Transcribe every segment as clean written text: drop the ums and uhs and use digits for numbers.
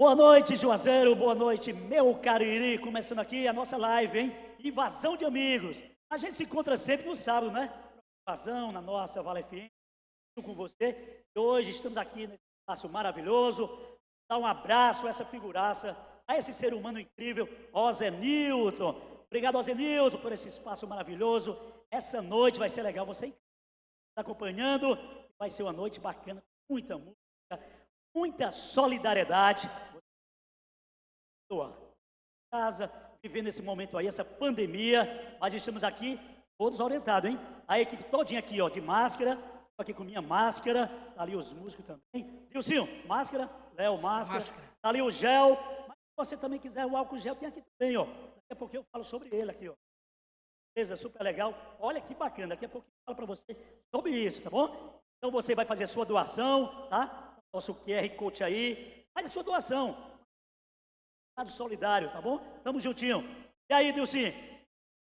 Boa noite, Juazeiro, boa noite, meu Cariri. Começando aqui a nossa live, hein? Invasão de amigos. A gente se encontra sempre no sábado, né? Invasão na nossa Vale FM, com você. E hoje estamos aqui nesse espaço maravilhoso. Dá um abraço a essa figuraça, a esse ser humano incrível, Ozenilton. Obrigado, Ozenilton, por esse espaço maravilhoso. Essa noite vai ser legal, você está acompanhando. Vai ser uma noite bacana, muita música, muita solidariedade. Casa, vivendo esse momento aí, essa pandemia, mas estamos aqui todos orientados, hein? A equipe todinha aqui, ó, de máscara, tô aqui com minha máscara, tá ali os músicos também. Dilcinho, máscara, Léo, máscara, tá ali o gel, mas se você também quiser o álcool gel, tem aqui também, ó. Daqui a pouco eu falo sobre ele aqui, ó. Beleza, super legal. Olha que bacana, daqui a pouco eu falo para você sobre isso, tá bom? Então você vai fazer a sua doação, tá? Nosso QR Code aí, faz a sua doação. Solidário, tá bom? Tamo juntinho. E aí, Dilcinho?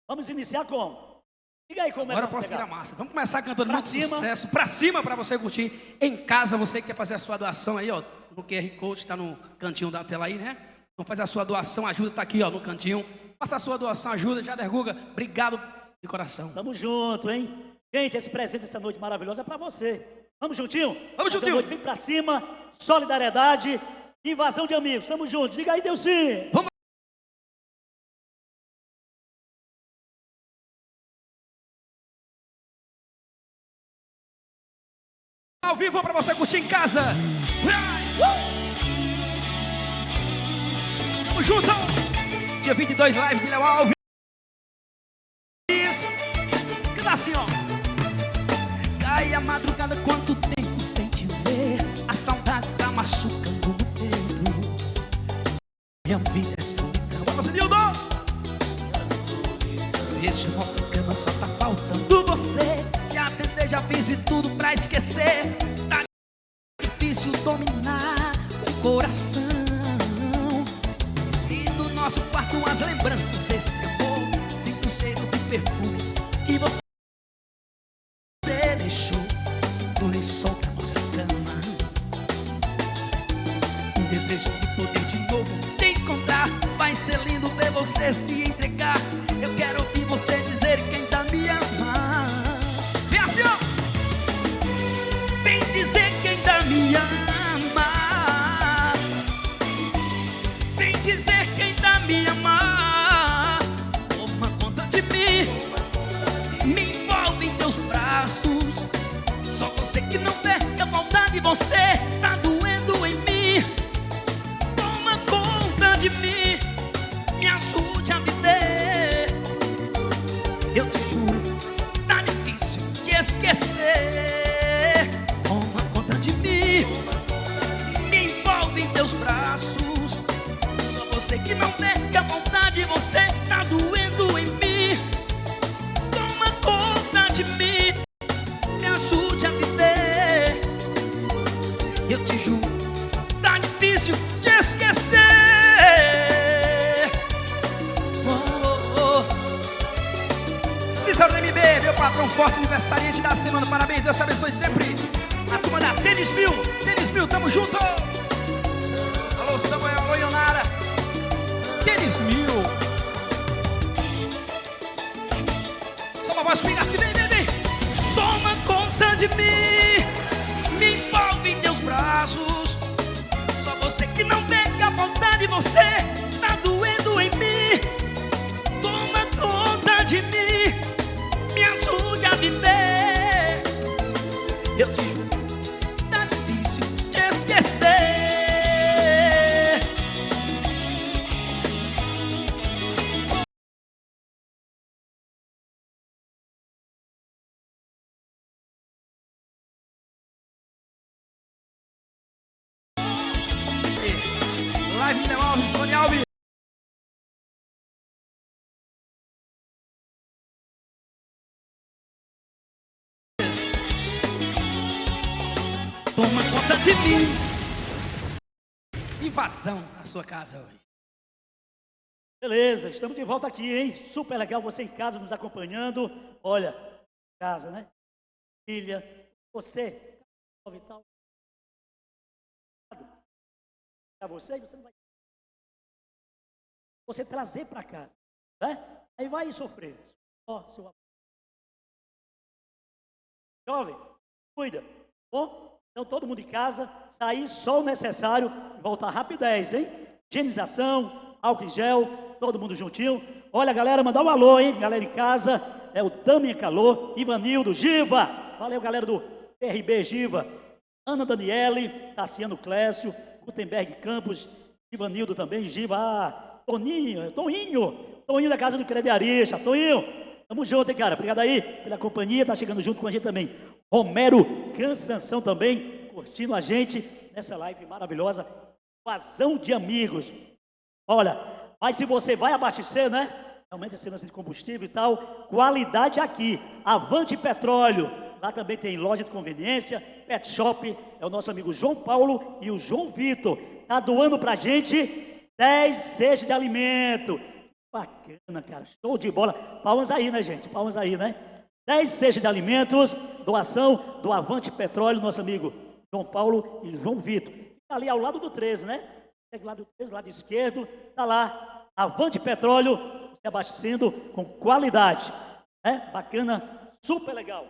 Vamos iniciar como? Diga aí como agora é que posso ir a massa. Vamos começar cantando muito sucesso. Pra cima, pra você curtir. Em casa, você que quer fazer a sua doação aí, ó. No QR Code, tá no cantinho da tela aí, né? Então faz a sua doação, ajuda, tá aqui, ó, no cantinho. Faça a sua doação, ajuda. Jader Guga, obrigado de coração. Tamo junto, hein? Gente, esse presente essa noite maravilhosa é pra você. Vamos juntinho? Vamos juntinho. Noite bem pra cima, solidariedade, invasão de amigos. Tamo junto. Diga aí, Dilcinho. Vamos. Ao vivo para você curtir em casa. Tamo junto. Dia 22, live de Léo Alves. Canta assim, ó. Cai a madrugada, quanto tempo sem te ver. A saudade está machucando o peito. Minha vida é solidão. Vamos, Nildo. Vejo nossa cama, só tá faltando você. Já tentei, já fiz de tudo pra esquecer. Tá difícil dominar o coração. E do nosso quarto as lembranças desse amor. Sinto o cheiro de perfume que você deixou no lençol da nossa cama. Um desejo de poder de novo te encontrar. Vai ser lindo ver você se entregar. Eu quero ouvir você dizer que ainda me ama. Vem assim, ó. Vem dizer que ainda me ama. Vem dizer que ainda me ama. Toma conta de mim. Me envolve em teus braços. Só você que não perde a maldade. Você tá doendo em mim. Toma conta de mim. Me ajude a viver. Eu te juro, tá difícil de esquecer. Toma conta de mim. Me envolve em teus braços. Só você que não perde a vontade. Você tá doendo em mim. Toma conta de mim. Me ajude a viver. Eu te juro, tá difícil de esquecer. Cícero MB, meu patrão forte, aniversariante da semana. Parabéns, Deus te abençoe sempre. A turma da Tênis Mil, tamo junto. Alô Samuel, alô Ionara. Tênis Mil. Só uma voz comigo assim, vem. Toma conta de mim. Me envolve em teus braços. Só você que não pega a vontade. Você tá doendo em mim. Toma conta de mim. Me ajude a viver. Eu te juro, tá difícil de esquecer. Live Léo Alves, Tony Alves. Toma conta de mim. Invasão na sua casa hoje. Beleza, estamos de volta aqui, hein? Super legal você em casa nos acompanhando. Olha, casa, né? Filha, você, Vital. você não vai. Você trazer para casa, né? Aí vai sofrer. Ó, seu jovem, cuida, bom? Então todo mundo em casa, sair só o necessário, voltar rapidez, hein? Higienização, álcool em gel, todo mundo juntinho. Olha, galera, mandar um alô, hein? Galera em casa, é o Damian Calô, Ivanildo, Giva, valeu, galera do PRB Giva, Ana Daniele, Tassiano Clécio, Gutenberg Campos, Ivanildo também, Giva, Toninho da casa do Crediarista, Toninho, tamo junto, hein, cara, obrigado aí pela companhia, tá chegando junto com a gente também, Romero Cansanção também, curtindo a gente nessa live maravilhosa, Invasão de Amigos. Olha, mas se você vai abastecer, né, realmente esse lance de combustível e tal, qualidade aqui, Avante Petróleo, lá também tem loja de conveniência, pet shop, é o nosso amigo João Paulo e o João Vitor, tá doando pra gente 10 cestas de alimento. Bacana, cara, show de bola. Palmas aí, né, gente? Palmas aí, né? 10 cestas de alimentos, doação do Avante Petróleo, nosso amigo João Paulo e João Vitor. Fica ali ao lado do 13, né? Segue lá do 13, lado esquerdo, tá lá, Avante Petróleo, se abastecendo com qualidade, né? Bacana, super legal.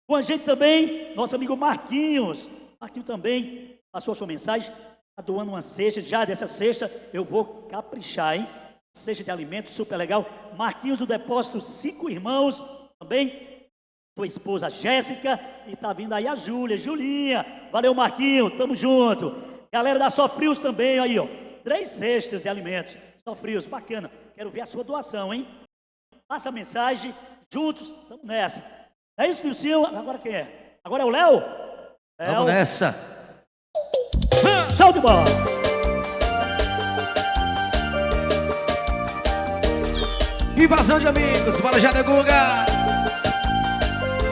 Com a gente também, nosso amigo Marquinhos. Marquinhos também passou a sua mensagem, está doando uma cesta. Já dessa cesta eu vou caprichar, hein? Cesta de alimentos, super legal. Marquinhos do Depósito 5 Irmãos, também sua esposa Jéssica, e está vindo aí a Julinha. Valeu, Marquinhos, tamo junto. Galera da Sofrios também, aí, ó. 3 cestas de alimentos. Sofrios, bacana. Quero ver a sua doação, hein? Passa a mensagem, juntos, estamos nessa. É isso, Nilcinho? Agora quem é? Agora é o Léo? Vamos nessa. Show de bola. Invasão de Amigos, bola já da Guga.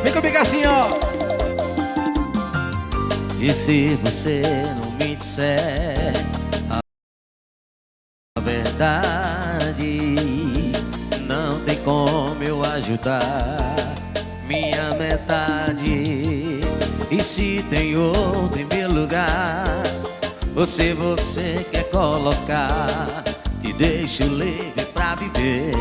Vem comigo assim, ó. E se você não me disser a verdade, não tem como eu ajudar minha metade. E se tem outro em meu lugar, você quer colocar, te deixo livre pra viver.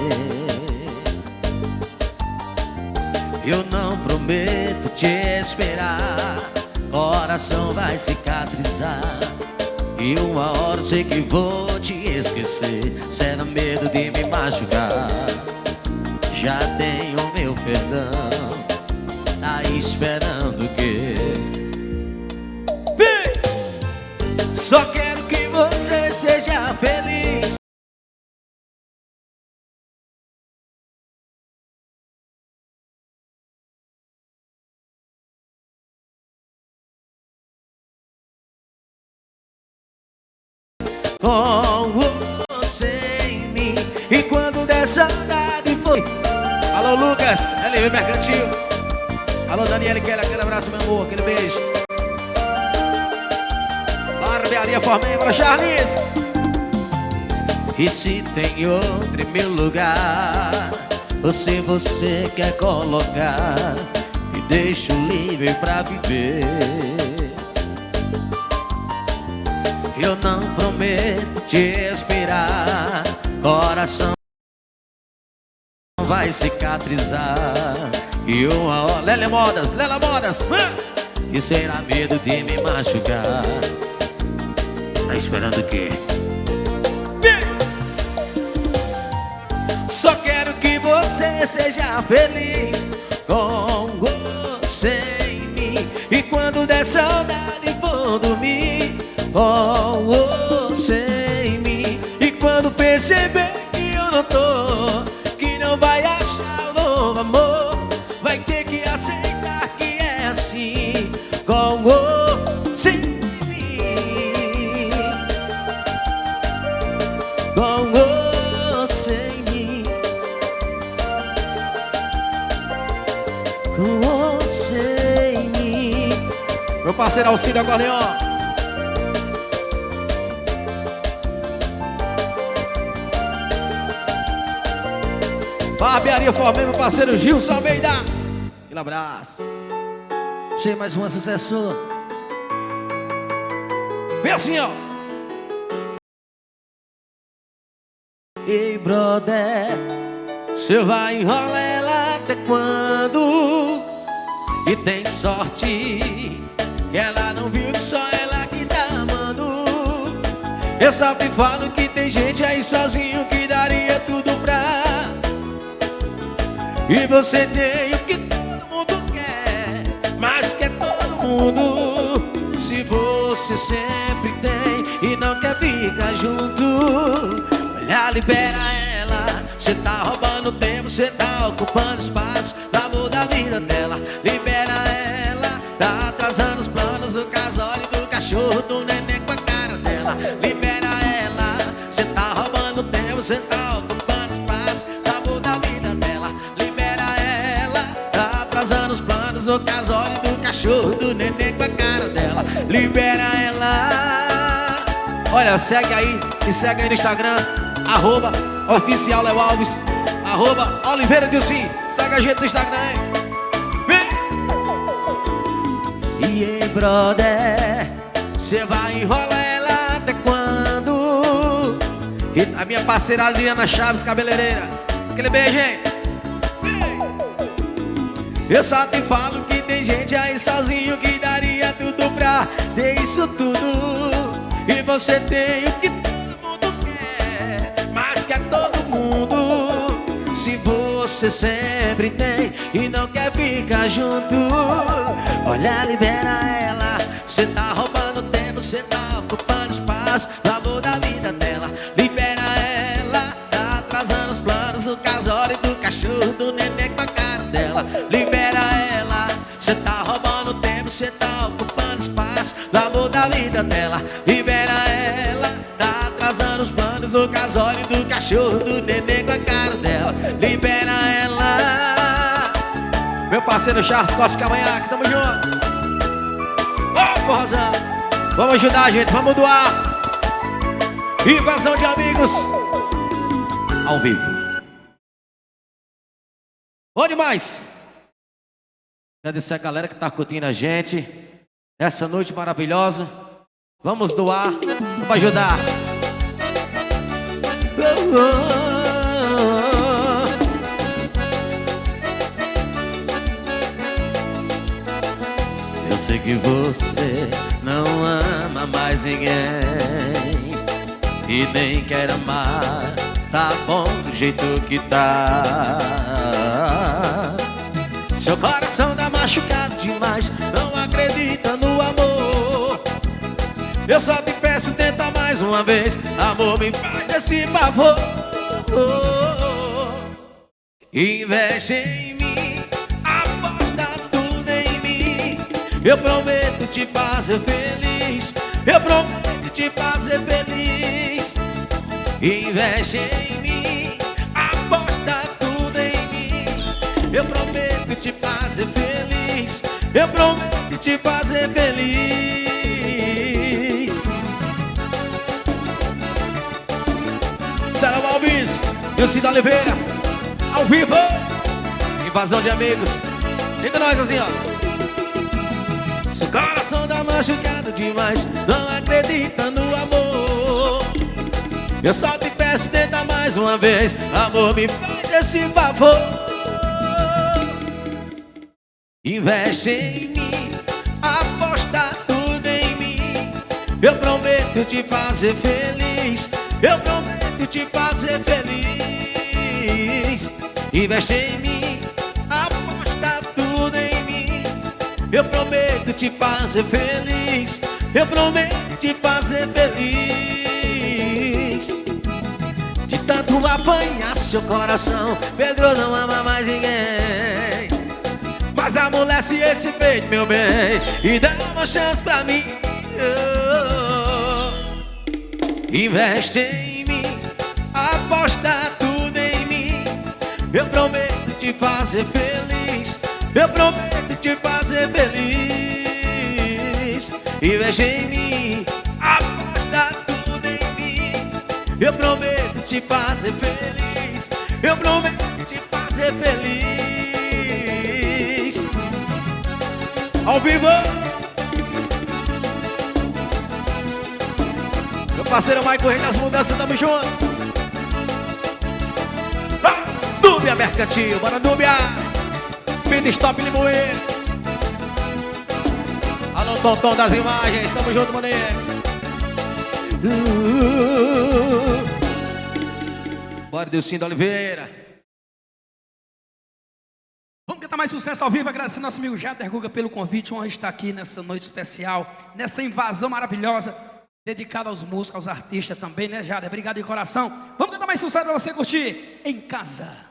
Eu não prometo te esperar, coração vai cicatrizar, e uma hora sei que vou te esquecer. Será medo de me machucar, já tenho meu perdão, tá esperando o quê? Só quero que você seja feliz. Com você em mim, e quando der saudade foi. Alô, Lucas, LV Mercantil. Alô, Daniela Kelly, aquele abraço, meu amor, aquele beijo. Barbearia Formei, para Charles. E se tem outro em meu lugar, você quer colocar, e deixo livre pra viver. Eu não prometo te esperar, coração vai cicatrizar, e uma hora... Lela Modas, e será medo de me machucar. Tá esperando o quê? Só quero que você seja feliz, com você em mim, e quando der saudade for dormir, com você em mim. E quando perceber que eu não tô, que não vai achar um novo amor, vai ter que aceitar que é assim, com você em mim, com você em mim, com você em mim. Meu parceiro Alcídio Acordeon. Barbearia Formei, meu parceiro Gilson Almeida. Aquele abraço. Cheio mais uma sucesso. Vem assim, ó. brother, você vai enrolar ela até quando? E tem sorte que ela não viu que só ela que tá amando. Eu só te falo que tem gente aí sozinho que daria tudo pra. E você tem o que todo mundo quer, mas quer todo mundo. Se você sempre tem e não quer ficar junto, olha, libera ela. Cê tá roubando tempo, cê tá ocupando espaço do amor da vida dela. Libera ela, tá atrasando os planos, o casório do cachorro, do neném com a cara dela. Libera ela, cê tá roubando tempo, cê tá ocupando espaço do amor da vida dela. Libera ela, tá atrasando os planos, o casório do cachorro, do neném com a cara dela. Libera ela. Olha, segue aí, me segue aí no Instagram, @oficial Léo Alves, @Oliveira Dilcim. Segue a gente no Instagram, hein? Vem! E aí, brother, cê vai enrolar ela até quando? E a minha parceira Adriana Chaves, cabeleireira, aquele beijo, hein? Eu só te falo que tem gente aí sozinho que daria tudo pra ter isso tudo. E você tem o que todo mundo quer, mas quer todo mundo. Se você sempre tem e não quer ficar junto, olha, libera ela. Cê tá roubando tempo, cê tá ocupando espaço do amor da vida dela. Libera ela, tá atrasando os planos, o casório do cachorro, do neném com a cara dela. Libera ela, cê tá roubando tempo, cê tá ocupando espaço do amor da vida dela. Libera ela, tá atrasando os planos, o casório do cachorro, do neném com a cara dela. Libera ela. Meu parceiro Charles Costa Cavanhaque, tamo junto. Ó, forrozão, vamos ajudar, gente, vamos doar. Invasão de amigos ao vivo. Bom demais. Agradecer a galera que tá curtindo a gente essa noite maravilhosa. Vamos doar, vamos ajudar. Eu sei que você não ama mais ninguém e nem quer amar. Tá bom do jeito que tá. Seu coração tá machucado demais, não acredita no amor. Eu só te peço, tenta mais uma vez. Amor, me faz esse favor. Investe em mim, aposta tudo em mim. Eu prometo te fazer feliz. Eu prometo te fazer feliz. Investe em mim, aposta tudo em mim. Eu prometo te fazer feliz. Eu prometo te fazer feliz. Léo Alves, Dilcim Oliveira, ao vivo. Invasão de amigos. Fica nós assim, ó. Seu coração tá machucado demais, não acredita no amor. Eu só te peço, tenta mais uma vez. Amor, me faz esse favor. Investe em mim, aposta tudo em mim. Eu prometo te fazer feliz. Eu prometo te fazer feliz. Investe em mim, aposta tudo em mim. Eu prometo te fazer feliz. Eu prometo te fazer feliz. De tanto apanhar seu coração, Pedro não ama mais ninguém. Mas amolece esse peito, meu bem, e dá uma chance pra mim. Investe em mim, aposta tudo em mim. Eu prometo te fazer feliz. Eu prometo te fazer feliz. Investe em mim, aposta tudo em mim. Eu prometo te fazer feliz. Eu prometo te fazer feliz. Ao vivo. Meu parceiro Michael Rei das Mudanças, tamo junto. Núbia Mercantil, bora Núbia. Pit Stop Limoeiro. Alô, Tonton das imagens, tamo junto, mané. Bora, Dilcinho Oliveira. Vamos cantar mais sucesso ao vivo, agradecer nosso amigo Jader Guga pelo convite. Honra estar aqui nessa noite especial, nessa invasão maravilhosa, dedicada aos músicos, aos artistas também, né, Jader? Obrigado de coração. Vamos cantar mais sucesso pra você curtir em casa.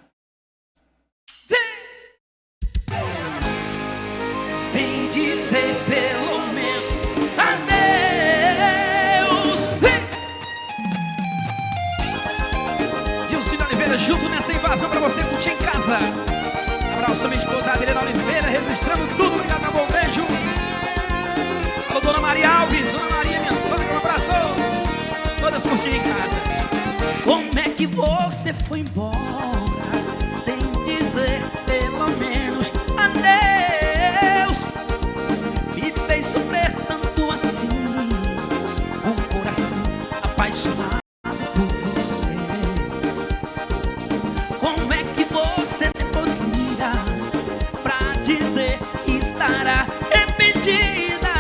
Sem dizer pelo menos adeus. Dilcinho Oliveira junto nessa invasão pra você curtir em casa. Abraço minha esposa Adriana Oliveira, registrando tudo. Obrigado, meu bom beijo. Alô, Dona Maria Alves, Dona Maria, minha sogra, um abraço. Todas curtindo em casa. Como é que você foi embora sem dizer pelo menos adeus? Me fez sofrer tanto assim, um coração apaixonado por você. Como é que você depois liga pra dizer que estará arrependida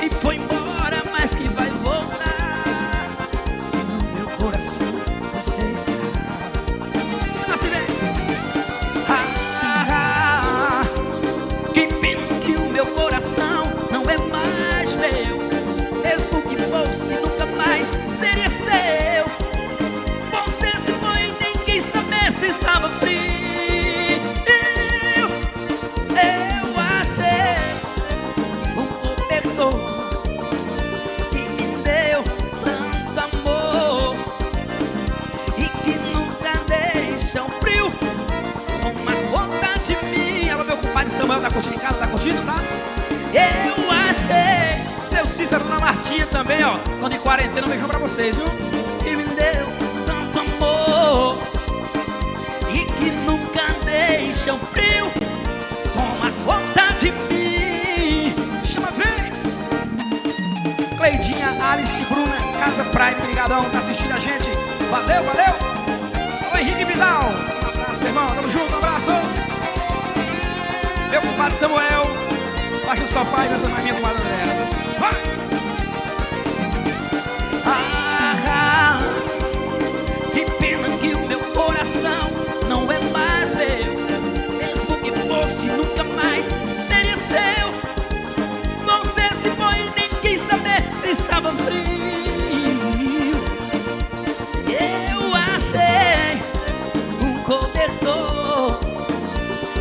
e foi embora, mas que vai voltar? No meu coração você está. Assim vem. Que pena que o meu coração não é mais meu. Mesmo que fosse, nunca mais seria seu. Você se foi e nem quis saber se estava frio. Eu achei um cobertor que me deu tanto amor e que nunca deixa o frio tomar conta de mim. Alô, meu compadre Samuel, tá curtindo em casa, tá curtindo, tá? Eu achei seu Cícero na Martinha também, ó. Tô de quarentena, um beijão pra vocês, viu? Que me deu tanto amor e que nunca deixa o frio toma conta de mim. Chama, vem! Cleidinha, Alice, Bruna, Casa Prime, brigadão, tá assistindo a gente. Valeu, valeu! Alô, Henrique Vidal, um abraço, meu irmão, tamo junto, um abraço. Meu compadre Samuel, baixa o sofá e dança mais minha comadre dela. Vai! Que pena que o meu coração não é mais meu. Mesmo que fosse, nunca mais seria seu. Você se foi e nem quis saber se estava frio. Eu achei um cobertor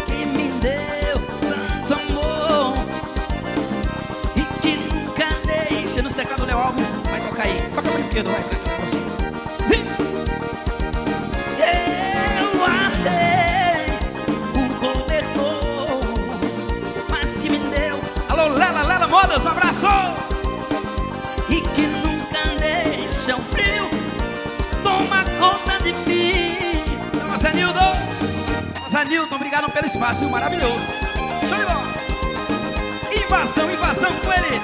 que me deu tanto amor e que nunca deixa. No secado Léo Alves, vai tocar aí. Toca o brinquedo, vai. Vem. Eu achei um cobertor, mas que me deu. Alô, Lela Modas, um abraço. E que nunca deixa o frio toma conta de mim. Então, Zé Nilton, obrigado pelo espaço, viu? Maravilhoso. Show de bola. Invasão com ele.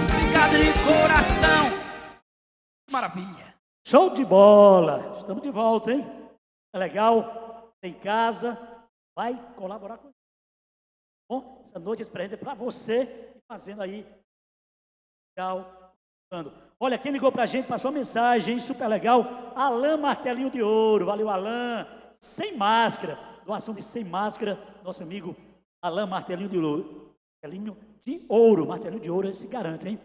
Obrigado de coração. Maravilha. Show de bola! Estamos de volta, hein? É legal, tem casa, vai colaborar com a gente. Bom, essa noite esse presente é para você, fazendo aí. Legal. Olha, quem ligou pra gente, passou uma mensagem, super legal. Alain Martelinho de Ouro, valeu Alain. Sem máscara, doação de sem máscara, nosso amigo Alain Martelinho de Ouro. Martelinho de Ouro, ele se garante, hein?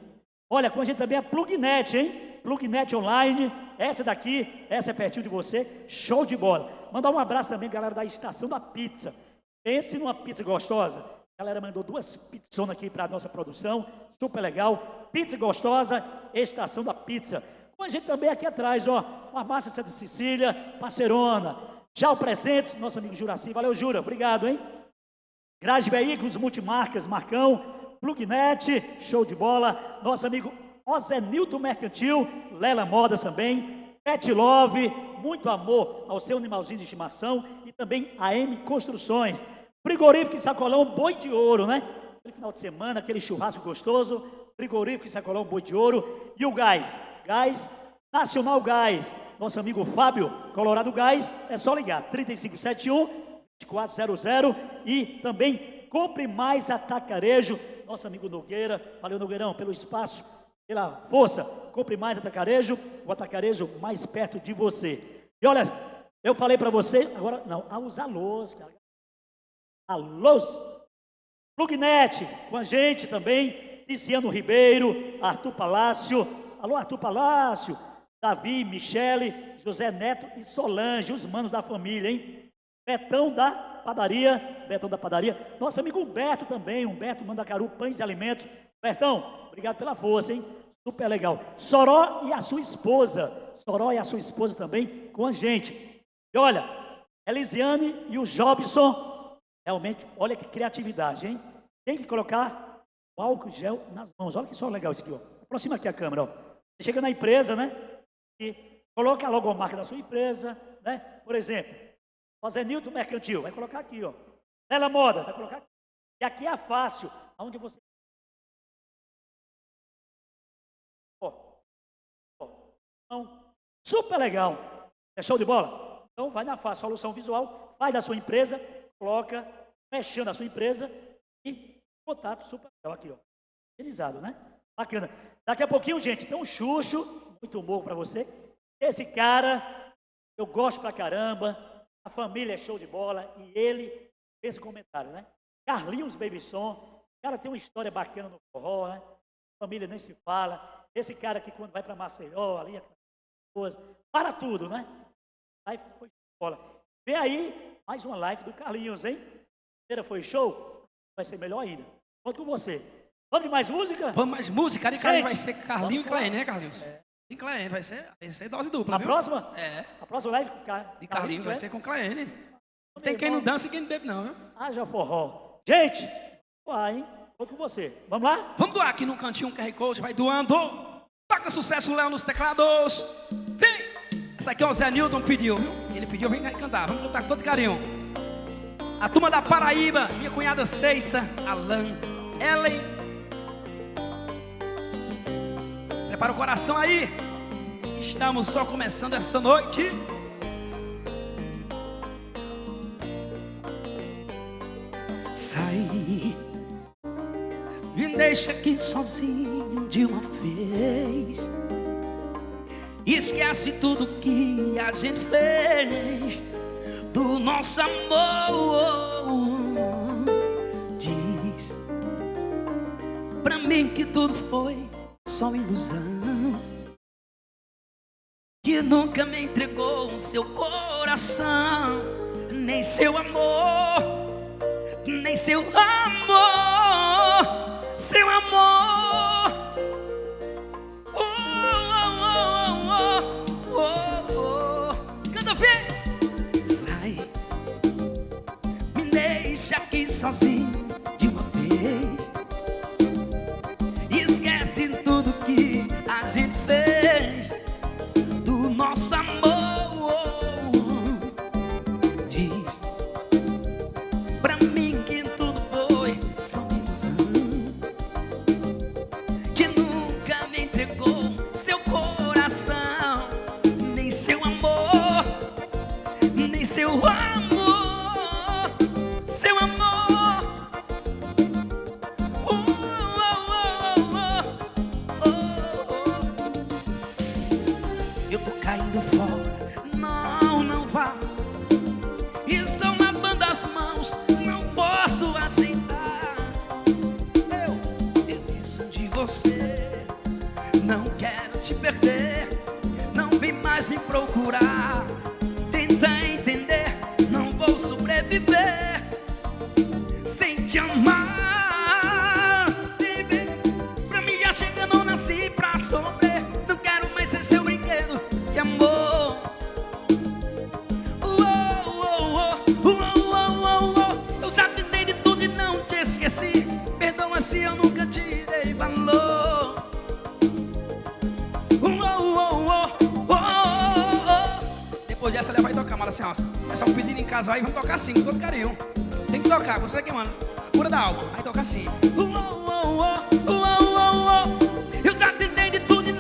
Olha, com a gente também a Plugnet, hein? Plugnet Online, essa daqui, essa é pertinho de você, show de bola. Mandar um abraço também, galera da Estação da Pizza. Pense numa pizza gostosa. A galera mandou 2 pizzonas aqui para a nossa produção, super legal. Pizza gostosa, Estação da Pizza. Com a gente também aqui atrás, ó, Farmácia Santa Cecília, parceirona. Já o Presentes, nosso amigo Juraci, valeu Jura, obrigado, hein? Grade Veículos, Multimarcas, Marcão, Plugnet, show de bola. Nosso amigo Ozenilton Mercantil, Lela Modas também, Pet Love, muito amor ao seu animalzinho de estimação e também a M Construções. Frigorífico e sacolão Boi de Ouro, né? aquele final de semana, aquele churrasco gostoso, frigorífico e sacolão Boi de Ouro e o gás, Nacional Gás, nosso amigo Fábio, Colorado Gás, é só ligar, 3571-2400 e também Compre Mais Atacarejo, nosso amigo Nogueira, valeu Nogueirão pelo espaço, pela força, Compre Mais Atacarejo, o atacarejo mais perto de você. E olha, eu falei para você, agora não, os alôs, alôs, Plugnet, com a gente também, Ticiano Ribeiro, Arthur Palácio, alô Arthur Palácio, Davi, Michele, José Neto e Solange, os manos da família, hein? Betão da padaria, nosso amigo Humberto também, Humberto Mandacaru, Pães e Alimentos. Bertão, obrigado pela força, hein? Super legal. Soró e a sua esposa também com a gente. E olha, Elisiane e o Jobson, realmente, olha que criatividade, hein? Tem que colocar o álcool gel nas mãos, olha que só legal isso aqui, ó. Aproxima aqui a câmera, ó. Você chega na empresa, né? E coloca a logomarca da sua empresa, né? Por exemplo, Rosenilton Mercantil, vai colocar aqui, ó. Bela Moda, vai colocar aqui. E aqui é fácil, aonde você... Então, super legal. É show de bola? Então vai na fácil, solução visual, faz da sua empresa, coloca, mexendo na sua empresa e contato super legal aqui, ó. Utilizado, né? Bacana. Daqui a pouquinho, gente, tem um Xuxo, muito humor para você. Esse cara, eu gosto pra caramba, a família é show de bola e ele fez esse comentário, né? Carlinhos Babyson, esse cara tem uma história bacana no forró, né? A família nem se fala. Esse cara aqui, quando vai para Maceió, ali, para tudo, né? Live foi show de bola. Vem aí mais uma live do Carlinhos, hein? A primeira foi show, vai ser melhor ainda. Conto com você. Vamos de mais música? Vamos mais música, aí vai ser Carlinhos e Claene, né, Carlinhos? É. E Claene, vai ser dose dupla, viu? Próxima? É. A próxima live de Carlinhos vai ser com Claene. Não tem quem não dança e quem não bebe, não, viu? Haja forró. Gente, vai, hein? Vou com você. Vamos lá? Vamos doar aqui no cantinho um QR Code, vai doando. Toca sucesso, Léo, nos teclados. Vem! Essa aqui é o Zé Nilton pediu, viu? Ele pediu, vem cá cantar. Vamos cantar com todo carinho. A turma da Paraíba, minha cunhada Ceissa, Alan, Ellen. Prepara o coração aí. Estamos só começando essa noite. Sai, me deixa aqui sozinho de uma vez. Esquece tudo que a gente fez do nosso amor. Diz pra mim que tudo foi só ilusão, que nunca me entregou o seu coração, nem seu amor, nem seu amor, seu amor. Oh, oh, oh, oh, oh. Canta, vem. Sai, me deixa aqui sozinho de uma vez. Esquece tudo que a gente fez do nosso amor. Diz pra mim que tudo foi só ilusão, que nunca me entregou seu coração, nem seu amor, nem seu amor, seu amor. Eu tô caindo fora, não vá. Estou lavando as mãos, não posso aceitar. Eu desisto de você, não quero te perder. Não vem mais me procurar, tenta entender. Não vou sobreviver sem te amar, baby. Pra mim já chega, não nasci pra sofrer. Não quero mais ser seu brinquedo de amor. Eu já tentei de tudo e não te esqueci. Perdoa se eu nunca te dei valor. Depois dessa ela vai tocar, manda assim, ó. É só pedindo em casa aí, vamos tocar assim, com todo carinho. Tem que tocar, você que manda. Cura da alma. Aí toca assim. Eu já tentei de tudo e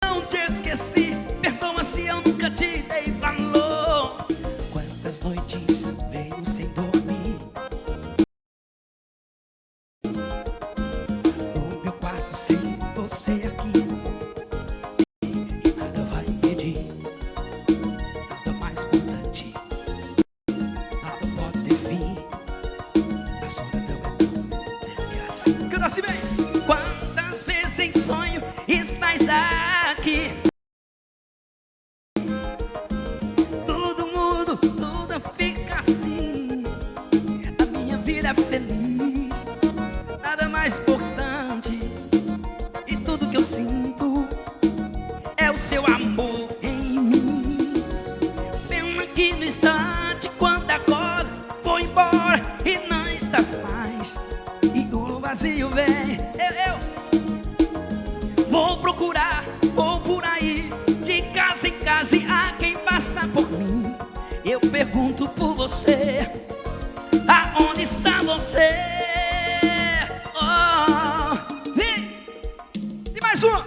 não te esqueci. Perdoa se eu nunca te dei valor. Quantas noites veio sem dormir no meu quarto sem você aqui. Assim bem. Quantas vezes em sonho estás aqui? Todo mundo, tudo fica assim. A minha vida é feliz, nada mais importante. E tudo que eu sinto é o seu amor em mim. Pena que no instante, quando agora vou embora e não estás mais, vazio vem, eu vou procurar, vou por aí, de casa em casa, e a quem passa por mim eu pergunto por você. Aonde está você? Oh, vem! E mais uma.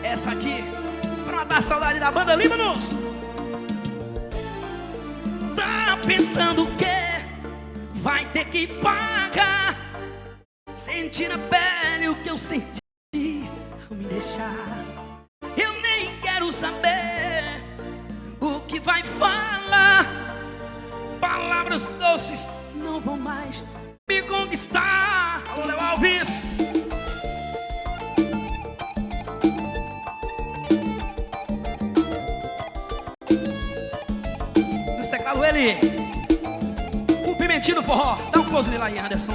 Essa aqui, pra matar a saudade da banda Líbanos. Tá pensando o quê? Vai ter que pagar. Sentir na pele o que eu senti ao me deixar. Eu nem quero saber o que vai falar. Palavras doces não vão mais me conquistar. Alô, Léo Alves. Nos teclados ele, o Pimentinho do Forró. Dá um close nele aí, Anderson.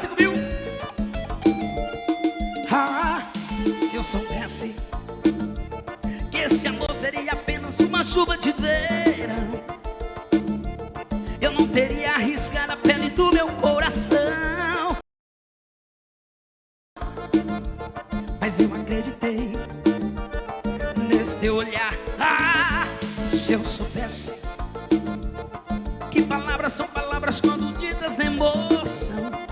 Comigo. Ah, se eu soubesse que esse amor seria apenas uma chuva de verão, eu não teria arriscado a pele do meu coração. Mas eu acreditei nesse teu olhar. Ah, se eu soubesse que palavras são palavras quando ditas na emoção,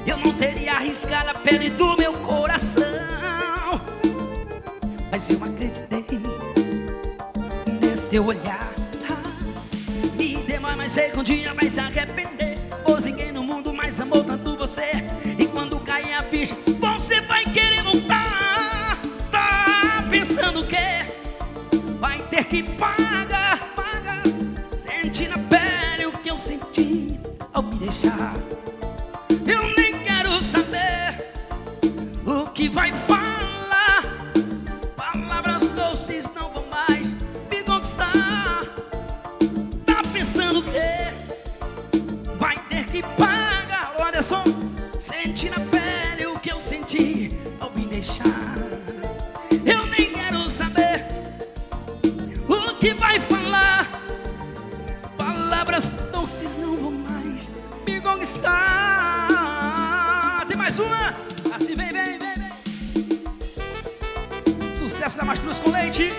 eu não teria arriscado a pele do meu coração. Mas eu acreditei nesse teu olhar. Me demora, mas sei que um dia vai se arrepender, pois ninguém no mundo mais amou tanto você. E quando cair a ficha, você vai querer voltar. Tá pensando o quê? Vai ter que pagar. Sentir na pele o que eu senti ao me deixar. Eu nem quero saber o que vai falar. Palavras doces não vão mais me conquistar. Tá pensando o quê? Vai ter que pagar. Ô Anderson, senti na pele o que eu senti ao me deixar. Eu nem quero saber o que vai falar. Palavras doces não vão mais me conquistar. Tem mais uma? Assim, vem. Sucesso da Mastruz com Leite.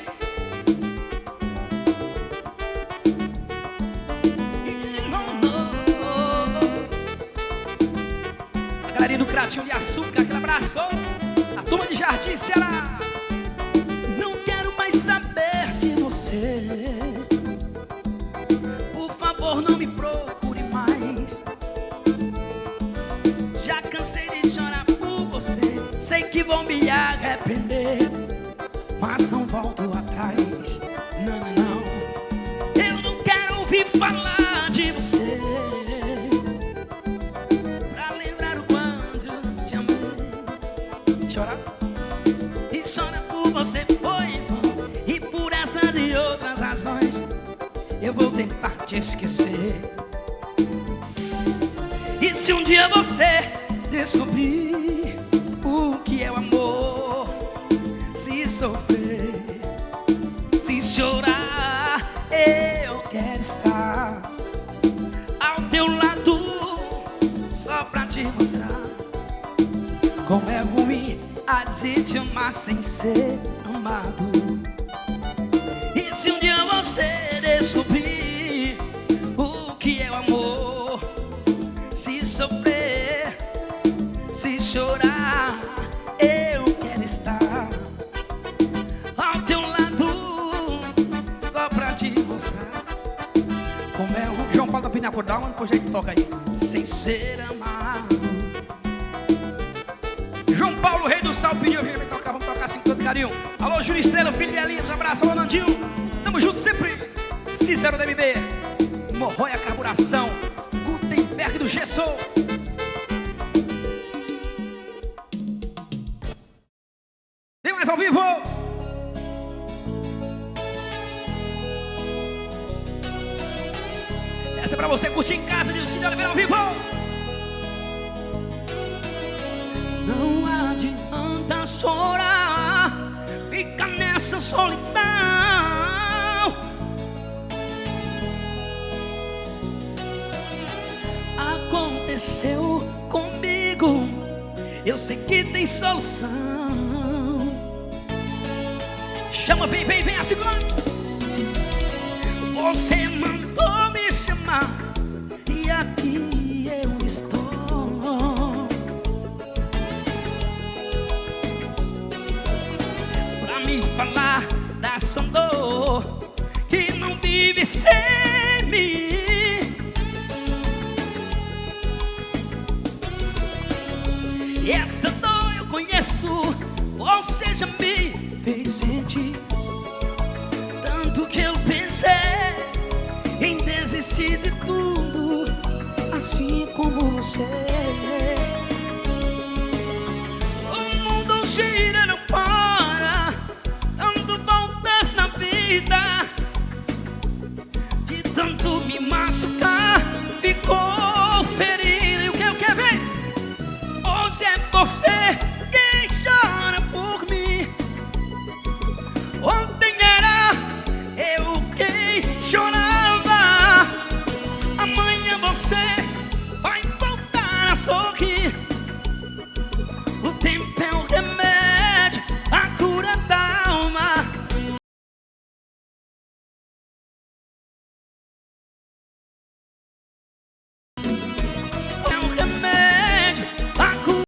A galerinha do Cratinho de Açúcar, aquele abraço. A turma de Jardim, Ceará. Não quero mais saber de você. Por favor, não me procure mais. Já cansei de chorar por você. Sei que vou me arrepender, mas não volto atrás. Não. Eu não quero ouvir falar de você, pra lembrar o quanto te amei. Chorar e chorar por você foi em vão, e por essas e outras razões eu vou tentar te esquecer. E se um dia você descobrir o que é o amor, se sofrer, se chorar, eu quero estar ao teu lado, só pra te mostrar Como é ruim a gente amar sem ser amado. E se um dia você descobrir o que é o amor, se sofrer, se chorar, eu quero estar ao teu lado, só pra te mostrar como é o João Paulo da Pinapor, dá uma coisa que toca aí. Sem ser amado. João Paulo, rei do sal, pediu, vamos tocar assim com todo carinho. Alô, Júlio Estrela, filho de Elias, abraço, alô, Nandinho. Tamo junto sempre. Cícero da MB, Morroia Carburação, Gutenberg do Gesso. Tem mais ao vivo? Essa é pra você curtir em casa, de Cine Oliveira ao vivo. Não adianta chorar, fica nessa solidão. Aconteceu comigo, eu sei que tem solução. Chama, vem, vem, vem, assim. Você mandou me chamar e aqui eu estou. Pra me falar da sua dor que não vive sem mim. E essa dor eu conheço, ou seja, me fez sentir. Tanto que eu pensei em desistir de tudo, assim como você. O mundo gira, não para, dando voltas na vida. De tanto me machucar, ficou ferido. E o que vem? Hoje é você quem chora por mim. Ontem era eu quem chorava. Amanhã você vai voltar a sorrir. O tempo é o remédio, a cura da alma. É o remédio, a cura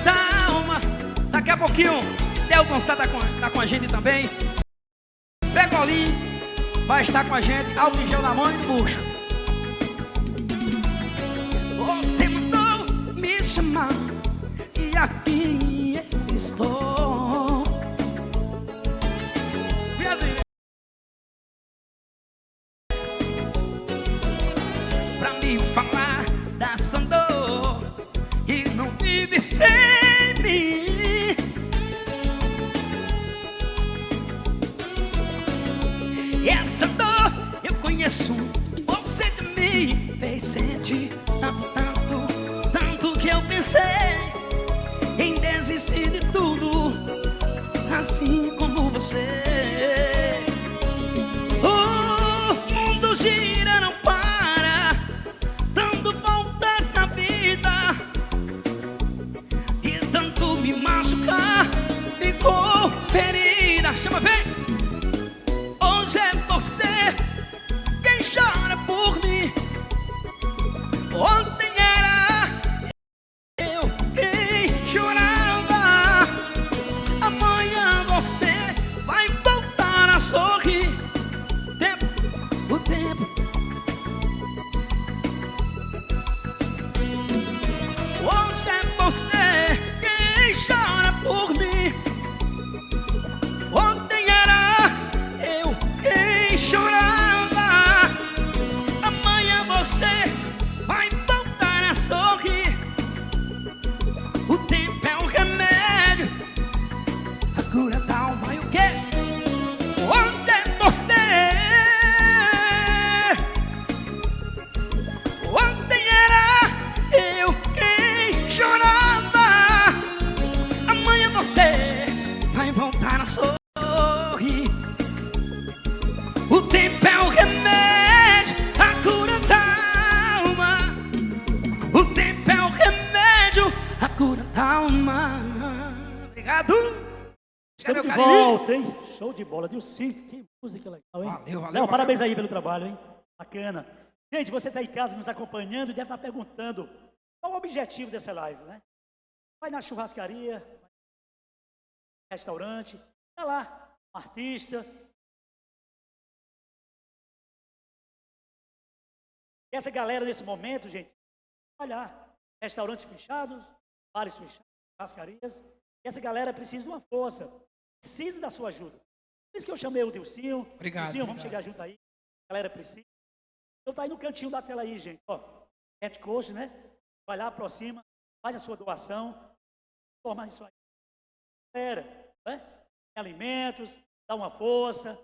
da alma. Daqui a pouquinho Del Gonçalo tá com a gente também. Zé Golim vai estar com a gente, álcool em gel na mão e no bucho. Você mandou me chamar e aqui eu estou. Vem assim. Pra me falar da sua dor e não vive sem mim. E essa dor eu conheço, você de mim fez sentir. Tanto que eu pensei em desistir de tudo, assim como você. O mundo gira, não para, dando voltas na vida. E tanto me machucar, ficou ferida. Chama, vem! Hoje é você quem chora por mim. Ontem era eu quem chorava. Amanhã você vai voltar a sorrir. O tempo. Hoje é você quem chora por mim. Ontem era eu quem chorava. Amanhã você vai voltar a sorrir. O tempo é o remédio, a cura da alma. E o quê? Onde é você? Ontem era eu quem chorava. Amanhã você vai voltar a sorrir. O tempo Estamos de volta, hein? Show de bola, Dilcinho. Que música legal, hein? Valeu, valeu. Não, parabéns aí pelo trabalho, hein? Bacana. Gente, você está em casa nos acompanhando e deve estar perguntando qual o objetivo dessa live, né? Vai na churrascaria, vai no restaurante, tá lá, um artista. E essa galera nesse momento, gente, olhar, restaurantes fechados, bares fechados, churrascarias. E essa galera precisa de uma força, precisa da sua ajuda. Por isso que eu chamei o Dilcinho. Obrigado. Dilcinho, vamos chegar junto aí. A galera precisa. Então tá aí no cantinho da tela aí, gente. Ó, Coach, né? Vai lá, aproxima, faz a sua doação, forma isso aí. Galera, né? Tem alimentos, dá uma força. A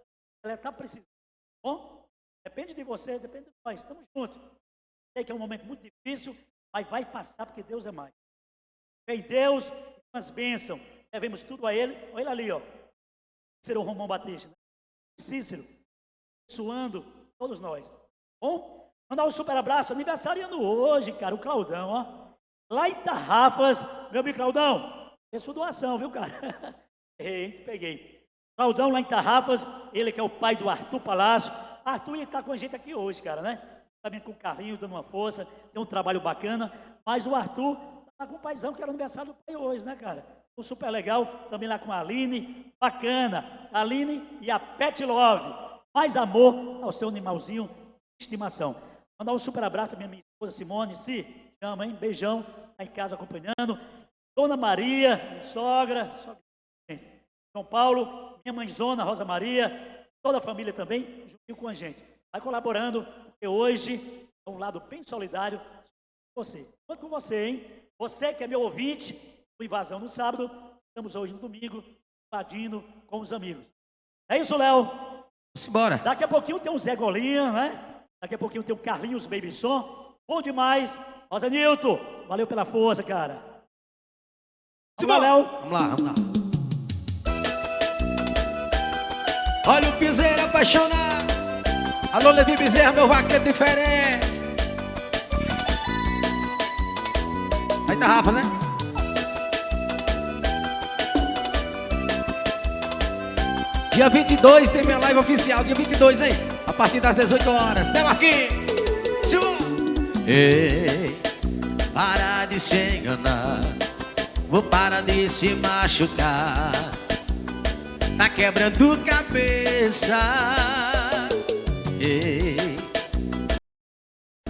galera tá precisando. Bom? Depende de você, depende de nós. Estamos juntos. Sei que é um momento muito difícil, mas vai passar porque Deus é mais. Vem Deus, as bênçãos, devemos tudo a Ele. Olha ele ali, ó. Cícero Romão Batista, né? Cícero, suando todos nós. Bom? Mandar um super abraço, aniversariando hoje, cara, o Claudão, ó. Lá em Tarrafas, meu amigo Claudão, é sua doação, viu, cara? Peguei. Claudão lá em Tarrafas, ele que é o pai do Arthur Palácio. Arthur ia estar com a gente aqui hoje, cara, né? Também com o Carlinhos, dando uma força, tem um trabalho bacana. Mas o Arthur tá com o paizão, que era aniversário do pai hoje, né, cara? Foi super legal, também lá com a Aline, bacana. A Aline e a Pet Love. Mais amor ao seu animalzinho de estimação. Mandar um super abraço à minha esposa Simone, se chama, hein? Beijão, tá em casa acompanhando. Dona Maria, minha sogra, São Paulo, minha mãezona, Rosa Maria, toda a família também, junto com a gente. Vai colaborando, porque hoje é um lado bem solidário com você. Conto com você, hein? Você que é meu ouvinte, o Invasão no sábado, estamos hoje no domingo, invadindo com os amigos. É isso, Léo? Vamos embora. Daqui a pouquinho tem o Zé Golinha, né? Daqui a pouquinho tem o Carlinhos Baby Som. Bom demais. Rosa Nilton, valeu pela força, cara. Vamos lá, Léo. Vamos lá, vamos lá. Olha o piseiro apaixonado. Alô, Levi Bezerra, meu vaqueiro diferente. Aí tá Rafa, né? Dia 22 tem minha live oficial. Dia 22, hein? A partir das 18 horas. Né, Marquinhos? Ei, para de se enganar. Vou parar de se machucar. Tá quebrando cabeça.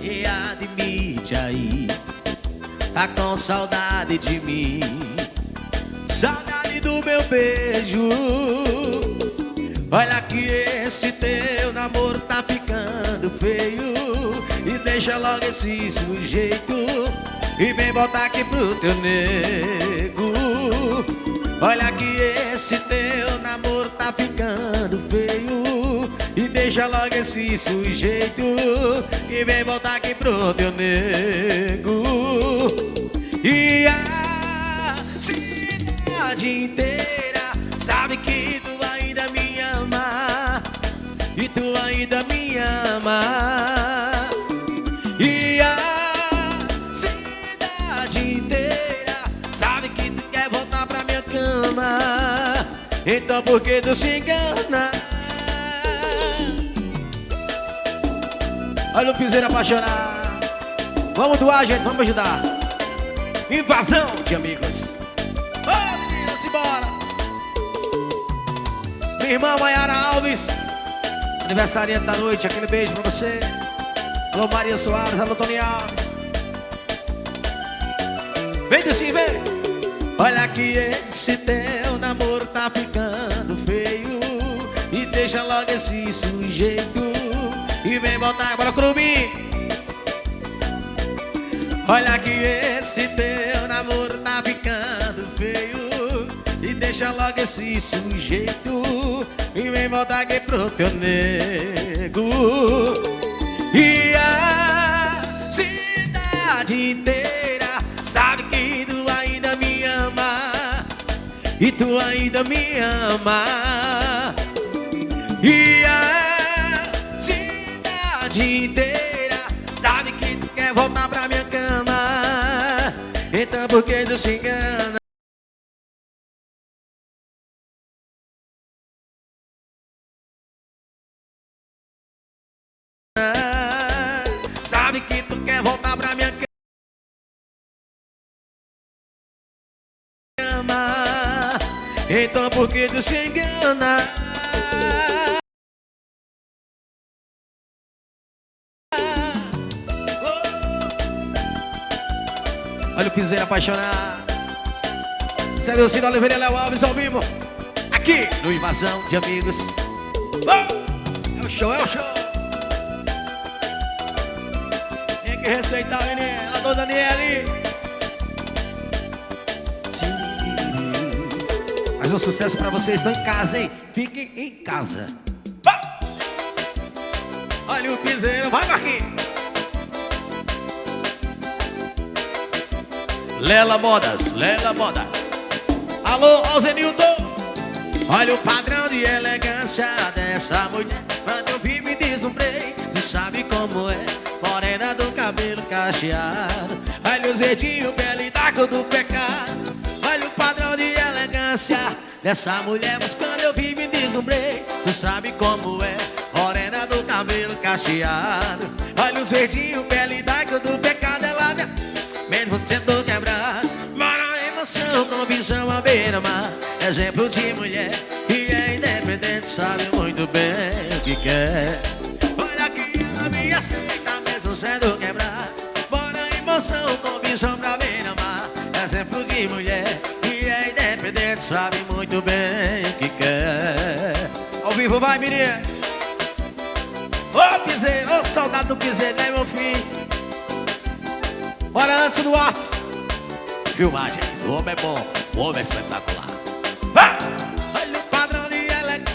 E admite aí, tá com saudade de mim, saudade do meu beijo. Olha que esse teu namoro tá ficando feio, e deixa logo esse sujeito e vem voltar aqui pro teu nego. Olha que esse teu namoro tá ficando feio, e deixa logo esse sujeito e vem voltar aqui pro teu nego. E a cidade inteira sabe que tu ainda me ama, e tu ainda me ama. E a cidade inteira sabe que tu quer voltar pra minha cama, então por que tu se engana? Olha o piseiro apaixonado. Vamos doar, gente, vamos ajudar. Invasão de amigos. Ô, meninas, simbora. Minha irmã Maiara Alves, aniversariante da noite, aquele beijo pra você. Alô, Maria Soares, alô, Tony Alves. Vem, Dilcinho, vem. Olha que esse teu namoro tá ficando feio, e deixa logo esse sujeito e vem voltar agora pro mim. Olha que esse teu namoro tá ficando feio, e deixa logo esse sujeito e vem voltar aqui pro teu nego. E a cidade inteira sabe que tu ainda me ama, e tu ainda me ama. E a cidade inteira sabe que tu quer voltar pra minha cama, então por que tu se engana? Então por que tu se engana? Olha o piseiro apaixonado. Sério, Cida Oliveira e Léo Alves ao vivo. Aqui no Invasão de Amigos. É o show, é o show. Tem que respeitar a menina, a dona Daniele. Mais um sucesso pra vocês, estão em casa, hein? Fiquem em casa. Olha o piseiro, vai Marquinhos. Lela Modas, Lela Modas. Alô, Alzenilton. Olha o padrão de elegância dessa mulher. Quando eu vi me deslumbrei. Tu sabe como é, morena do cabelo cacheado. Olha o zedinho, pele da cor do pecado. Olha o padrão de elegância dessa mulher. Mas quando eu vi me deslumbrei. Tu sabe como é, morena do cabelo cacheado. Olha os verdinhos, pele da cor do pecado. Ela mesmo sendo quebrado, mora em emoção com visão à beira-mar. Exemplo de mulher que é independente, sabe muito bem o que quer. Olha que ela me aceita mesmo sendo quebrado. Mora em emoção com visão pra beira-mar. Exemplo de mulher que é independente, sabe muito bem o que quer. Ao vivo vai, menina. Ô piseiro, ô saudade do piseiro, né meu filho? Bora antes do Arts. Filmagens, o homem é bom, o homem é espetacular. Olha o padrão de elegância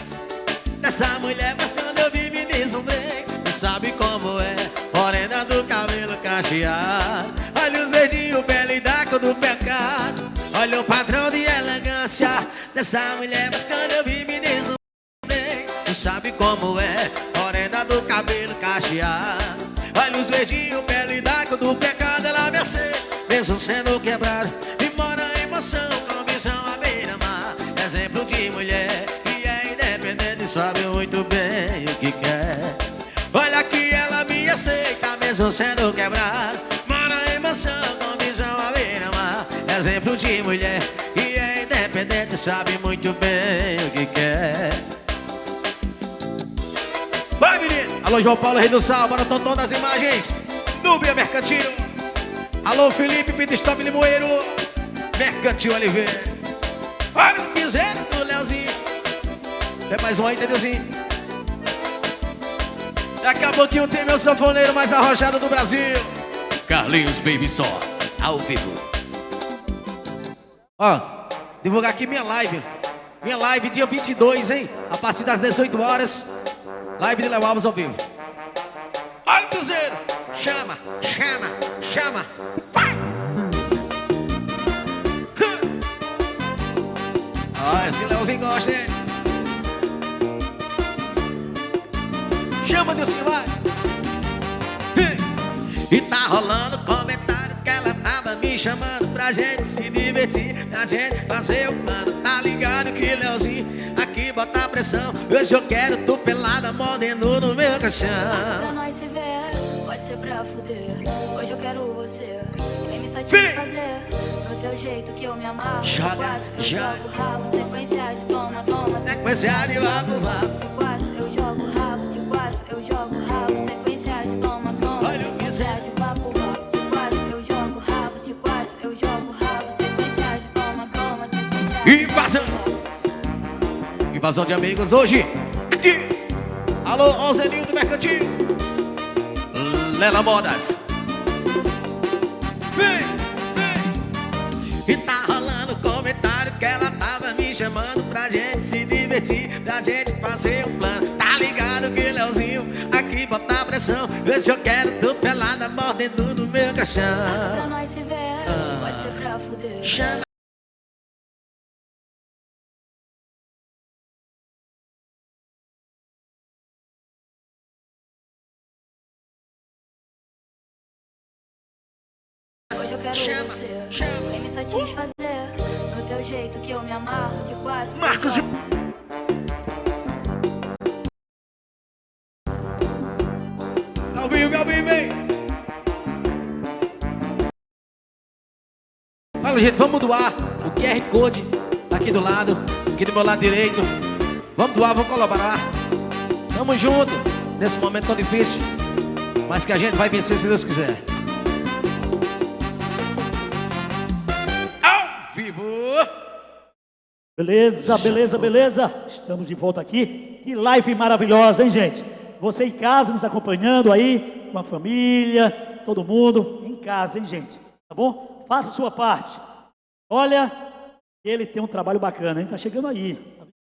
dessa mulher. Mas quando eu vi me deslumbrei. Tu sabe como é, morena do cabelo cacheado. Olha o zedinho, pele da cor do pecado. Olha o padrão de elegância dessa mulher. Mas quando eu vi me deslumbrei. Tu sabe como é, morena do cabelo cacheado. Olha os verdinhos, pele da cor do pecado. Ela me aceita, mesmo sendo quebrado. E mora em emoção, com visão à beira-mar. Exemplo de mulher que é independente e sabe muito bem o que quer. Olha que ela me aceita, mesmo sendo quebrado. Mora em emoção, com visão à beira-mar. Exemplo de mulher que é independente e sabe muito bem o que quer. Vai, menino! Alô, João Paulo, Rei do Sal, bora Totó das imagens. Núbia Mercantil. Alô, Felipe, Pitstop Limoeiro. Mercantil Oliveira. Olha o piseiro do Leozinho. Tem mais um aí, Tedeuzinho. Daqui a pouquinho tem meu sanfoneiro mais arrojado do Brasil. Carlinhos Baby Só, ao vivo. Ó, divulgar aqui minha live. Minha live dia 22, hein? A partir das 18 horas. Live de Léo Alves ao vivo. Olha o piseiro. Chama, chama, chama. Olha, esse Léozinho gosta, hein? Chama, Deus, vai. E tá rolando comentário que ela tava me chamando pra gente se divertir, pra gente fazer o plano. Tá ligado que Léozinho aqui bota pressão. Hoje eu quero tu pelada, mordendo no meu caixão. Pra nós se ver, pode ser pra fuder. Hoje eu quero você, vem me satisfazer. Do teu jeito que eu me amarro. Joga, joga. Jogo rabo, sequência de toma, toma. Sequência de vapo, vapo. Eu jogo rabo, de quatro, eu jogo rabo. Sequência de toma, toma. Olha o piseiro. De vapo, vapo, de quatro, eu jogo rabo, de quatro, eu jogo rabo. Sequência de toma, toma. Invasão. Invasão de amigos hoje. Aqui. Alô, Alzenildo Mercantil. Lela Modas. Vem, vem. E tá rolando comentário que ela tava me chamando pra gente se divertir, pra gente fazer um plano. Tá ligado que Léozinho aqui bota pressão. Hoje eu quero tu pelada, mordendo no meu caixão. Pra nós se ver, pode ser pra fuder. Chama. Hoje eu quero Chama, você, chama. vem me satisfazer. Do teu jeito que eu me amarro, de quatro. Marcos de... Galbinho, vem. Fala, gente, vamos doar o QR Code tá aqui do lado. aqui do meu lado direito. Vamos doar, vamos colaborar. Tamo junto, nesse momento tão difícil, mas que a gente vai vencer se Deus quiser. Ao vivo! Beleza, beleza, beleza. Estamos de volta aqui. Que live maravilhosa, hein, gente? Você em casa nos acompanhando aí, com a família, todo mundo em casa, hein, gente? Tá bom? Faça a sua parte. Olha, ele tem um trabalho bacana, hein? Tá chegando aí.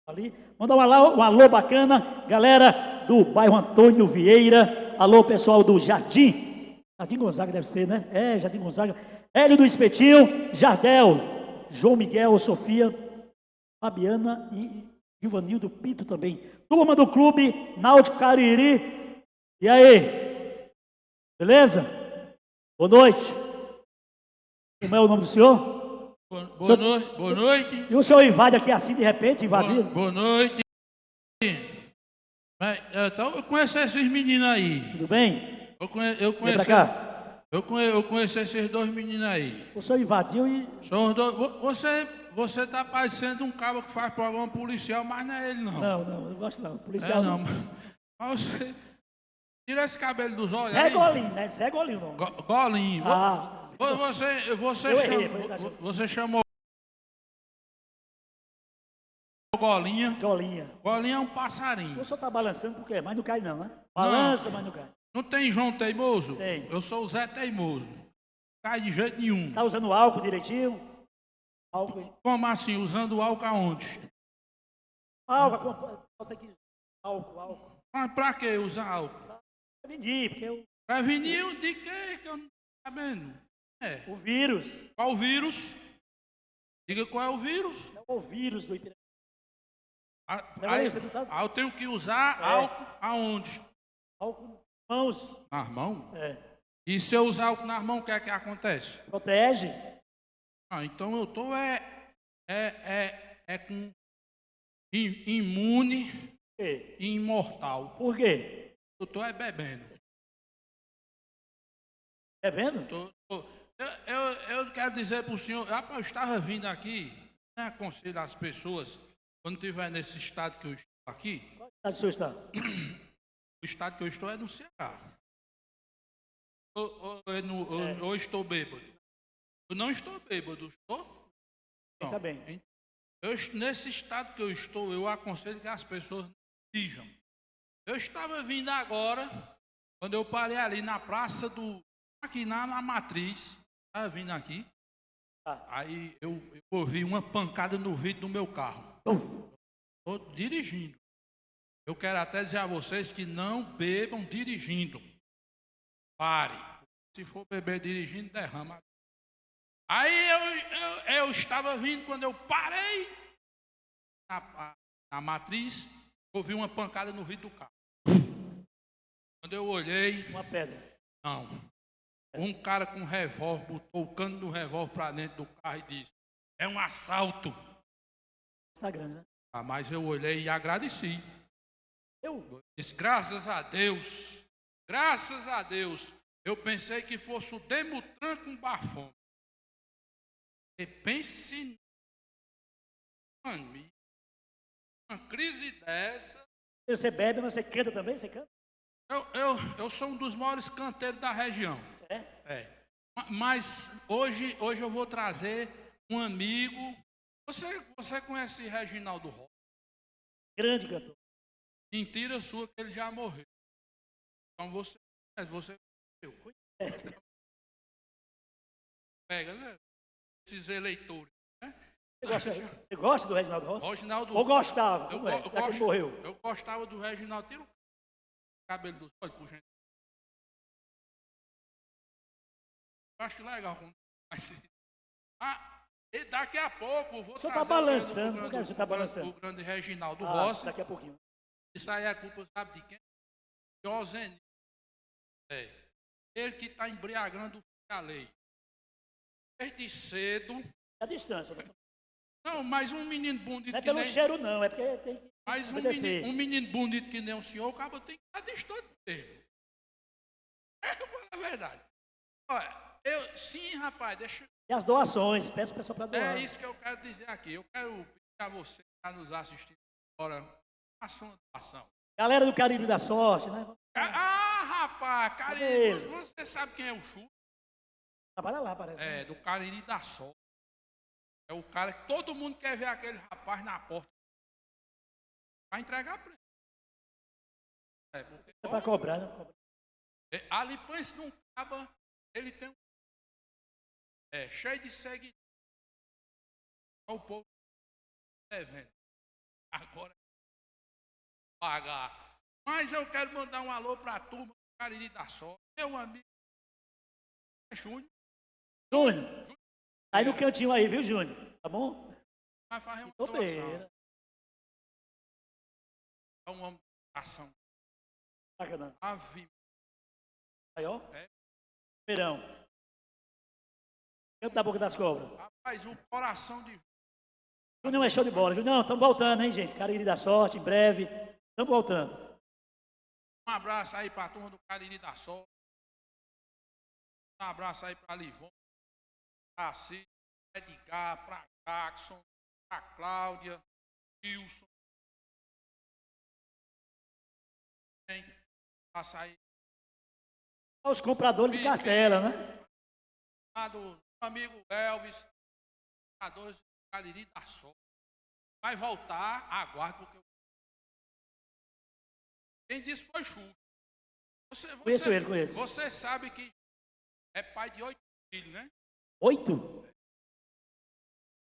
Ali. Manda um alô bacana, galera do bairro Antônio Vieira. Alô, pessoal do Jardim Gonzaga deve ser, né? É, Jardim Gonzaga. Hélio do Espetinho, Jardel, João Miguel, Sofia, Fabiana e Givanildo Pinto também. Turma do Clube Náutico Cariri. E aí? Beleza? Boa noite. Como é o nome do senhor? Boa noite. E o senhor invade aqui assim de repente, invadindo? Boa noite. Então, eu conheço esses meninos aí. Tudo bem? Eu conheço. Vem pra cá. Eu conheço esses dois meninos aí. O senhor invadiu e... São os dois. Você tá parecendo um cabo que faz programa policial, mas não é ele, não. Não, não gosto não. Policial não. Mas você... Tira esse cabelo dos olhos. Zé Golinho, né? Zé Golinho, não. Golinho. Ah, Você chamou Golinha. Golinha. Golinha é um passarinho. O senhor tá balançando por quê? Mas não cai não, né? Balança, mas não cai. Não tem João Teimoso? Tem. Eu sou o Zé Teimoso. Não cai de jeito nenhum. Tá usando álcool direitinho? Álcool. Como assim? Usando álcool aonde? Álcool. Mas pra que usar álcool? Prevenir, porque eu... Prevenir de quê? Que eu não tô sabendo. É. O vírus. Qual o vírus? Diga qual é o vírus. É o vírus do Ipiranga. Eu tenho que usar álcool aonde? Álcool nas mãos. Nas mãos? É. E se eu usar álcool nas mãos, o que é que acontece? Protege. Então eu tô com imune e imortal. Por quê? Eu tô bebendo. Bebendo? Eu quero dizer para o senhor, rapaz, eu estava vindo aqui, né, aconselho as pessoas, quando estiver nesse estado que eu estou aqui. Qual estado o senhor está? O estado que eu estou é no Ceará. Eu estou bêbado. Eu não estou bêbado, estou? Não. Tá bem. Nesse estado que eu estou, eu aconselho que as pessoas não dirijam. Eu estava vindo agora, quando eu parei ali na praça aqui na Matriz, estava vindo aqui, aí eu ouvi uma pancada no vidro do meu carro. Estou dirigindo. Eu quero até dizer a vocês que não bebam dirigindo. Pare. Se for beber dirigindo, derrama. Aí eu estava vindo, quando eu parei na Matriz, ouvi uma pancada no vidro do carro. Quando eu olhei... Uma pedra. Não. Um cara com um revólver, botou o cano do revólver para dentro do carro e disse: é um assalto. Instagram, né? Mas eu olhei e agradeci. Eu disse: graças a Deus. Graças a Deus. Eu pensei que fosse o Demutran com bafão. E pense uma crise dessa. Você bebe, mas você canta também? Você canta? Eu sou um dos maiores canteiros da região. É. Mas hoje eu vou trazer um amigo. Você conhece Reginaldo Rossi? Grande cantor. Mentira sua que ele já morreu. Então você pega, né? Esses eleitores. Né? Você gosta do Reginaldo Rossi? Reginaldo Ou gostava? Eu morreu. Eu gostava do Reginaldo. Tira o cabelo dos olhos, por gente. Eu acho legal. E daqui a pouco eu vou trazer tá balançando, por que você está balançando? O grande Reginaldo Rossi. Daqui a pouquinho. Isso aí é culpa, sabe de quem? De Ozeni. Ele que está embriagando a lei. Desde cedo. A distância. Né? Não, mas um menino bonito. Não é pelo cheiro, não, é porque tem que. Mas um menino bonito que nem o senhor, o cabo tem que estar distante dele. É verdade. Olha, sim, rapaz, deixa. E as doações, peço o pessoal para doar. É isso que eu quero dizer aqui. Eu quero pedir a você está nos assistindo agora, faça uma doação. Galera do Cariri da Sorte, né? Rapaz, Cariri, você sabe quem é o Chu? Trabalha lá, parece. É, do Cariri da Sorte. É o cara que todo mundo quer ver aquele rapaz na porta. Vai entregar pra ele. É, porque É pra cobrar, né? ali pensa num caba, ele tem um. Cheio de seguidores. O povo devendo. Agora pagar. Mas eu quero mandar um alô para a turma do Cariri da Sorte. Meu amigo Júnior. Júnior. Aí no cantinho aí, viu, Júnior? Tá bom? Vai fazer uma Bobeira. doação. É uma ação. Sacanagem. Ave. Aí, ó. Verão. Canto da boca das cobras. Rapaz, o coração de. Júnior é show de bola. Júnior, estamos voltando, hein, gente? Cariri da Sorte, em breve. Estamos voltando. Um abraço aí para a turma do Cariri da Sorte. Um abraço aí para Livon, para Cid, Edgar, para Jackson, para Cláudia, Wilson. Passa aí. Os compradores de cartela, né? Do amigo Elvis, compradores do Cariri da Sorte. Vai voltar, aguarde, porque quem disse foi Xuxa. Conheço ele, conheço. Você sabe que é pai de 8 filhos, né? 8?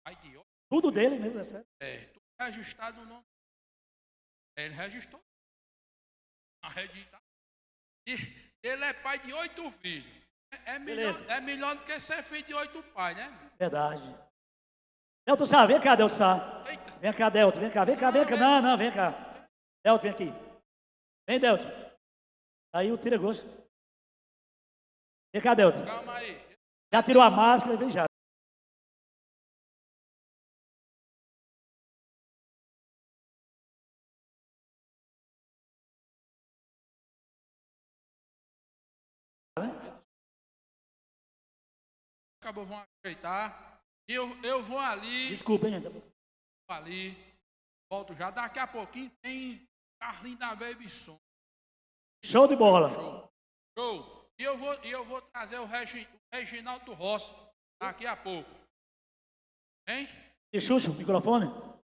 Pai de 8. Tudo dele mesmo, é sério. Tudo registrado no nome. Ele registrou. E ele é pai de 8 filhos. É melhor do que ser filho de 8 pais, né? Verdade. Delto Sá, vem cá, Delto Sá. Eita. Vem cá, Delto, vem cá, vem cá, vem cá. Não, vem cá. Delto, vem aqui. Vem, Delto. Aí o tira gosto. Vem cá, Delto. Calma aí. Já tirou a máscara, vem já. Acabou, vão ajeitar. Eu vou ali. Desculpa, hein? Vou ali. Volto já. Daqui a pouquinho tem Carlinhos da Baby Som. Show de bola. Show. E eu vou trazer o Reginaldo Rossi daqui a pouco. Hein? E Xuxa, o microfone?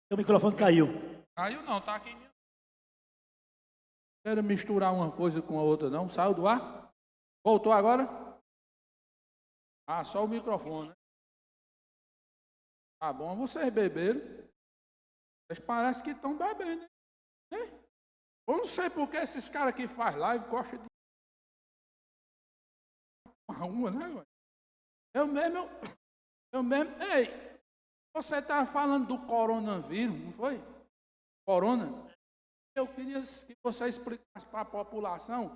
Seu microfone caiu. Caiu não, tá aqui. Quero misturar uma coisa com a outra não. Saiu do ar? Voltou agora? Ah, só o microfone, né? Tá bom, vocês beberam. Vocês parecem que estão bebendo, né? Eu não sei porque esses caras que fazem live gostam de uma, né, velho? Eu mesmo, ei, você estava falando do coronavírus, não foi? Corona? Eu queria que você explicasse para a população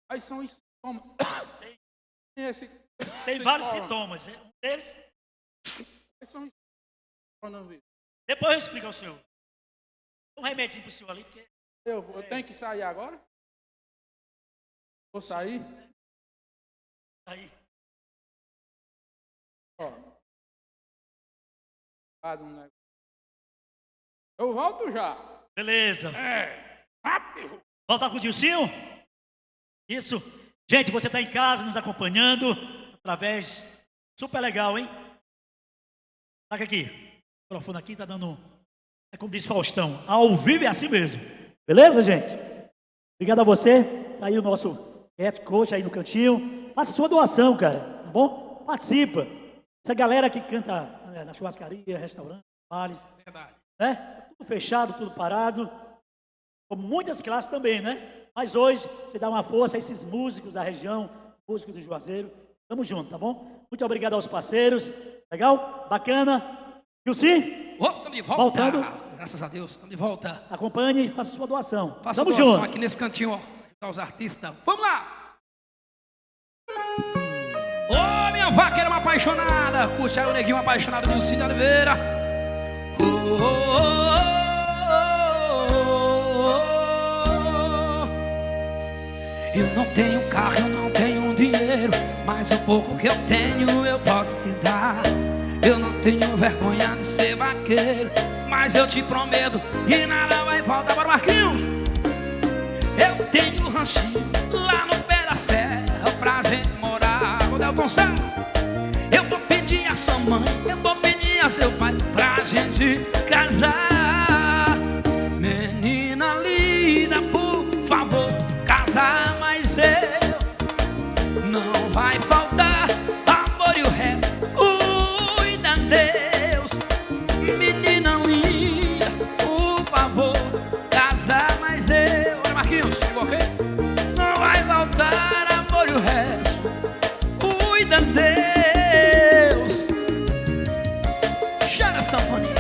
quais são os sintomas. Tem vários sintomas. Um deles. Quais são os coronavírus? Depois eu explico ao senhor. Um remedinho para o senhor ali. Porque... Eu tenho que sair agora? Vou sair? Aí. Ó. Eu volto já. Beleza. Rápido. Volta com o Dilcinho? Isso. Gente, você está em casa nos acompanhando através. Super legal, hein? Taca aqui. O microfone aqui está dando. É como diz Faustão. Ao vivo é assim mesmo. Beleza, gente? Obrigado a você. Tá aí o nosso head coach aí no cantinho. Faça sua doação, cara. Tá bom? Participa. Essa galera que canta na churrascaria, restaurante, bares. Verdade. Né? Tudo fechado, tudo parado. Como muitas classes também, né? Mas hoje você dá uma força a esses músicos da região, músicos do Juazeiro. Tamo junto, tá bom? Muito obrigado aos parceiros. Legal? Bacana. Dilci? Estamos de volta. Voltando. Graças a Deus, estamos de volta. Acompanhe e faça sua doação. Faça Tamo doação junto. aqui nesse cantinho, ó. Ajudar os artistas. Vamos lá! Ô, minha vaqueira uma apaixonada. Curte aí o neguinho apaixonado do Cid Oliveira. Eu não tenho carro, eu não tenho dinheiro, mas o pouco que eu tenho eu posso te dar. Eu não tenho vergonha de ser vaqueiro, mas eu te prometo que nada vai faltar. Para Marquinhos. Eu tenho um ranchinho lá no pé da serra pra gente morar. O Delton Sá, eu vou pedir a sua mãe, eu vou pedir a seu pai pra gente casar. Menina linda, por favor, casar, mas eu não vai faltar amor e o resto cuida Deus. Menina linda, por favor, casar, mas eu... Olha Marquinhos, chegou ok? Não vai faltar amor e o resto cuida Deus. Chora sanfonia.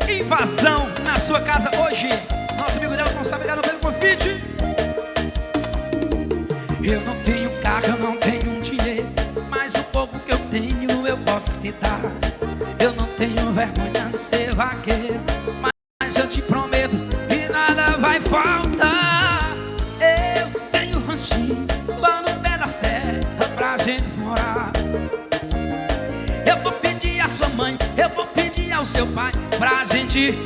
Invasão na sua casa hoje. Nosso amigo Delton está pegando pelo confite. Eu não tenho carro, eu não tenho dinheiro, mas o pouco que eu tenho eu posso te dar. Eu não tenho vergonha de ser vaqueiro, mas eu te prometo que nada vai faltar. Eu tenho ranchinho lá no pé da serra pra gente morar. Eu vou pedir a sua mãe, eu vou pedir ao seu pai pra gente...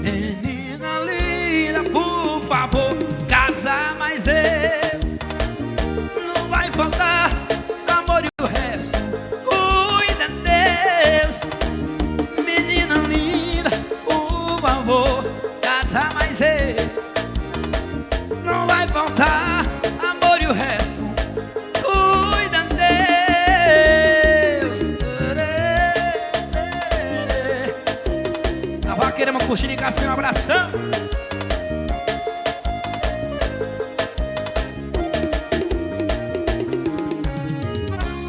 Menina linda, por favor, casar, mas eu não vai faltar amor e o resto cuida Deus. Menina linda, por favor, casar, mas eu não vai faltar amor e o resto cuida Deus. A vaqueira, uma curtida em casa, um abração.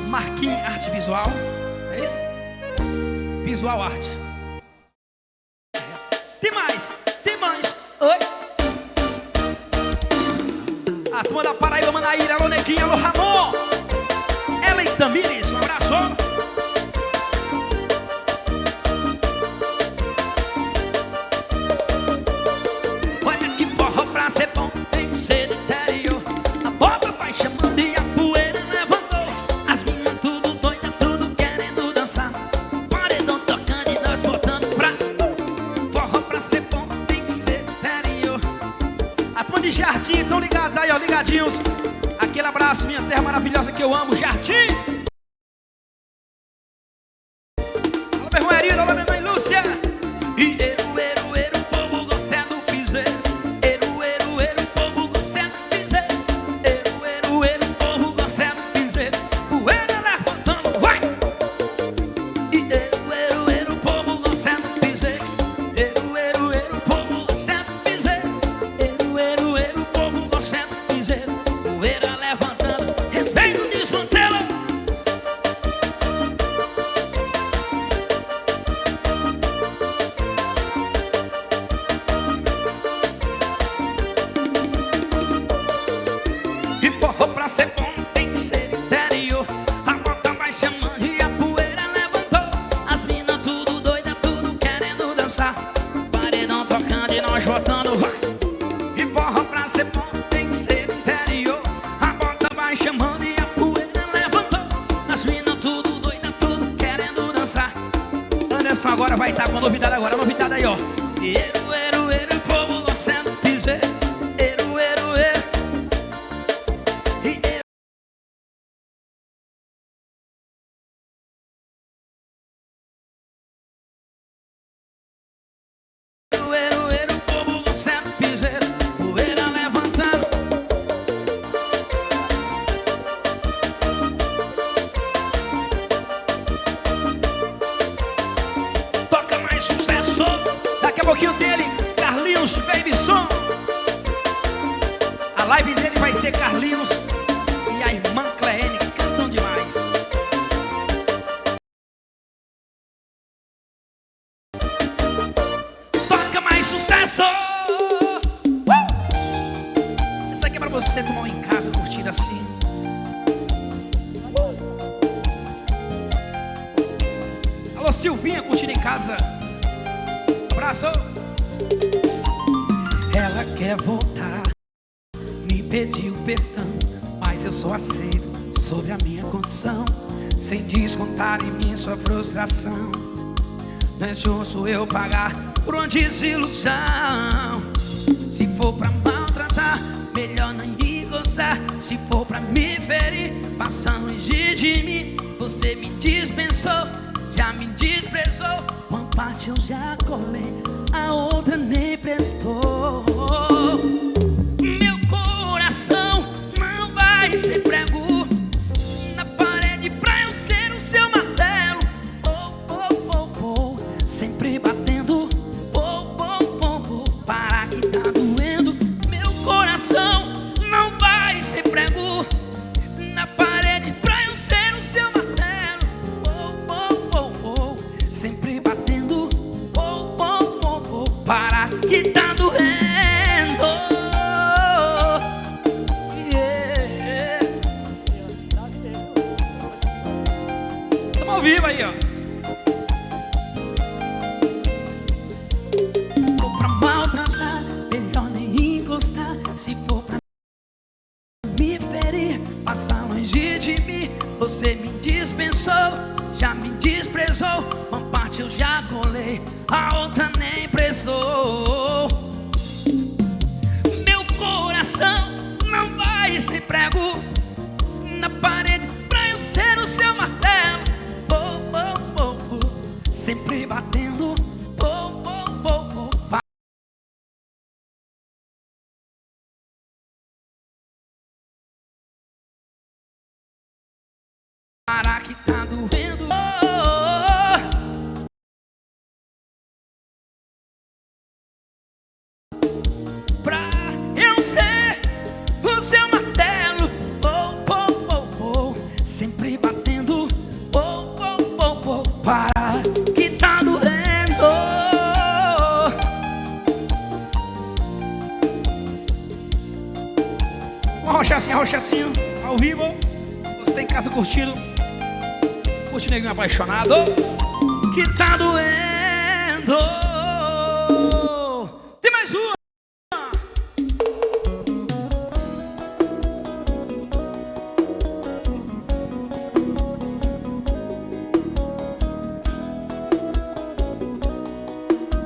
Marquinhos Arte Visual, é isso? Visual Arte. Tem mais, tem mais. Oi. A turma da Paraíba, Manaíra, alô Nequinha, alô Ramon. Ellen Tamires, um abraço. Olha que forró pra ser bom tem que ser do interior. A bola vai chamando e a poeira levantou. As meninas tudo doida, tudo querendo dançar. Paredão tocando e nós botando pra... Forró pra ser bom tem que ser do interior. A turma de Jardim, estão ligados aí, ó, ligadinhos. Aquele abraço, minha terra maravilhosa que eu amo, Jardim. Alô, meu irmão Herido, alô, minha mãe Lúcia. E o povo gosta do piseiro. O povo gosta do piseiro. O povo gosta do piseiro. Poeira levantando, vai! E o povo gosta do piseiro. O povo gosta do piseiro. O povo gosta do piseiro. Poeira levantando, respeito desmantela. E forró pra ser bom tem que ser interior. A bota vai chamando e a poeira levantou. As minas tudo doida, tudo querendo dançar. Paredão tocando e nós botando, vai. E forró pra ser bom tem que ser interior. A bota vai chamando e a poeira levantou. As minas tudo doida, tudo querendo dançar. Anderson agora vai estar com a novidade agora, a novidade aí, ó. O povo gostando de piseiro. O povo gostando de piseiro. Poeira levantando. Toca mais sucesso. Daqui a pouquinho dele, Carlinhos Babyson. A live dele vai ser Carlinhos e a irmã Cleene, cantam demais. Toca mais sucesso. Essa aqui é pra você tomar em casa, curtir assim. Alô Silvinha, curtindo em casa. Abraço. Ela quer voltar, me pediu perdão, mas eu só aceito sobre a minha condição, sem descontar em mim sua frustração. Não é justo eu pagar por uma desilusão. Se for pra maltratar, melhor não encostar. Se for pra me ferir, passa longe de mim. Você me dispensou, já me desprezou. Uma parte eu já colei, a outra nem prestou. Meu coração não vai ser prego na parede pra eu ser o seu martelo. Oh, oh, oh, oh, sempre batendo. Oh, oh, oh, oh, para que tá doendo. Meu coração não vai ser prego na parede pra eu ser o seu martelo. Oh, oh, oh, oh, sempre batendo. Oh, oh, oh, oh, para que tá doendo. Tamo ao vivo aí, ó. Se for pra maltratar, melhor nem encostar. Se for pra me ferir, passa longe de mim. Você me dispensou, já me desprezou. Uma parte eu já colei, a outra nem prezou. Meu coração não vai ser prego na parede pra eu ser o seu martelo. Oh, oh, oh, oh, sempre batendo. Oh, oh, oh, oh, para que tá doendo. Pra eu ser o seu martelo. Oh, oh, oh, oh, sempre batendo. Oh, oh, oh, oh, para que tá doendo. Uma rochacinha, ao vivo. Você em casa curtindo. Curte neguinho apaixonado. Que tá doendo. Tem mais uma.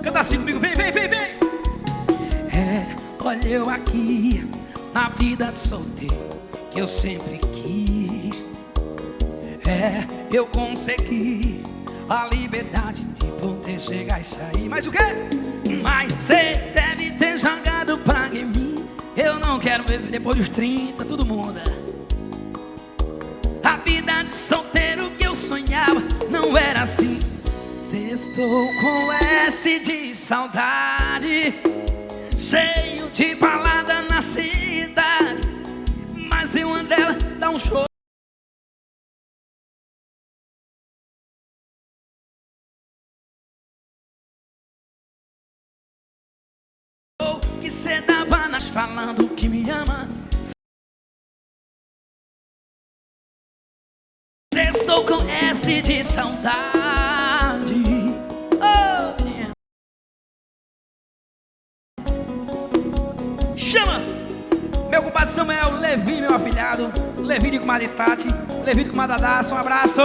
Canta assim comigo, vem, vem, vem, vem. É, olha eu aqui na vida de solteiro que eu sempre quis. É, eu consegui a liberdade de poder chegar e sair. Mas o quê? Mas você deve ter jogado praga em mim. Eu não quero beber depois dos 30, tudo muda. A vida de solteiro que eu sonhava não era assim. Estou com S de saudade, cheio de balada na cidade. Mas em uma delas dá um show que cê dava nas falando que me ama. Estou com S de saudade. Oh, yeah. Chama! Meu compadre Samuel, Levi, meu afilhado, Levi de comadre Tati, Levi de comadre Adassa, um abraço.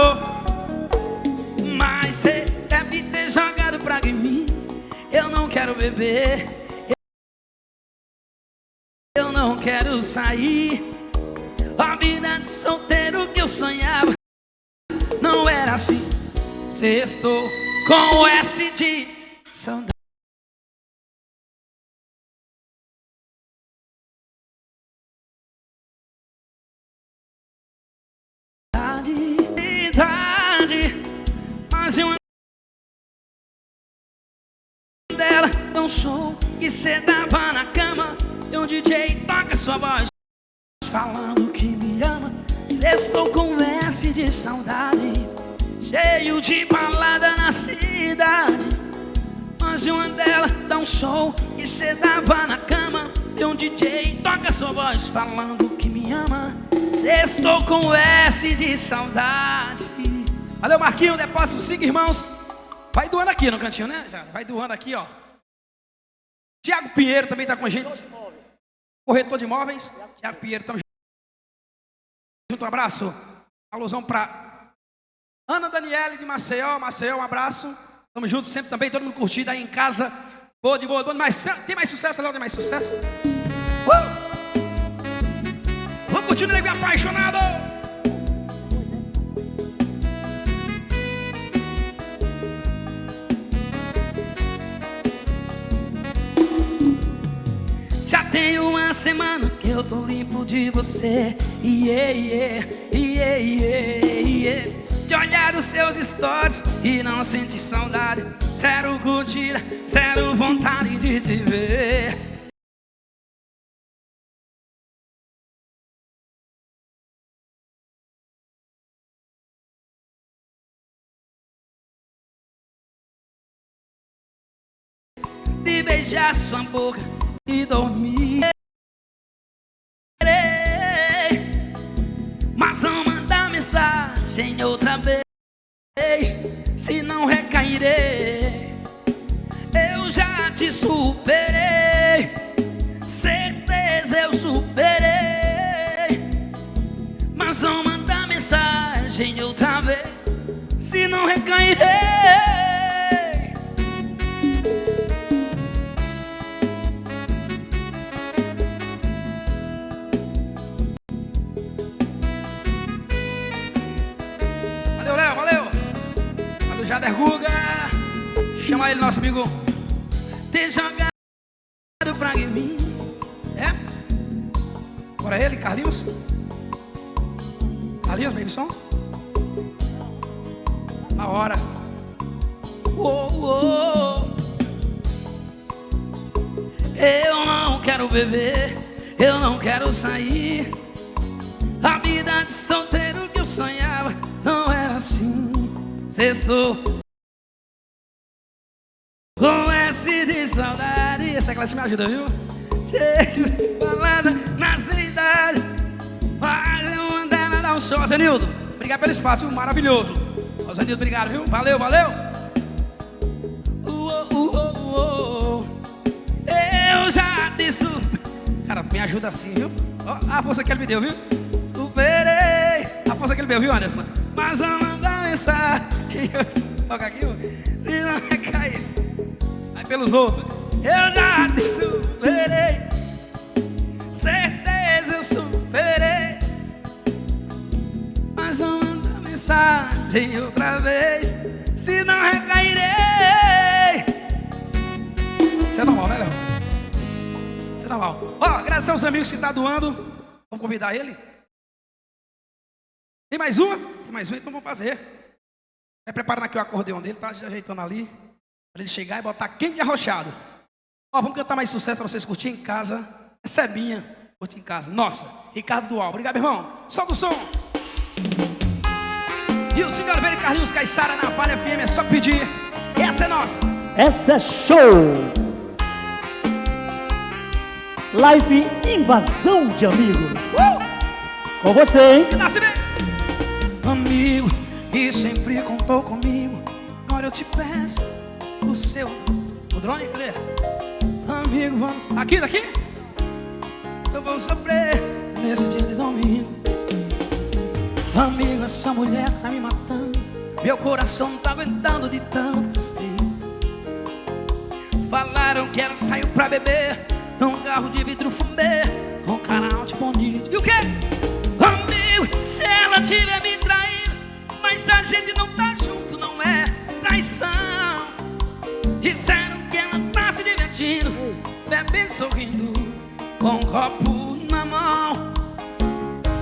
Mas cê deve ter jogado praga em mim. Eu não quero beber, eu não quero sair. A vida de solteiro que eu sonhava não era assim. Estou com o S de saudade. Mas uma dela dá um show que cê dava na cama. E um DJ toca sua voz falando que me ama. Estou com S de saudade, cheio de balada na cidade. Mas uma delas dá um show e cê dava na cama. E um DJ toca sua voz falando que me ama. Estou com S de saudade. Valeu, Marquinho, depósito 5 irmãos. Vai doando aqui no cantinho, né? Já vai doando aqui, ó. Tiago Pinheiro também tá com a gente. Corretor de imóveis. Tiago Pinheiro, tamo junto junto, um abraço. Alusão pra Ana Daniele de Maceió. Maceió, um abraço. Tamo junto sempre também, todo mundo curtido aí em casa. Boa, de boa, boa. Mas tem mais sucesso, Léo? Tem mais sucesso? Vamos curtindo, nego apaixonado. Já tem uma semana que eu tô limpo de você. De olhar os seus stories e não sentir saudade. Zero curtida, zero vontade de te ver. De beijar sua boca e dormir. Mas não mandar mensagem outra vez, se não recairei. Eu já te superei, certeza eu superei. Mas não mandar mensagem outra vez, se não recairei. Jader Guga, chama ele, nosso amigo. Ter jogado pra mim. É? Bora ele, Carlinhos. Carlinhos, baby som. A hora. Eu não quero beber, eu não quero sair. A vida de solteiro que eu sonhava não era assim. Cessou com S de saudade. Essa classe me ajuda, viu? Cheio de balada na cidade. Mas eu andar lá dar um show. Zenildo, obrigado pelo espaço, viu? Maravilhoso. Ô, Zenildo, obrigado, viu? Valeu, valeu. Eu já disse. Cara, me ajuda assim, viu? Ó, a força que ele me deu, viu? Superei a força que ele me deu, viu, Anderson? Mas não mandar mensagem. Toca aqui, ó. Se não vai cair, vai pelos outros. Eu já te superei, certeza eu superei. Mas não manda mensagem outra vez, se não recairei. Isso é normal, né, Léo? Isso é normal. Ó, agradecer aos amigos que estão doando. Vamos convidar ele? Tem mais uma? Tem mais uma, então vamos fazer. Vai preparando aqui o acordeão dele, tá ajeitando ali, pra ele chegar e botar quente e arrochado. Ó, vamos cantar mais sucesso pra vocês curtirem em casa. É Sebinha, curtir em casa. Nossa, Ricardo Dual. Obrigado, meu irmão. Solta o som. Dilson de Oliveira e Carlinhos Caissara na Vale FM, é só pedir. Essa é nossa. Essa é show. Live Invasão de Amigos. Com você, hein? Amigo que sempre contou comigo, agora eu te peço o seu. O drone, cadê? Amigo, vamos. Aqui, daqui? Eu vou sofrer nesse dia de domingo. Amigo, essa mulher tá me matando. Meu coração não tá aguentando de tanto castigo. Falaram que ela saiu pra beber num carro de vidro fumê, com canal de bonito. E o quê? Amigo, se ela tiver me traído, mas a gente não tá junto, não é traição. Disseram que ela tá se divertindo, bebendo, sorrindo, com um copo na mão.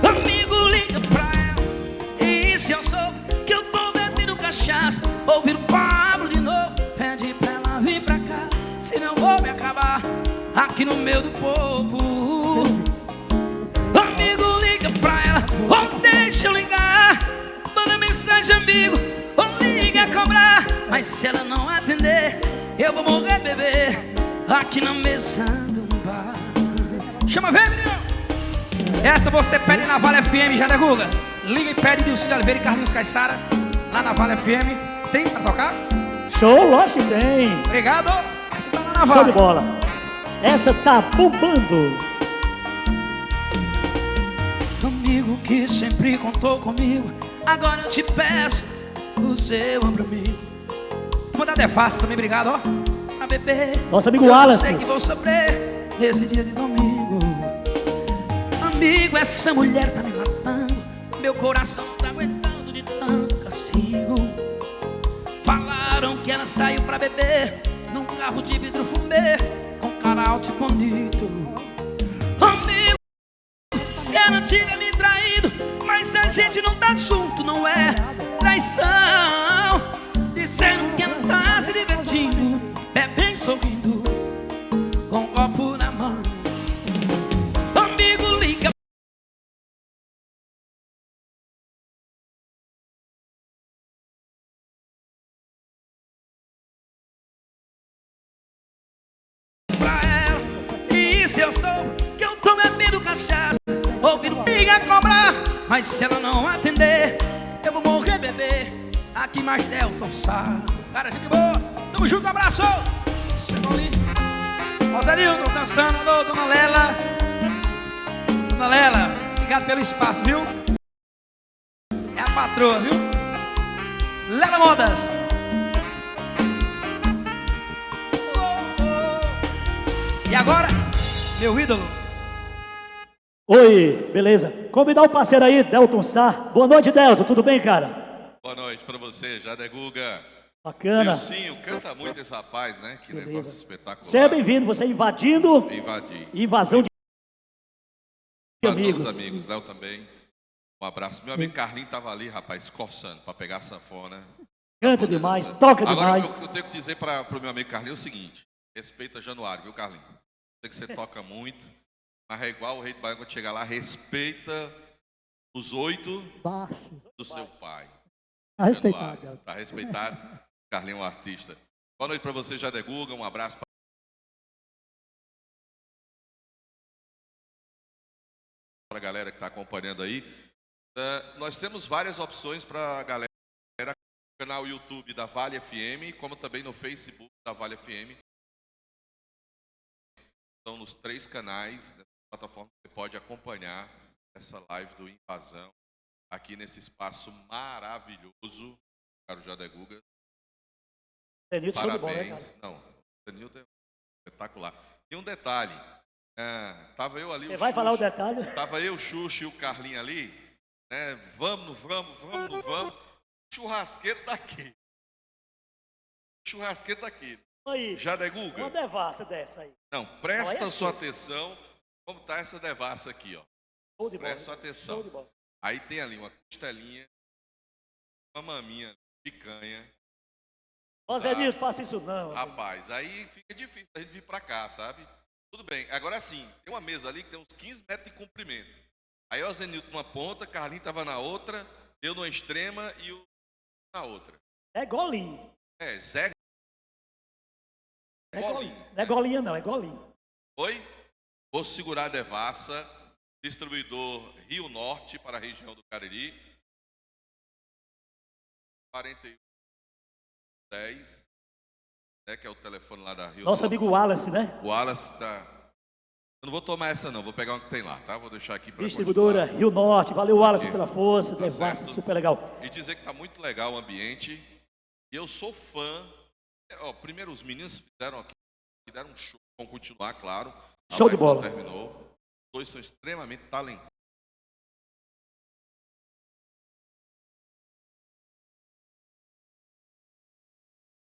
Amigo, liga pra ela e se eu sou que eu tô bebendo cachaça, ouvir o Pablo de novo, pede pra ela vir pra cá, senão vou me acabar aqui no meio do povo. Amigo, liga pra ela, ou deixa eu ligar, manda mensagem, amigo, ou liga a cobrar. Mas se ela não atender, eu vou morrer, bebê, aqui na mesa do bar. Chama, vem, menino. Essa você pede na Vale FM, Jader Guga. Liga e pede Dilson de Oliveira e Carlinhos Caissara, lá na Vale FM. Tem pra tocar? Show, lógico que tem. Obrigado. Essa tá lá na Vale. Show de bola. Essa tá bombando. amigo que sempre contou comigo, agora eu te peço o seu ombro amigo. Mandar é fácil também, obrigado, ó. Pra beber. Nosso amigo Wallace. Eu sei que vou sofrer nesse dia de domingo. Amigo, essa mulher tá me matando, meu coração não tá aguentando de tanto castigo. Falaram que ela saiu pra beber num carro de vidro fumê, com cara alto e bonito. Amigo, se ela tiver me traído, mas se a gente não tá junto, não é traição. Dizendo que ela tá se divertindo, bebendo, sorrindo, com um copo na mão. Amigo, liga pra ela. E se eu sou que eu tô bebendo cachaça, ouvindo briga cobrar, mas se ela não atender, eu vou morrer, bebê. Aqui mais Delton Sá. Cara, gente boa, tamo junto, abraço. Chegou ali Rosarildo dançando, alô, dona Lela. Dona Lela, obrigado pelo espaço, viu? É a patroa, viu? Lela Modas. E agora, meu ídolo. Oi, beleza. Convidar o parceiro aí, Delton Sá. Boa noite, Delton, tudo bem, cara? Boa noite pra você, Jade Guga. Bacana. Nilcinho, canta muito esse rapaz, né? Que Beleza. negócio espetacular. Seja bem-vindo, você invadindo. Invadir. Invasão de Invasão amigos. dos amigos, Léo também. Um abraço. Meu amigo Carlinho tava ali, rapaz, coçando pra pegar a sanfona. Canta demais, toca Agora, demais. eu tenho que dizer pro meu amigo Carlinho o seguinte: respeita Januário, viu, Carlinho? Sei que você toca muito, mas é igual o Rei do Baiano quando chegar lá, respeita os 8 Baixo. do seu pai. Tá respeitado. Tá respeitado. Carlinho é um artista. Boa noite para você, Jade Guga. Um abraço para a galera que está acompanhando aí. Nós temos várias opções para a galera no canal YouTube da Vale FM, como também no Facebook da Vale FM. Estão nos 3 canais, nessa plataforma que você pode acompanhar essa live do Invasão, aqui nesse espaço maravilhoso, caro Jade Guga. Denilton, show de bola, né, Parabéns. cara? Não, Denilton é espetacular. E um detalhe, tava eu ali, Você vai falar o detalhe? tava eu, o Xuxa e o Carlinho ali, né? Vamos. Churrasqueiro daqui. Churrasqueiro daqui. Aí, Jade Guga. uma devassa dessa aí. Não, presta Não, é sua assim. atenção como tá essa devassa aqui, ó. Show de bola. Presta sua atenção. Show de bola. Aí tem ali uma costelinha, uma maminha, picanha. Ó, Zé Nilton, faça isso não. Rapaz, aí fica difícil a gente vir pra cá, sabe? Tudo bem. Agora sim, tem uma mesa ali que tem uns 15 metros de comprimento. Aí o Zé Nilton numa ponta, Carlinho tava na outra, eu numa extrema e o na outra. É golinho. É, Zé Golinho. Não é golinha não, é golinho. Oi? Vou segurar a devassa, distribuidor Rio Norte para a região do Cariri. 4110, né, que é o telefone lá da Rio Nosso Norte. amigo Wallace, né? O Wallace tá... Eu não vou tomar essa não, vou pegar uma que tem lá, tá? Vou deixar aqui para Distribuidora Rio Norte. Valeu, Wallace, pela força. Tá Devassa, certo. super legal. E dizer que tá muito legal o ambiente. E eu sou fã. Ó, primeiro os meninos fizeram aqui, deram um show, vão continuar, claro. A Show de live não bola. terminou. Os dois são extremamente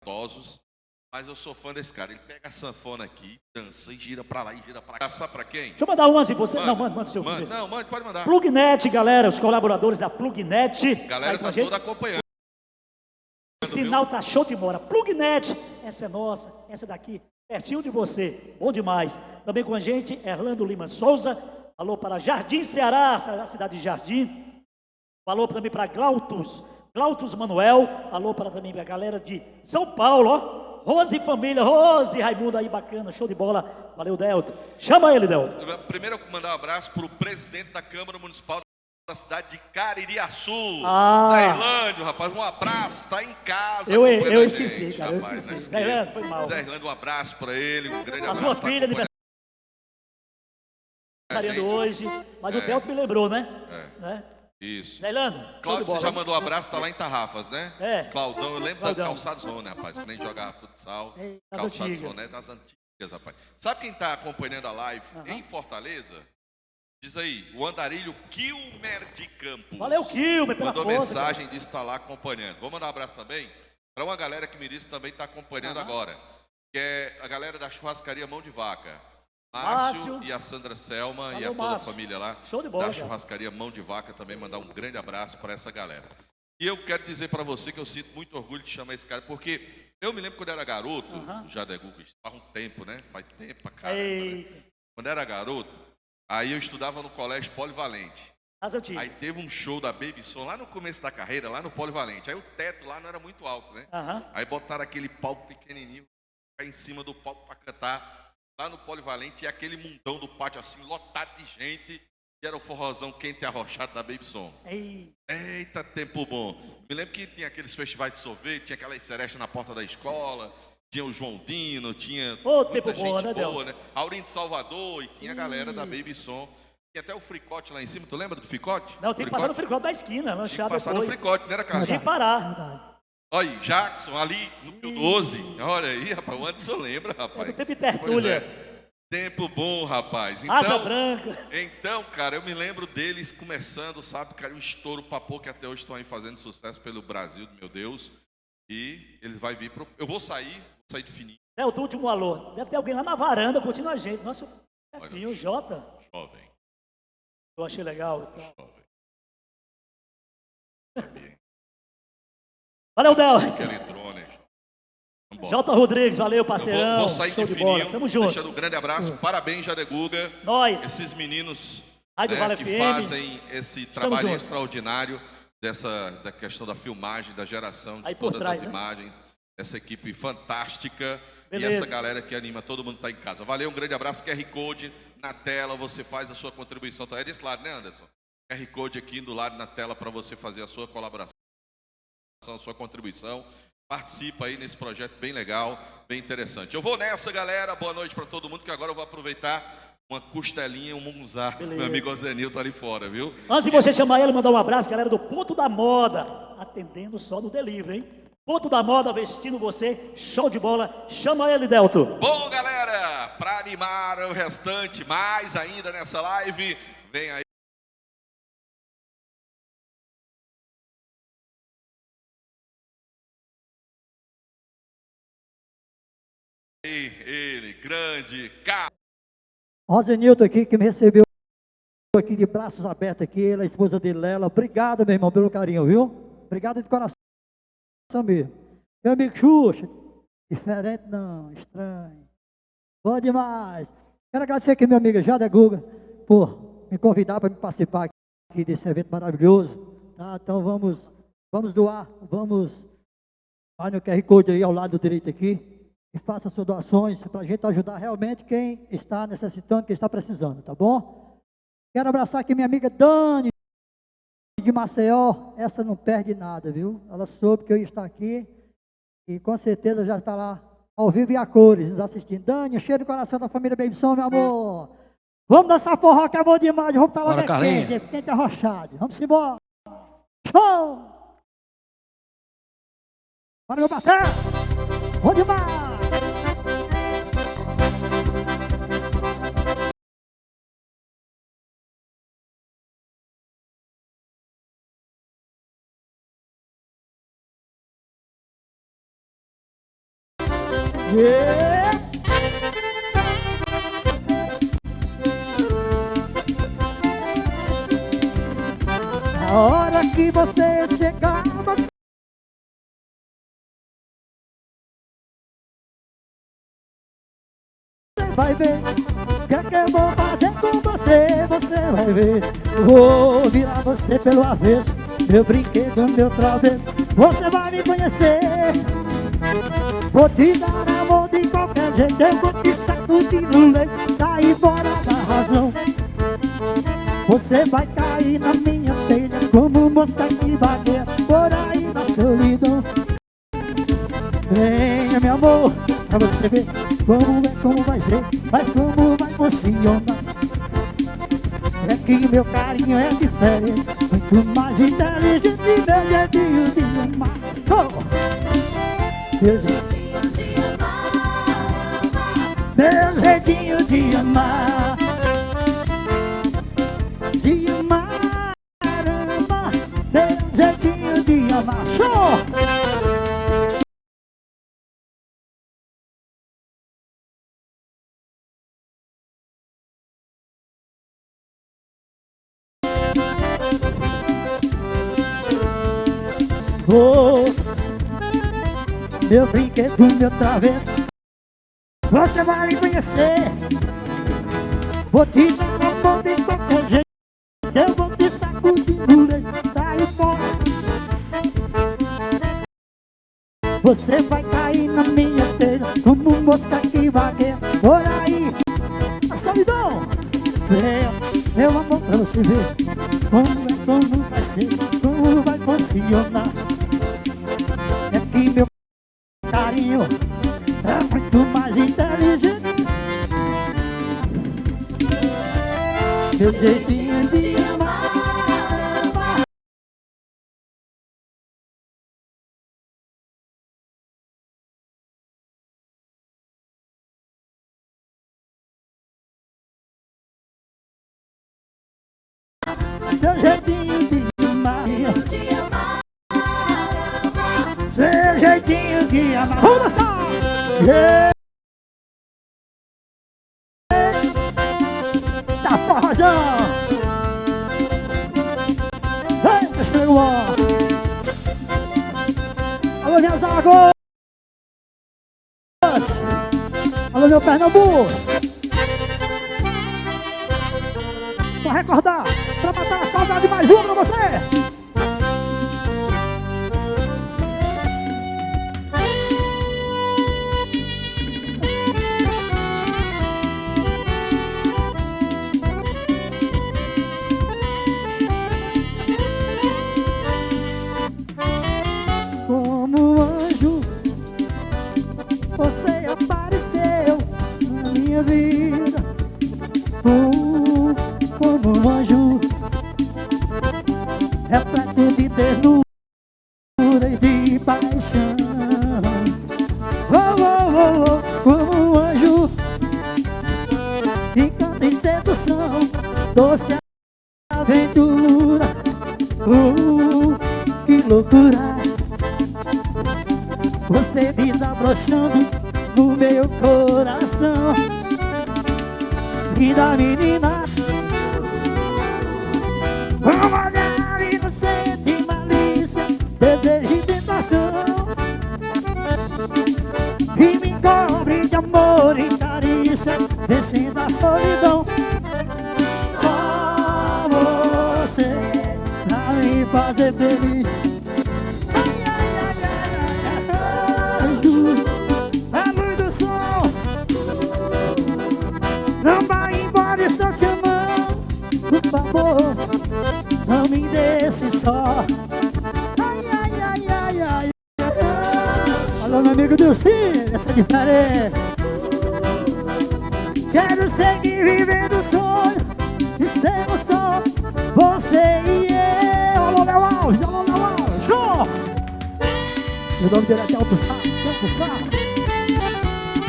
talentosos. Mas eu sou fã desse cara. Ele pega a sanfona aqui, dança e gira pra lá e gira pra cá. Sabe pra quem? Deixa eu mandar umas em você. Manda. Não, manda o seu. Não, mande, pode mandar. Plugnet, galera, os colaboradores da Plugnet. A galera aí com tá a gente. toda acompanhando. O sinal tá show de bola. Plugnet, essa é nossa, essa daqui, pertinho de você. Bom demais. Também com a gente, Erlando Lima Souza. Alô para Jardim Ceará, a cidade de Jardim. Alô também para Glautus Manuel. Alô para também a galera de São Paulo, ó. Rose Família, Rose Raimundo aí, bacana, show de bola. Valeu, Delton. Chama ele, Delton. Primeiro eu vou mandar um abraço para o presidente da Câmara Municipal da cidade de Caririaçu, Ah. Zé Irlândio, rapaz, um abraço, tá em casa. Eu acompanhando a esqueci, gente, cara, eu rapaz, esqueci. não Zé Irlândio, foi mal. Zé Irlândio, um abraço para ele, um grande A abraço. sua tá filha, acompanhando aniversariando gente. hoje, mas o Delto me lembrou, né? Né? Isso. Leilano, show de Cláudio, você bola. já mandou um abraço, tá lá em Tarrafas, né? É. Claudão, eu lembro Claudão. da Calçados Zona, rapaz, quando a gente jogava futsal. Das Calçados antigas. Zona, é das antigas, rapaz. Sabe quem tá acompanhando a live em Fortaleza? Diz aí, o andarilho Kilmer de Campos. Valeu, Kilmer, pela mandou força, mensagem de estar lá acompanhando. Vou mandar um abraço também para uma galera que me disse também está acompanhando agora, que é a galera da churrascaria Mão de Vaca. Márcio e a Sandra Selma. Valeu, e a toda Márcio. a família lá Show de bola, da cara. churrascaria Mão de Vaca também, mandar um grande abraço para essa galera. E eu quero dizer para você que eu sinto muito orgulho de chamar esse cara, porque eu me lembro quando eu era garoto, já de Google, faz um tempo, né? Faz tempo pra caramba, né? Quando eu era garoto, aí eu estudava no colégio Polivalente. As antigas. Aí teve um show da Baby Som lá no começo da carreira, lá no Polivalente. Aí o teto lá não era muito alto, né? Aí botaram aquele palco pequenininho aí em cima do palco para cantar lá no Polivalente, e aquele mundão do pátio assim, lotado de gente, e era o forrozão quente e arrochado da Baby Som. Eita, tempo bom. Me lembro que tinha aqueles festivais de sorvete, tinha aquelas serechas na porta da escola, tinha o João Dino, tinha muita tempo gente bom, né, boa, né? Aurinho de Salvador, e tinha a galera da Baby Som. Tinha até o fricote lá em cima, tu lembra do fricote? Não, tem que passar no fricote da esquina, lanchar depois. Passar no fricote, não era, Carlos? Tinha que parar. Olha aí, Jackson, ali no Pio 12. Olha aí, rapaz, o Anderson lembra, rapaz. É do tempo de tertúlia. Tempo bom, rapaz. Então, Asa branca. Então, cara, eu me lembro deles começando, sabe, cara, um estouro papô que até hoje estão aí fazendo sucesso pelo Brasil, meu Deus. E ele vai vir pro... Eu vou sair de fininho. É o último alô. Deve ter alguém lá na varanda curtindo a gente. Nossa, chefinho, o Jota. Jovem. Eu achei legal. Jovem. Valeu, Del. Jota Rodrigues, valeu, parceirão. Vou sair show de bola. fininho, Tamo junto. deixando um grande abraço. Parabéns, Jadeguga. Nós. Esses meninos, Rádio Vale que FM. fazem esse trabalho juntos. extraordinário da questão da filmagem, da geração de Aí por todas trás, as né? imagens. Essa equipe fantástica. Beleza. E essa galera que anima todo mundo que está em casa. Valeu, um grande abraço. QR Code na tela, você faz a sua contribuição. É desse lado, né, Anderson? QR Code aqui do lado na tela para você fazer a sua colaboração, a sua contribuição. Participa aí nesse projeto bem legal, bem interessante. Eu vou nessa, galera. Boa noite para todo mundo, que agora eu vou aproveitar uma costelinha, um mungunzá. Meu amigo Ozenil tá ali fora, viu? Antes de você chamar ele, mandar um abraço, galera do Ponto da Moda, atendendo só no delivery, hein? Ponto da Moda, vestindo você, show de bola. Chama ele, Delto. Bom, galera, para animar o restante, mais ainda nessa live, vem aí. Ele, grande, Rosenilton aqui, que me recebeu aqui de braços abertos aqui, ele, a esposa dele, Lela. Obrigado, meu irmão, pelo carinho, viu? Obrigado de coração mesmo. Meu amigo Xuxa, diferente não, estranho. Bom demais. Quero agradecer aqui, minha amiga Jada Guga, por me convidar para me participar aqui desse evento maravilhoso. Tá? Então vamos doar, vai no QR Code aí ao lado direito aqui. E faça suas doações para a gente ajudar realmente quem está necessitando, quem está precisando, tá bom? Quero abraçar aqui minha amiga Dani, de Maceió. Essa não perde nada, viu? Ela soube que eu ia estar aqui e com certeza já está lá ao vivo e a cores, nos assistindo. Dani, cheio do coração da família Baby Som, meu amor. Vamos dançar forró, que é bom demais. Vamos estar lá quente arrochado. Vamos embora. Show! Bora, meu parceiro! Bom demais! Yeah. A hora que você chegar, você vai ver o que é que eu vou fazer com você, você vai ver. Vou virar você pelo avesso, meu brinquedo, meu travesso, você vai me conhecer. Vou te dar amor de qualquer jeito, eu vou te sacudir no leito, sair fora da razão. Você vai cair na minha telha como mosca que vagueia por aí na solidão. Venha, meu amor, pra você ver como vai ser, mas como vai funcionar. que meu carinho é diferente, muito mais inteligente, meu jeitinho de amar. Meu jeitinho de amar, amar, meu jeitinho de amar. Show! Oh, meu brinquedo, meu travesso, você vai me conhecer. Vou te dar uma mão de qualquer jeito, eu vou te sacudir no leito, daí fora. Você vai cair na minha telha, como mosca que vagueia por aí. A solidão, meu amor, pra você ver como vai ser, como vai funcionar. É que meu carinho é muito mais inteligente, meu jeitinho de amar. Seu jeitinho de amar, seu jeitinho de amar. Vamos dançar! Tá forrozão! Eita, chegou! Alô, minhas águas! Alô, meu Pernambuco! Pra recordar, pra matar a saudade, mais uma pra você! Como um anjo, você apareceu na minha vida. Como um anjo, repleto de ternura e de paixão. Como um anjo, encanta em sedução, doce aventura. Que loucura, você desabrochando no meu coração. Linda menina, um olhar inocente, malícia, desejo e tentação, e me cobre de amor e carícia, vencendo a solidão. Só você pra me fazer feliz. A luz do sol, não vai embora, estou te amando. Por favor, não me deixe só. Ai. Alô, meu amigo Dilcinho, essa é diferente. Quero seguir vivendo o sonho de sermos só você e eu. Alô, Léo Alves, show! Meu nome dele é Alto Sá.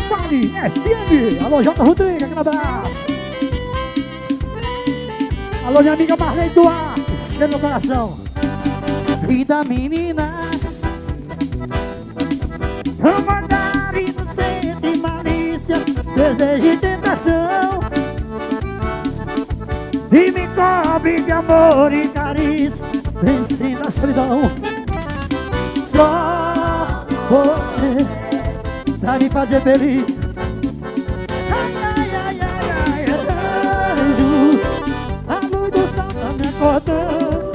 Vale FM. Alô, J. Rodrigues, aquele abraço. Alô, minha amiga Marley Duarte, cheio no coração. Linda menina, olhar inocente, malícia, desejo e tentação, e me cobre de amor e carícia, vencendo a solidão. Só você pra me fazer feliz. A luz do sol tá me acordando.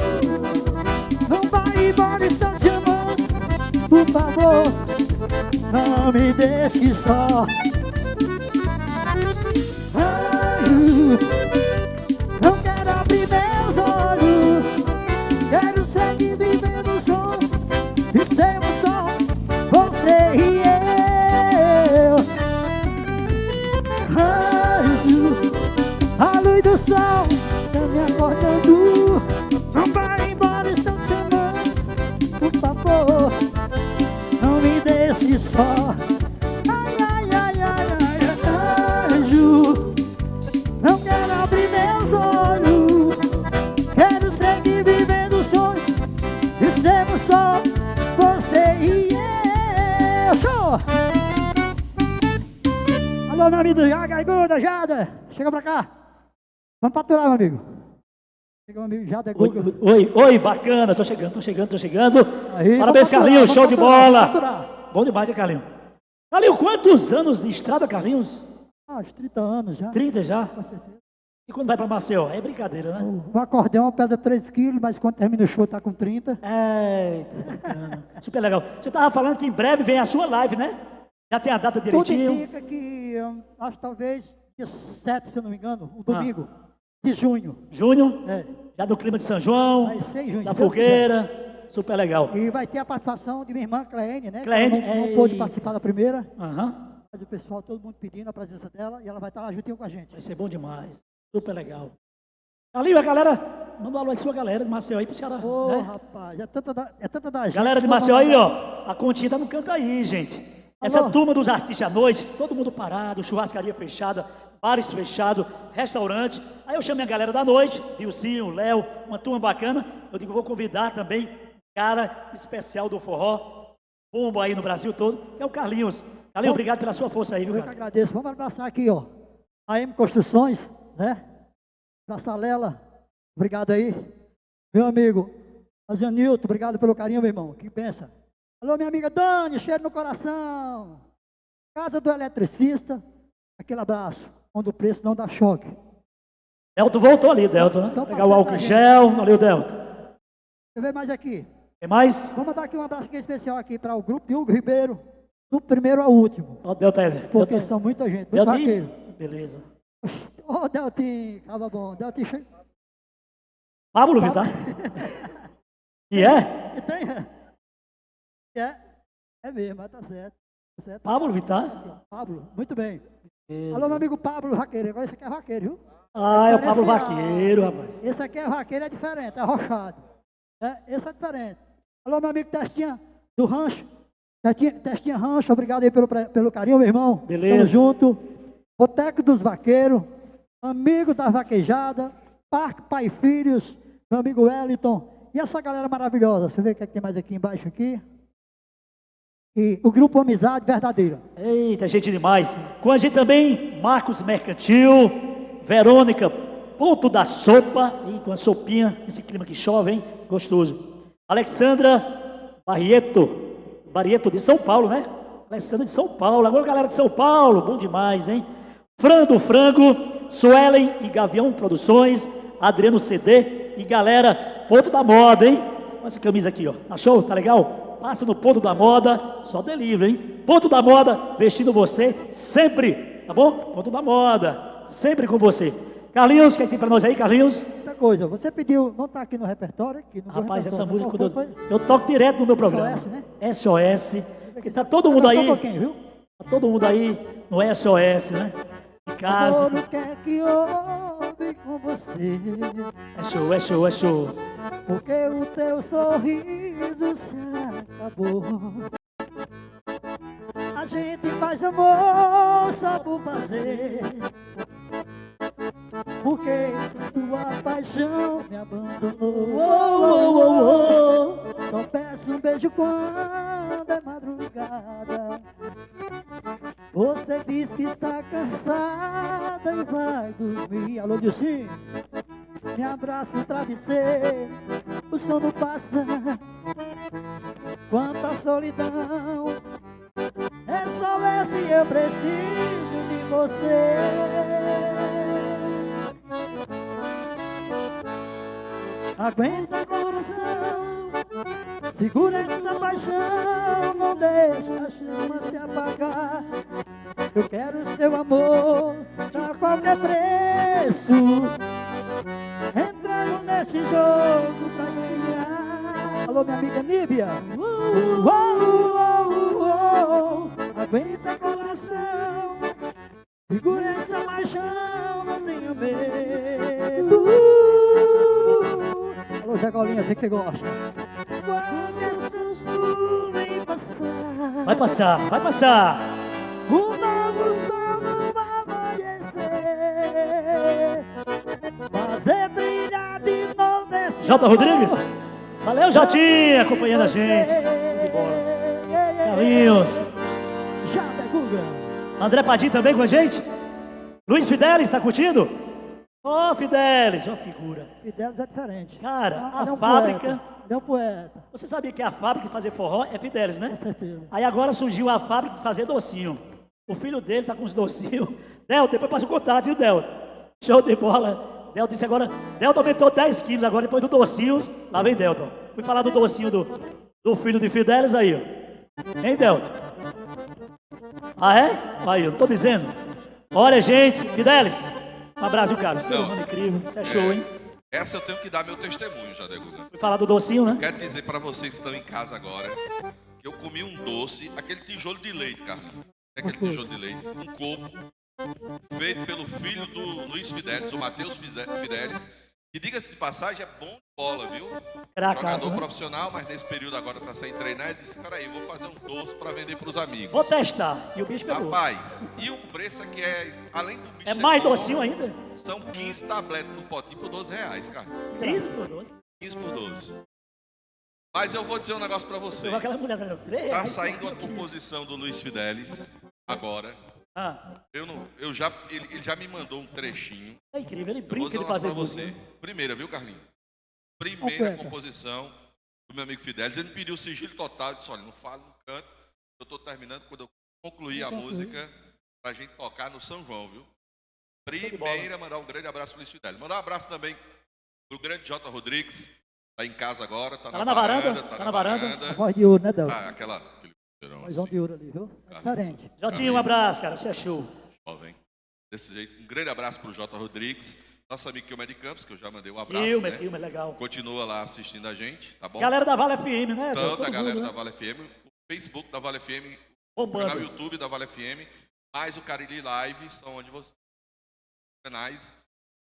Não vai embora, estou te amando. Por favor, não me deixe só. Não quero abrir meus olhos, quero seguir vivendo o sonho de sermos só você e eu. A luz do sol tá me acordando. acordando. Não vai embora, estão te chamando. Por favor, não me deixe só. Ai, ai, ai, ai, ai, anjo, não quero abrir meus olhos. Quero seguir vivendo o sonho de sermos só você e eu. Show! Alô, meu amigo Jada, Jada, chega pra cá. Vamos faturar, meu amigo. Chega, meu amigo Jada. Oi, bacana, tô chegando. Aí, parabéns, faturar, Carlinhos, show de bola. Faturar. Bom demais, hein, Carlinhos? Carlinhos, quantos anos de estrada, Carlinhos? Uns 30 anos já. 30 já? Com certeza. E quando vai pra Maceió? É brincadeira, né? O acordeão pesa 3 quilos, mas quando termina o show tá com 30. É, bacana. Super legal. Você tava falando que em breve vem a sua live, né? Já tem a data Tudo direitinho? indica que, acho que talvez dia 7, se eu não me engano, o domingo de junho. Junho? É. Já do clima de São João, Vai ser em junho, da se Deus fogueira. Super legal. E vai ter a participação de minha irmã Cleene, né? Cleene, Que ela não pôde participar da primeira, Aham. mas o pessoal, todo mundo pedindo a presença dela, e ela vai estar lá juntinho com a gente. Vai ser bom demais. Super legal. Carlinhos, a galera, manda um alô aí sua galera de Maceió aí pro Ceará. Ô, né? rapaz, é tanta da gente. Galera de que nós Maceió aí, vamos ó. A continha tá no canto aí, gente. Essa Alô? turma dos artistas à noite, todo mundo parado, churrascaria fechada, bares fechados, restaurante. Aí eu chamo minha galera da noite, Rilcinho, Léo, uma turma bacana. Eu digo, vou convidar também um cara especial do forró, bombo aí no Brasil todo, que é o Carlinhos. Carlinhos, obrigado pela sua força aí, viu, Eu que cara? agradeço. Vamos abraçar aqui, ó. A M Construções, né? Pra Salela, obrigado aí. Meu amigo, Azianilton, obrigado pelo carinho, meu irmão. Que pensa? Alô, minha amiga Dani, cheiro no coração. Casa do Eletricista, aquele abraço, onde o preço não dá choque. Delto voltou ali, Delto, né? só Pegar o passando álcool da em gente. gel. Valeu, Delto. Deixa eu ver mais aqui. Tem mais? Vamos dar aqui um abraço aqui especial aqui para o grupo de Hugo Ribeiro, do primeiro ao último. Ó, Delto aí. Porque são muita gente, muito Deltinho? vaqueiro. Beleza. Ô, Deltinho, tava bom. Deltinho, Pablo Vittar. E é? e tem? É mesmo, mas tá certo. Tá certo. Pablo Vittar? Aqui, ó, Pablo, muito bem. Alô, meu amigo Pablo Vaqueiro. Agora esse aqui é vaqueiro, viu? Ah, é o Pablo diferenciado. Vaqueiro, rapaz. Esse aqui é vaqueiro, é diferente, é arrochado. Esse é diferente. Alô, meu amigo Testinha do Rancho. Testinha Rancho, obrigado aí pelo carinho, meu irmão. Beleza. Tamo junto. Boteco dos Vaqueiros, amigo da Vaquejada, Parque Pai e Filhos, meu amigo Wellington. E essa galera maravilhosa. Você vê o que tem mais aqui embaixo aqui? E o Grupo Amizade Verdadeira. Eita, gente demais. Com a gente também, Marcos Mercantil, Verônica, Ponto da Sopa, e com a sopinha, esse clima que chove, hein? Gostoso. Alexandra Barreto de São Paulo, né? Alexandra de São Paulo. Agora, galera de São Paulo, bom demais, hein? Fran do Frango, Suelen e Gavião Produções, Adriano CD e galera, Ponto da Moda, hein? Olha essa camisa aqui, ó. Achou? Tá legal? Passa no Ponto da Moda, só delivery, hein? Ponto da Moda, vestindo você sempre, tá bom? Ponto da Moda, sempre com você. Carlinhos, o que tem pra nós aí, Carlinhos? Outra coisa, você pediu, não tá aqui no repertório? Aqui no Rapaz, essa repertório, música, não, quando eu toco direto no meu programa. SOS, né? SOS. Que tá todo mundo Só aí, um pouquinho, viu? tá todo mundo aí no SOS, né? Em casa. Amor, o que é que houve com você? É show, é show, é show. Porque o teu sorriso se acabou. A gente faz amor só por fazer. Porque tua paixão me abandonou. Oh, oh, oh, oh. Só peço um beijo quando é madrugada. Você diz que está cansada e vai dormir. Alô, Dilcinho? Me abraça o travesseiro, o sono passa. Quanta solidão, é só esse eu preciso de você. Aguenta, coração, segura essa paixão, não deixa a chama se apagar. Eu quero seu amor a qualquer preço, entrando nesse jogo pra ganhar. Alô, minha amiga Níbia. Aguenta, coração, segura essa paixão, não tenha medo. Zé Golinha, sei que você gosta. Quando essas nuvens passar, Vai passar, vai passar. um novo sol não vai amanhecer, fazer brilhar de novo esse Jota amor. Rodrigues. Valeu, Jotinha, acompanhando a gente. De bola. Carlinhos. Jota Guga. André Padim também com a gente. Luiz Fidelis, tá curtindo? Ó, Fidelis, uma figura. Fidelis é diferente. Cara, a Ele é um fábrica... poeta. Ele é um poeta, Você sabia que a fábrica de fazer forró é Fidelis, né? com certeza. Aí agora surgiu a fábrica de fazer docinho. O filho dele tá com os docinhos. Delta, depois passa o contato, viu, Delta? Show de bola. Delta disse agora... Delta aumentou 10 quilos agora, depois do docinho. Lá vem Delta. Fui falar do docinho do filho de Fidelis aí, ó. Hein, Delta? Ah, é? Aí, eu tô dizendo. Olha, gente, Fidelis. Um abraço, cara. Você é um Não. mano incrível. Você é show, hein? Essa eu tenho que dar meu testemunho, Jade Guga. Fui falar do docinho, né? Quero dizer para vocês que estão em casa agora que eu comi um doce, aquele tijolo de leite, Carlinhos. É aquele tijolo de leite, um coco, feito pelo filho do Luiz Fidelis, o Matheus Fidelis, que, diga-se de passagem, é bom de bola, viu? Cracaço, Jogador né? profissional, mas nesse período agora está sem treinar. Ele disse, peraí, vou fazer um doce para vender para os amigos. Vou testar. E o bicho pegou. Rapaz, e o preço aqui é, além do bicho É ser mais bom, docinho ainda? são 15 tabletes no potinho por R$12, cara. 15 por 12. 15 por 12. Mas eu vou dizer um negócio para vocês. Aquela mulher falando, 3 Tá saindo uma composição do Luiz Fidelis agora. Ah, Ele já me mandou um trechinho. é incrível, ele Eu vou brinca dizer de um negócio fazer pra música. você. Primeira, viu, Carlinhos? Primeira poeta. composição do meu amigo Fidelis. Ele me pediu sigilo total. Eu disse, olha, não falo, não canto. Eu tô terminando quando eu concluir a música pra gente tocar no São João, viu? Primeira, mandar um grande abraço pro Luiz Fidelis. Mandar um abraço também pro grande Jota Rodrigues. Tá em casa agora, tá Tá na na varanda, varanda. tá na varanda. A voz de ouro, né, Del? Ah, aquele cheirão Vozão assim, de ouro ali, viu? É diferente. Jotinho, um abraço, cara, você é show. jovem. Desse jeito, um grande abraço pro Jota Rodrigues. Nosso amigo Kilmer de Campos, que eu já mandei um abraço, né? Filme, legal. Continua lá assistindo a gente, tá bom? Galera da Vale FM, né? Toda Todo a galera mundo, da né? Vale FM, o Facebook da Vale FM, o Bombando. canal YouTube da Vale FM, mais o Cariri Live, são onde você canais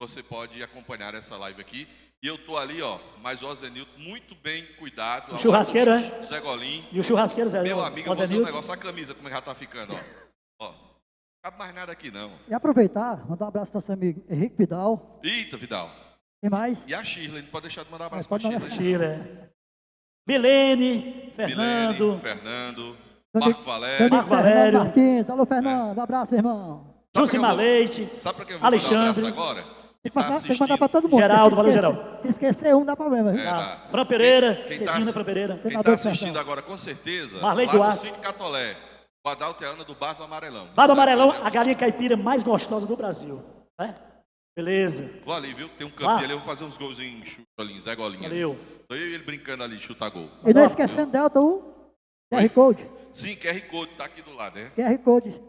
você pode acompanhar essa live aqui. E eu tô ali, ó, mas o Ozenilton muito bem cuidado. O churrasqueiro, ao é? lado do Zé Golim. E o churrasqueiro, Zé? Meu amigo, eu vou Zé dizer um Nilton. negócio, a camisa como já tá ficando, ó. Ó, não cabe mais nada aqui não. E aproveitar, mandar um abraço ao nosso amigo Henrique Vidal. Eita, Vidal. Tem mais? E a Shirley, não pode deixar de mandar um abraço Mas pra pode Shirley. Tira. Milene, Fernando. Milene, Fernando, Meu Marco amigo- Valério. meu amigo Marco Valério. Fernando Martins. Alô, Fernando. Um abraço, irmão. Jucimar Leite. Sabe pra quem eu vou mandar um Alexandre. abraço agora? Tem Que que tá mandar, tem que mandar assistindo. pra todo mundo. Geraldo, porque se valeu, esquecer- Geraldo. Se esquecer um, dá problema, viu? Tá. Fran Pereira, Quem tá Cedinho, né, assi- Fran Pereira? Quem está Senador assistindo Fernando. agora, com certeza, Marley lá no Duarte. Cine Catolé, o Adalto e a Ana do Bar do Amarelão. Bar do Sabe Amarelão, onde é a galinha caipira mais gostosa do Brasil. Né? Beleza. Vou ali, viu? Tem um Vá. campinho ali, eu vou fazer uns golzinhos em chute ali, em Zé Golinha. Valeu. Tô eu e ele brincando ali, chuta gol. E não esquecendo, Delta, o QR Code. Sim, QR Code tá aqui do lado, né? QR Code.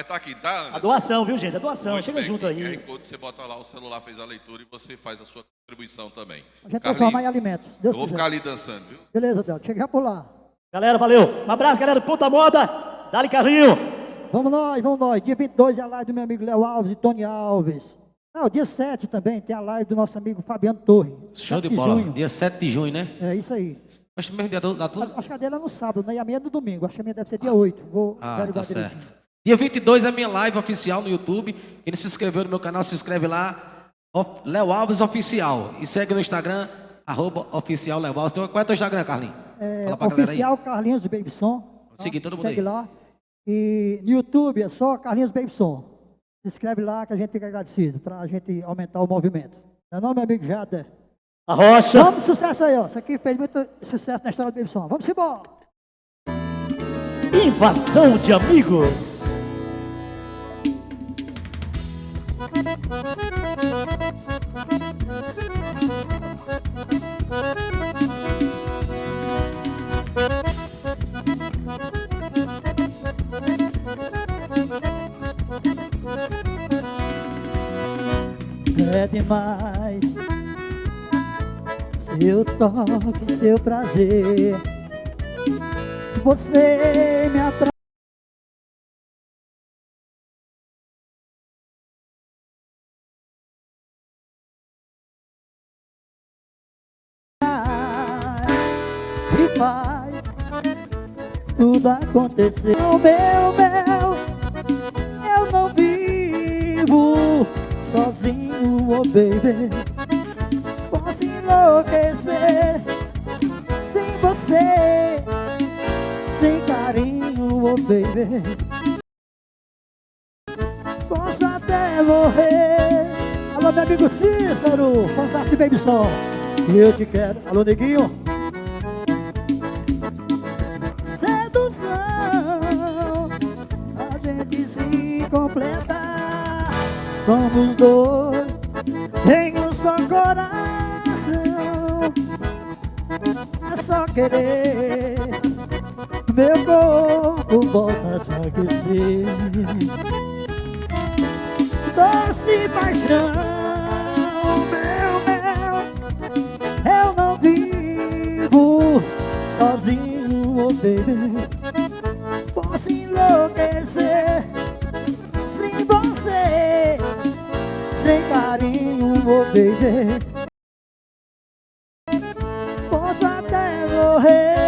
Tá aqui, tá, Anderson? A doação, viu, gente? A doação. Muito Chega bem, junto aqui, aí. QR Code, você bota lá, o celular fez a leitura e você faz a sua contribuição também. A gente Carlinhos, transformar em alimentos. eu Deus vou quiser. ficar ali dançando, viu? Beleza, Delta. Chega já por lá. Galera, valeu. Um abraço, galera. Puta moda. Dali, Carlinho. Vamos nós, vamos nós. Dia 22 é a live do meu amigo Léo Alves e Tony Alves. Não, dia 7 também tem a live do nosso amigo Fabiano Torre. Show 7 de bola. junho. Dia 7 de junho, né? É isso aí. Acho que mesmo dia da tudo. Acho que a dele é no sábado, né? E a minha é no domingo. Acho que a minha deve ser dia 8. Vou Ah, averiguar tá direitinho. certo. Dia 22 é a minha live oficial no YouTube. Quem não se inscreveu no meu canal, se inscreve lá. Léo Alves Oficial. E segue no Instagram, @oficial Léo Alves. Qual é o teu Instagram, Carlinhos? É, Fala pra galera aí. oficial Carlinhos Babyson. Tá? Seguir todo mundo Segue aí. lá. E no YouTube é só Carlinhos Babyson. Se inscreve lá que a gente fica agradecido pra gente aumentar o movimento. Meu nome é meu amigo Jader. A Rocha. Vamos, sucesso aí, ó. Isso aqui fez muito sucesso na história do Babyson. Vamos embora. Invasão de amigos. É demais seu toque, seu prazer. Você me atrai. faz tudo acontecer. Meu, eu não vivo sozinho, oh baby. Posso enlouquecer sem você, sem carinho, oh baby. Posso até morrer. Alô, meu amigo Cícero, Consarte Baby Som, eu te quero. Alô, neguinho. Sedução, a gente se completa. Somos dois em um só coração. É só querer, meu corpo volta a te aquecer. Doce paixão, eu não vivo sozinho, oh baby. Posso enlouquecer sem você, sem carinho, oh baby. Posso até morrer.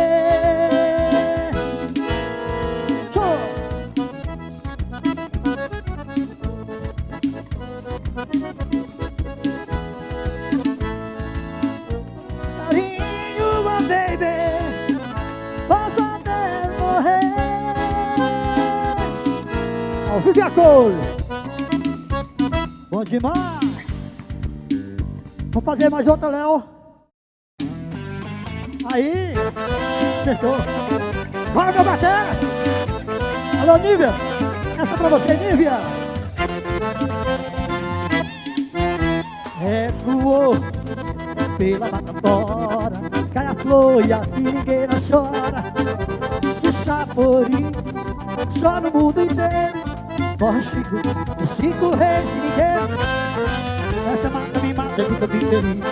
Carinho, oh baby, posso até morrer. Ao vivo e a cor. Bom demais. Vamos fazer mais outra, Léo. Aí, acertou. Bora, meu batera. Alô, Nívia. Essa é pra você, Nívia. Ecoou pela mata fora, cai a flor e a sirigueira chora. De Chapuri, chora o mundo inteiro. Morre Chico, o Chico Rei sirigueiro. Essa mata me mata, eu fico bem feliz.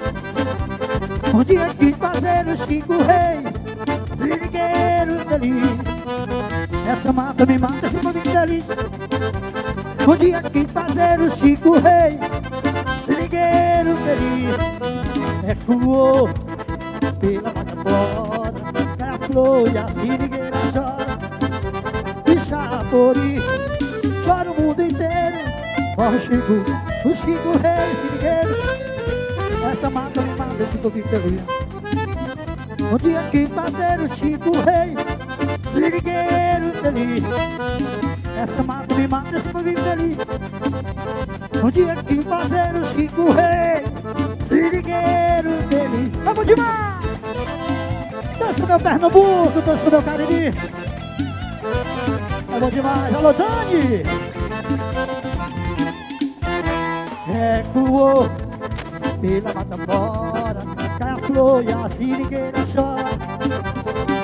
Um dia quis fazer o Chico Rei sirigueiro feliz. Essa mata me mata, eu fico bem feliz. Um dia quis fazer o Chico Rei sirigueiro feliz. Ecoou pela mata fora, cai a flor e a sirigueira chora. De Chapuri, chora o mundo inteiro. Morre Chico, o Chico Rei sirigueiro. Essa mata me mata, eu fico bem feliz. Um dia quis fazer o Chico Rei sirigueiro feliz. Essa mata me mata, eu fico bem feliz. Um dia quis fazer o Chico Rei sirigueiro feliz. Vamos demais! Dança meu Pernambuco, dança meu Cariri. Vamos demais, alô Dani! Ecoou pela mata fora, cai a flor e a sirigueira chora.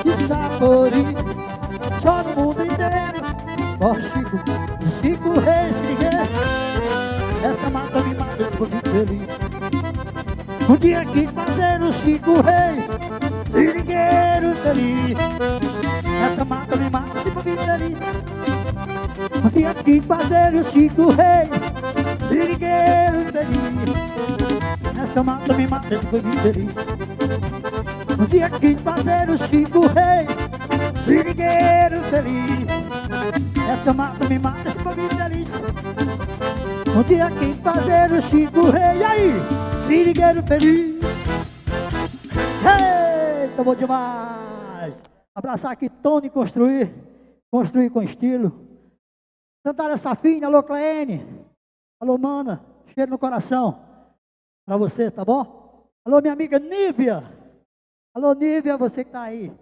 De Chapuri, chora o mundo inteiro. Morre Chico, o Chico Rei sirigueiro. Essa mata me mata, eu fico muito feliz. Um dia quis fazer o Chico Rei sirigueiro feliz. Essa mata me mata, eu fico muito feliz. Um dia quis fazer o Chico Rei sirigueiro feliz. Essa mata me mata, eu fico muito feliz. Um dia quis fazer o Chico Rei sirigueiro feliz. Essa mata me mata, eu fico muito feliz. Um dia quis fazer o Chico Rei. E aí, sirigueiro feliz. Eita, bom demais. Abraçar aqui Tony Construir com estilo. Santária Safina, alô Cleene. Alô Mana, cheiro no coração. Pra você, tá bom? Alô minha amiga Nívia. Alô Nívia, você que tá aí.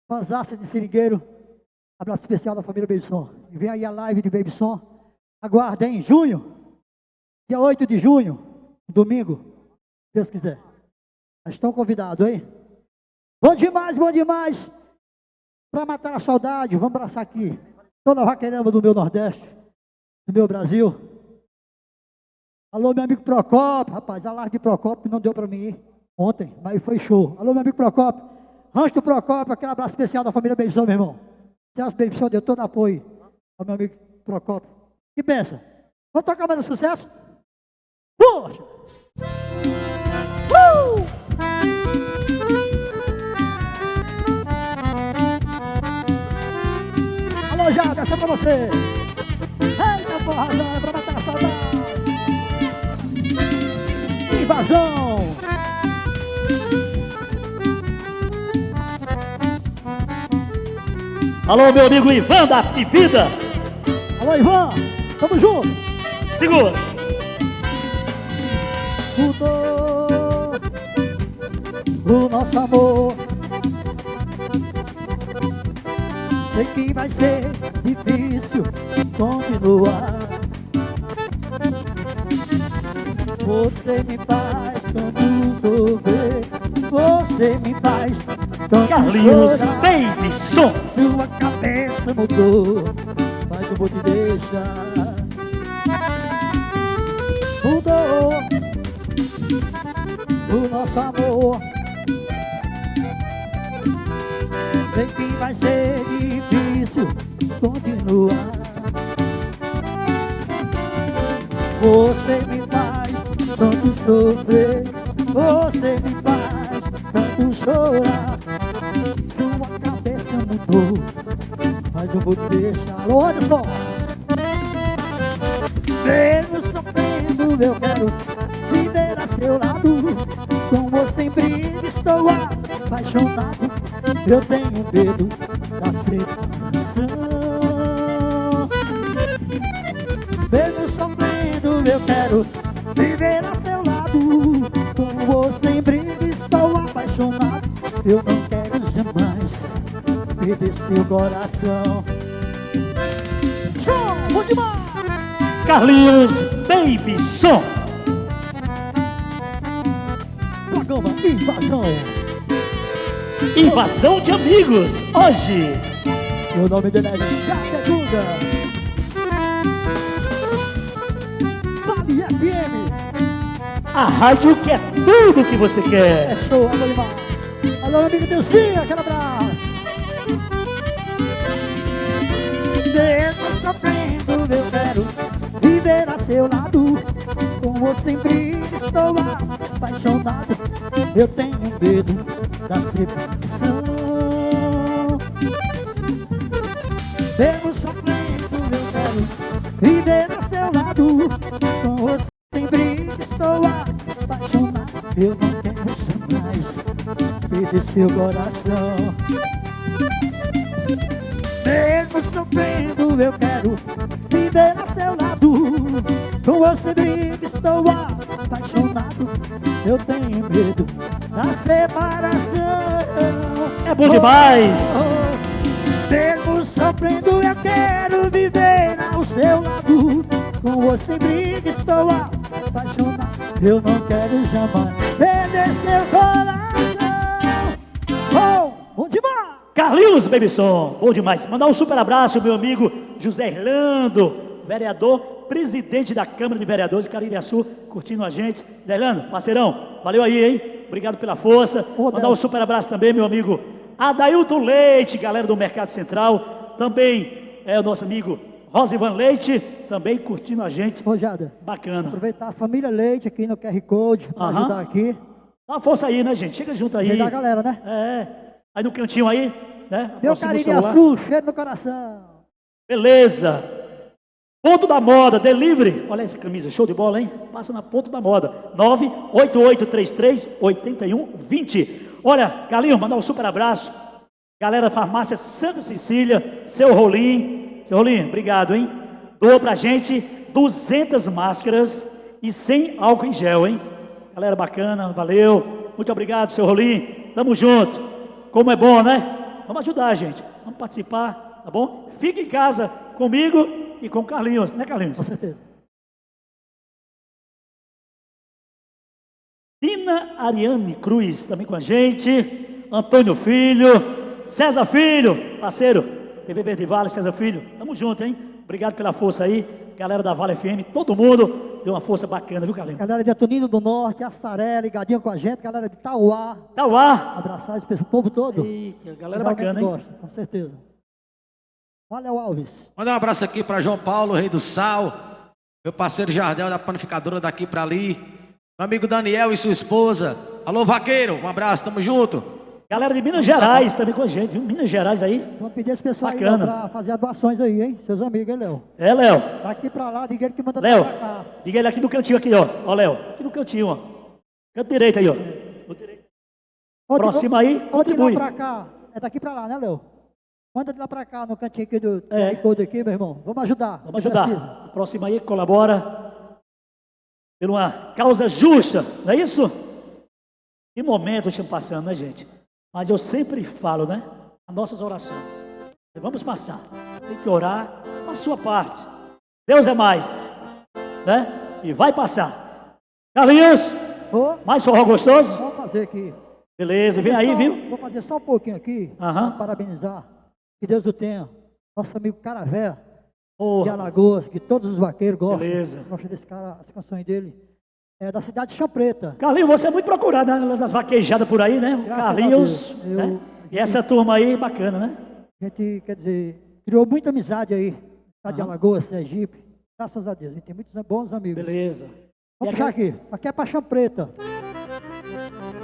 Fanzaça de sirigueiro. Abraço especial da família Baby Som. E vem aí a live de Baby Som. Aguarda em junho. Dia 8 de junho, domingo, se Deus quiser. Mas estão convidados, hein? Bom demais, bom demais. Para matar a saudade, vamos abraçar aqui toda a vaqueramba do meu Nordeste, do meu Brasil. Alô, meu amigo Procópio. Rapaz, a live de Procópio não deu para mim ir ontem, mas foi show. Alô, meu amigo Procópio. Rancho do Procópio, aquele abraço especial da família Baby Som, meu irmão. Celso Baby Som deu todo apoio ao meu amigo Procópio. Que pensa? Vamos tocar mais um sucesso? Poxa! essa é pra você. Eita, porrazão, é pra matar a saudade. Invasão. Alô, meu amigo Ivan da Pivida. Alô, Ivan, tamo junto. Segura. Mudou o nosso amor. Sei que vai ser difícil continuar. Você me faz tanto sofrer. Você me faz tanto Carlinhos chorar. Baby Som. Sua cabeça mudou, mas eu vou te deixar. Mudou o nosso amor. Sei que vai ser difícil continuar. Você me faz tanto sofrer. Você me faz tanto chorar. Sua cabeça mudou, mas eu vou te deixar. Olha só. Mesmo sofrendo, eu quero viver a seu lado. Com você em briga, estou apaixonado. Eu tenho medo da separação. Mesmo sofrendo, eu quero viver a seu lado. Com você em briga, estou apaixonado. Eu não quero jamais perder seu coração. Show! Bom demais! Carlinhos Baby Som. Programa Invasão. Invasão de amigos. Hoje. Meu nome dele é Jader Duda. Vale FM. A rádio que é tudo que você quer. É show, alô demais. Alô, amigo Deusinho, aquele abraço. Mesmo sofrendo, eu quero viver a seu lado. Com você em briga, estou apaixonado. Eu tenho medo da separação. Mesmo sofrendo, eu quero viver a seu lado. Com você em briga, estou apaixonado. Eu não quero jamais perder seu coração. Mesmo sofrendo, eu quero viver a seu lado. Com você briga, estou apaixonado. Eu tenho medo da separação. É bom demais. Mesmo sofrendo, eu quero viver ao seu lado. Com você briga, estou apaixonado. Eu não quero jamais perder seu coração. Oh, bom demais. Carlinhos Baby Som. Bom demais. Mandar um super abraço, meu amigo José Irlando, vereador, presidente da Câmara de Vereadores de Caririaçu, curtindo a gente. José Irlando, parceirão, valeu aí, hein? Obrigado pela força. Mandar um super abraço também, meu amigo Adailton Leite, galera do Mercado Central. Também é o nosso amigo Rosivan Leite, também curtindo a gente. Ô, Jader, bacana. Aproveitar a família Leite aqui no QR Code para ajudar aqui. Dá uma força aí, né, gente? Chega junto aí. Ajudar a galera, né? É. Aí no cantinho aí, né? Meu Caririaçu, cheio no coração. Beleza. Ponto da Moda, delivery. Olha essa camisa, show de bola, hein? Passa na Ponto da Moda. 988338120. Olha, Carlinhos, mandar um super abraço. Galera da Farmácia Santa Cecília, seu Rolim. Seu Rolim, obrigado, hein? Doou pra gente 200 máscaras e 100 álcool em gel, hein? Galera bacana, valeu. Muito obrigado, seu Rolim. Tamo junto. Como é bom, né? Vamos ajudar, gente. Vamos participar, tá bom? Fique em casa comigo e com o Carlinhos, né, Carlinhos? Com certeza. Tina Ariane Cruz, também com a gente. Antônio Filho. César Filho, parceiro. TV Verde Vale, César Filho. Tamo junto, hein? Obrigado pela força aí. Galera da Vale FM, todo mundo deu uma força bacana, viu, Carlinhos? Galera de Atoninho do Norte, Assaré, ligadinho com a gente. Galera de Tauá. Tauá. Abraçar esse pessoal, o povo todo. Eita, galera bacana, hein? Gosta, com certeza. Valeu, Alves. Mandar um abraço aqui para João Paulo, rei do sal. Meu parceiro Jardel, da panificadora daqui para ali. Meu amigo Daniel e sua esposa. Alô, vaqueiro, um abraço, tamo junto. Galera de Minas Gerais também com a gente, viu? Minas Gerais aí. Vamos pedir esse pessoal aí Bacana. para fazer as doações aí, hein? Seus amigos, hein, Léo? É, Léo. Daqui pra lá, diga ele que manda Léo, pra cá. diga ele aqui no cantinho aqui, ó. Ó, Léo, aqui no cantinho, ó. Canto direito aí, ó. No direito. Aproxima aí, Ou de lá contribui. pra cá. É daqui pra lá, né, Léo? Manda de lá pra cá, no cantinho aqui do QR Code aqui, meu irmão. Vamos ajudar. Vamos ajudar. Precisa. Aproxima aí, colabora. Por uma causa justa, não é isso? Que momento estamos passando, né, gente? Mas eu sempre falo, né? As nossas orações. Vamos passar. Tem que orar a sua parte. Deus é mais, né? E vai passar. Carlinhos, Ô, mais forró gostoso? vamos fazer aqui. Beleza, vem aí, viu? Vou fazer só um pouquinho aqui. Aham. Pra parabenizar. Que Deus o tenha. Nosso amigo Caravé, Oh, de Alagoas, que todos os vaqueiros gostam. beleza. Gostam desse cara, as canções dele. É da cidade de Chão Preta. Carlinhos, você é muito procurado nas vaquejadas por aí, né? Graças Carlinhos, a Deus. né? E essa turma aí, bacana, né? A gente, quer dizer, criou muita amizade aí. Cidade de Alagoas, Sergipe. Graças a Deus. A gente tem muitos bons amigos. Beleza. Vamos puxar aqui. Aqui é pra Chão Preta.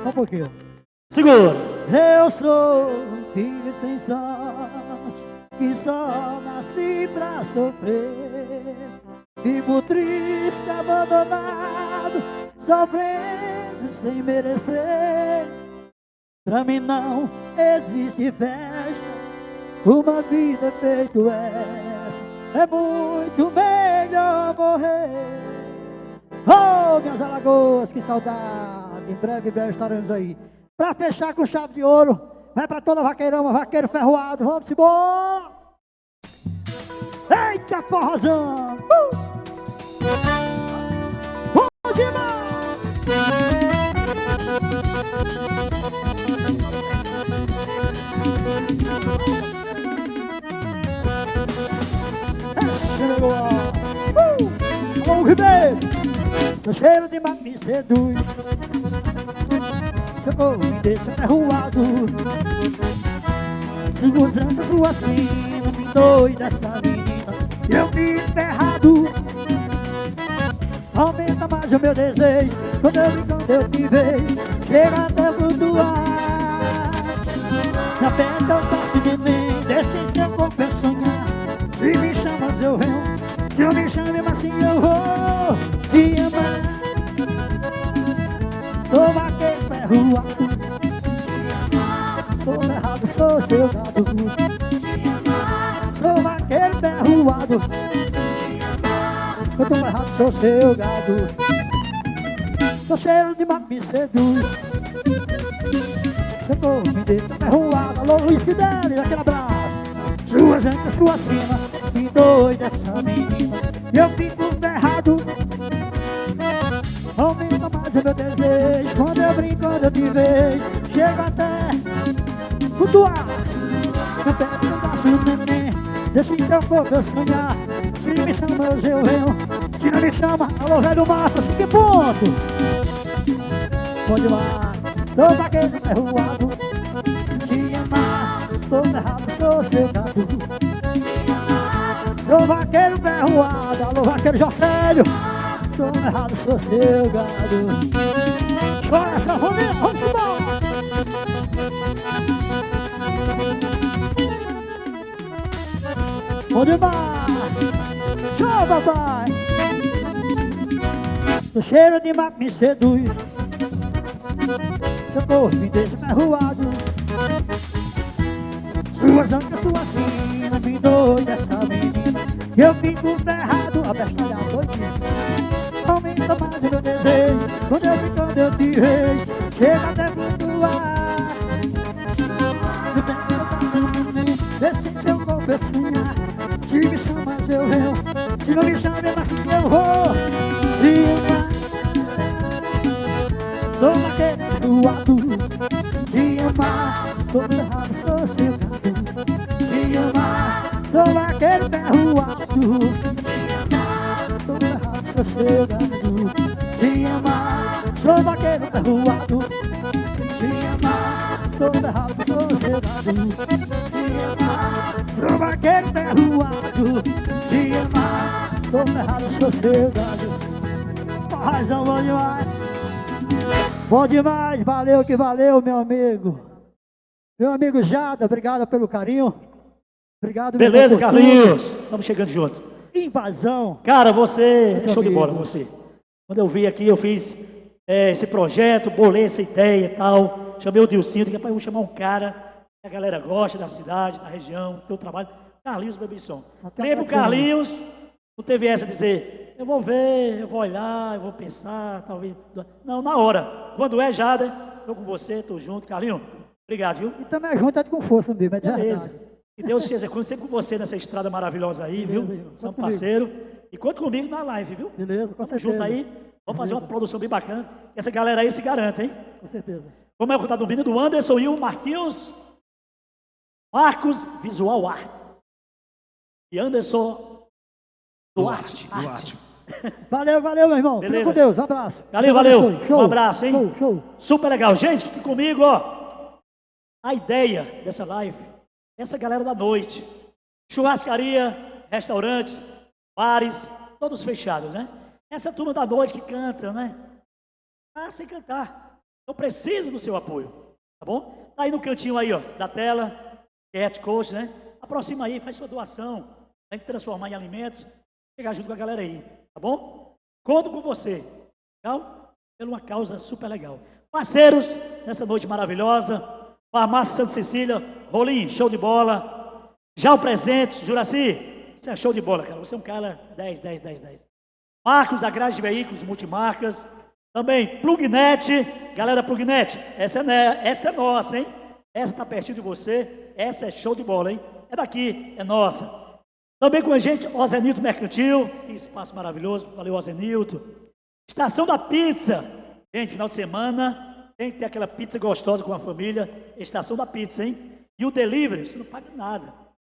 Só um pouquinho. Segura. Eu sou um filho sem sorte, que só nasci pra sofrer. Vivo triste, abandonado, sofrendo sem merecer. Pra mim não existe festa, uma vida feita essa. É muito melhor morrer. Oh, minhas Alagoas, que saudade. Em breve estaremos aí. Pra fechar com chave de ouro, vai pra toda vaqueirama, vaqueiro ferroado, vamos embora! Eita, forrozão! Bom demais! Chegou lá! Alô, Ribeiro! Teu cheiro de mar me seduz. Seu corpo me deixa ferroado. Se gozando sua fina, me doida essa menina, eu me ferrado. Aumenta mais o meu desejo, quando eu te vejo, chega até flutuar. Na perna eu passo de mim, deixa em seu corpo eu sonhar. Se me chamas eu venho, se eu me chamo mas assim eu vou te amar. Sou vaqueiro ferroado, tô errado, sou seu gado. Sou vaqueiro ferroado, eu tô errado, sou seu gado. Tô cheiro de mar me seduz. Seu corpo me deixa ferroado. Alô, Luiz Fidelis, aquele abraço. Suas ancas, suas finas, me doida essa menina, e eu fico ferrado. Aumenta mais o meu desejo, quando eu brinco, quando eu te vejo, chego até flutuar. No pé do braço do neném, deixa em seu corpo eu sonhar. Se me chama eu venho, se não me chama, alô velho massa, 5 pontos. Pode lá, sou vaqueiro ferroado, te amar, tô errado, sou seu gado. Sou vaqueiro ferroado, alô vaqueiro Jocélio, tô errado, sou seu gado. Chora, sanfoneiro, vamos embora! Bom demais! Tchau, papai! O cheiro de mar me seduz. Seu corpo me deixa ferroado. Suas ancas, suas finas, me doida essa menina, e eu fico ferrado, abestalhado doidinho. Aumenta mais o meu desejo, quando eu te vejo, chega até flutuar. No tempo eu passo no meio, deixa em seu corpo eu sonhar. Se me chamas eu venho, se não me chama mesmo assim eu vou te amar. Sou vaqueiro ferroado, te amar, tô errado, sou seu gado. Te amar, sou vaqueiro ferroado, te amar, tô errado, sou seu gado. Te amar, sou vaqueiro ferroado, te amar, tô errado, sou seu gado. Te amar, sou vaqueiro ferroado, te amar, tô errado, sou seu gado. Razão, bom demais! Bom demais, valeu que valeu, meu amigo. Meu amigo Jada, obrigado pelo carinho. Obrigado, Beleza, meu irmão, por Carlinhos? Estamos chegando junto. tudo. Invasão. Cara, você Muito é show de bola, amigo. você. Quando eu vi aqui, eu fiz esse projeto, bolei essa ideia e tal. Chamei o Dilcinho, disse, rapaz, eu vou chamar um cara que a galera gosta da cidade, da região, do teu trabalho. Carlinhos Bebisson. Só tem Lembra o agradecendo. Carlinhos? Não teve essa de dizer, eu vou ver, eu vou olhar, eu vou pensar, talvez. Não, na hora. Quando é Jada, estou com você, estou junto. Carlinhos, obrigado, viu? E também junto é com força mesmo, é de Beleza. verdade. Que Deus te execute sempre com você nessa estrada maravilhosa aí, viu? Beleza, irmão. Somos Conta comigo. parceiro. E conta comigo na live, viu? Beleza, com Tamo certeza. junto aí. Vamos fazer uma Beleza. produção bem bacana. Que essa galera aí se garanta, hein? Com certeza. Como é o contato do menino do Anderson e o Marquinhos? Marcos Visual Artes. E Anderson Duarte. Artes. Valeu, valeu, meu irmão. Fica Beleza. com Deus, um abraço. Valeu, Deus valeu. abençoe. Show. Um abraço, hein? Show, show. Super legal. Gente, aqui comigo, ó. A ideia dessa live, essa galera da noite. Churrascaria, restaurantes, bares, todos fechados, né? Essa turma da noite que canta, né? Ah, sem cantar. Eu preciso do seu apoio, tá bom? Tá aí no cantinho aí, ó, da tela, Cat Coach, né? Aproxima aí, faz sua doação, a gente transformar em alimentos, chegar junto com a galera aí, tá bom? Conto com você, legal? Pela uma causa super legal. Parceiros, nessa noite maravilhosa, Farmácia Santa Cecília, Rolim, show de bola. Já o presente, Juraci, você é show de bola, cara. Você é um cara 10, 10, 10, 10. Marcos da Grade de Veículos Multimarcas. Também Plugnet, galera Plugnet, essa é nossa, hein? Essa tá pertinho de você, essa é show de bola, hein? É daqui, é nossa. Também com a gente, Ozenilton Mercantil, que espaço maravilhoso, valeu Ozenilton. Estação da Pizza, gente, final de semana, tem que ter aquela pizza gostosa com a família, Estação da Pizza, hein? E o delivery, você não paga nada.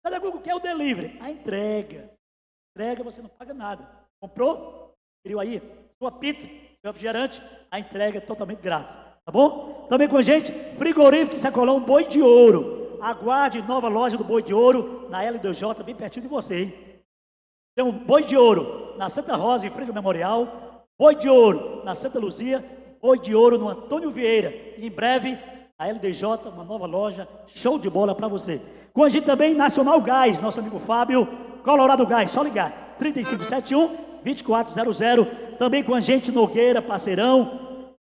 Sabe o que é o delivery? A entrega. Entrega, você não paga nada. Comprou? Queriu aí? Sua pizza, seu refrigerante, a entrega é totalmente grátis. Tá bom? Também com a gente, Frigorífico Sacolão Boi de Ouro. Aguarde nova loja do Boi de Ouro, na L2J, bem pertinho de você, hein? Tem um Boi de Ouro na Santa Rosa, em frente ao Memorial. Boi de Ouro na Santa Luzia. Boi de Ouro no Antônio Vieira. E em breve, a LDJ, uma nova loja, show de bola para você. Com a gente também, Nacional Gás, nosso amigo Fábio, Colorado Gás, só ligar, 3571-2400. Também com a gente, Nogueira, parceirão.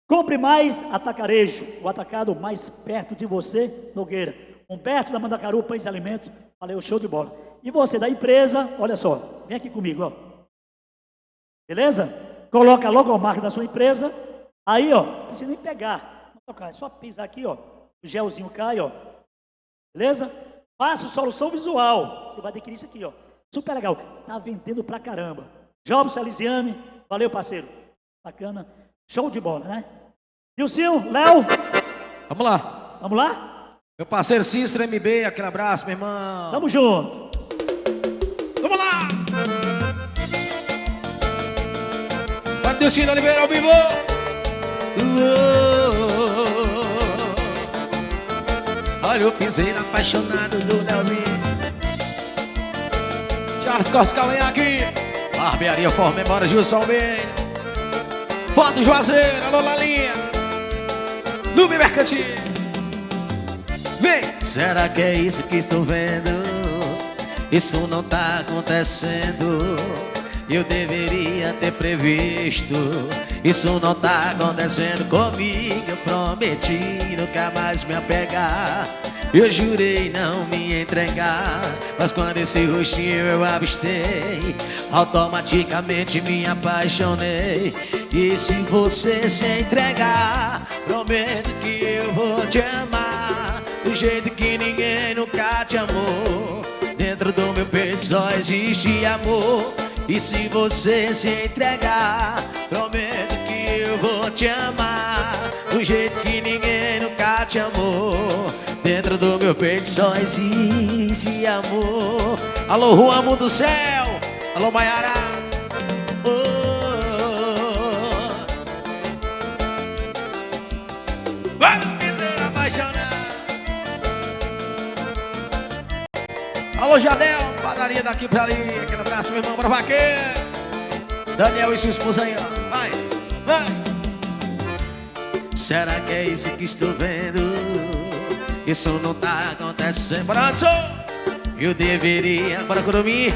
Compre mais Atacarejo, o atacado mais perto de você, Nogueira. Humberto da Mandacaru, Pães e Alimentos, valeu, show de bola. E você da empresa, olha só, vem aqui comigo, ó. Beleza? Coloca logo a marca da sua empresa, aí, ó, não precisa nem pegar, não tocar, é só pisar aqui, ó, o gelzinho cai, ó. Beleza? Faça solução visual, você vai adquirir isso aqui, ó, super legal, tá vendendo pra caramba. Jobs Salesiane, valeu, parceiro, bacana, show de bola, né? Dilcinho, Léo, Vamos lá. vamos lá? Meu parceiro Cícero MB, aquele abraço, meu irmão. Tamo junto. Vamos lá! Patrocínio Oliveira ao vivo! Olha o piseiro apaixonado do Leozinho. Charles Corte Cavanhaque. Barbearia For Memória Gilson Almeida. Foto Juazeiro, alô Lalinha. Nube Mercantil. Vem! Será que é isso que estou vendo? Isso não tá acontecendo. Eu deveria ter previsto. Isso não tá acontecendo comigo. Eu prometi nunca mais me apegar. Eu jurei não me entregar. Mas quando esse rostinho eu avistei, automaticamente me apaixonei. E se você se entregar, prometo que eu vou te amar do jeito que ninguém nunca te amou. Dentro do meu peito só existe amor. E se você se entregar, prometo que eu vou te amar do jeito que ninguém nunca te amou. Dentro do meu peito só existe amor. Alô, Juan do Céu. Alô, Maiara. Vai, miséria apaixonada. Alô, Jadel, padaria daqui pra ali. Aquele abraço, meu irmão, pra vaqueiro. Daniel e sua esposa aí, ó. Vai, vai. Será que é isso que estou vendo? isso não tá acontecendo. Bora, Anderson! Eu deveria, bora, Curumim.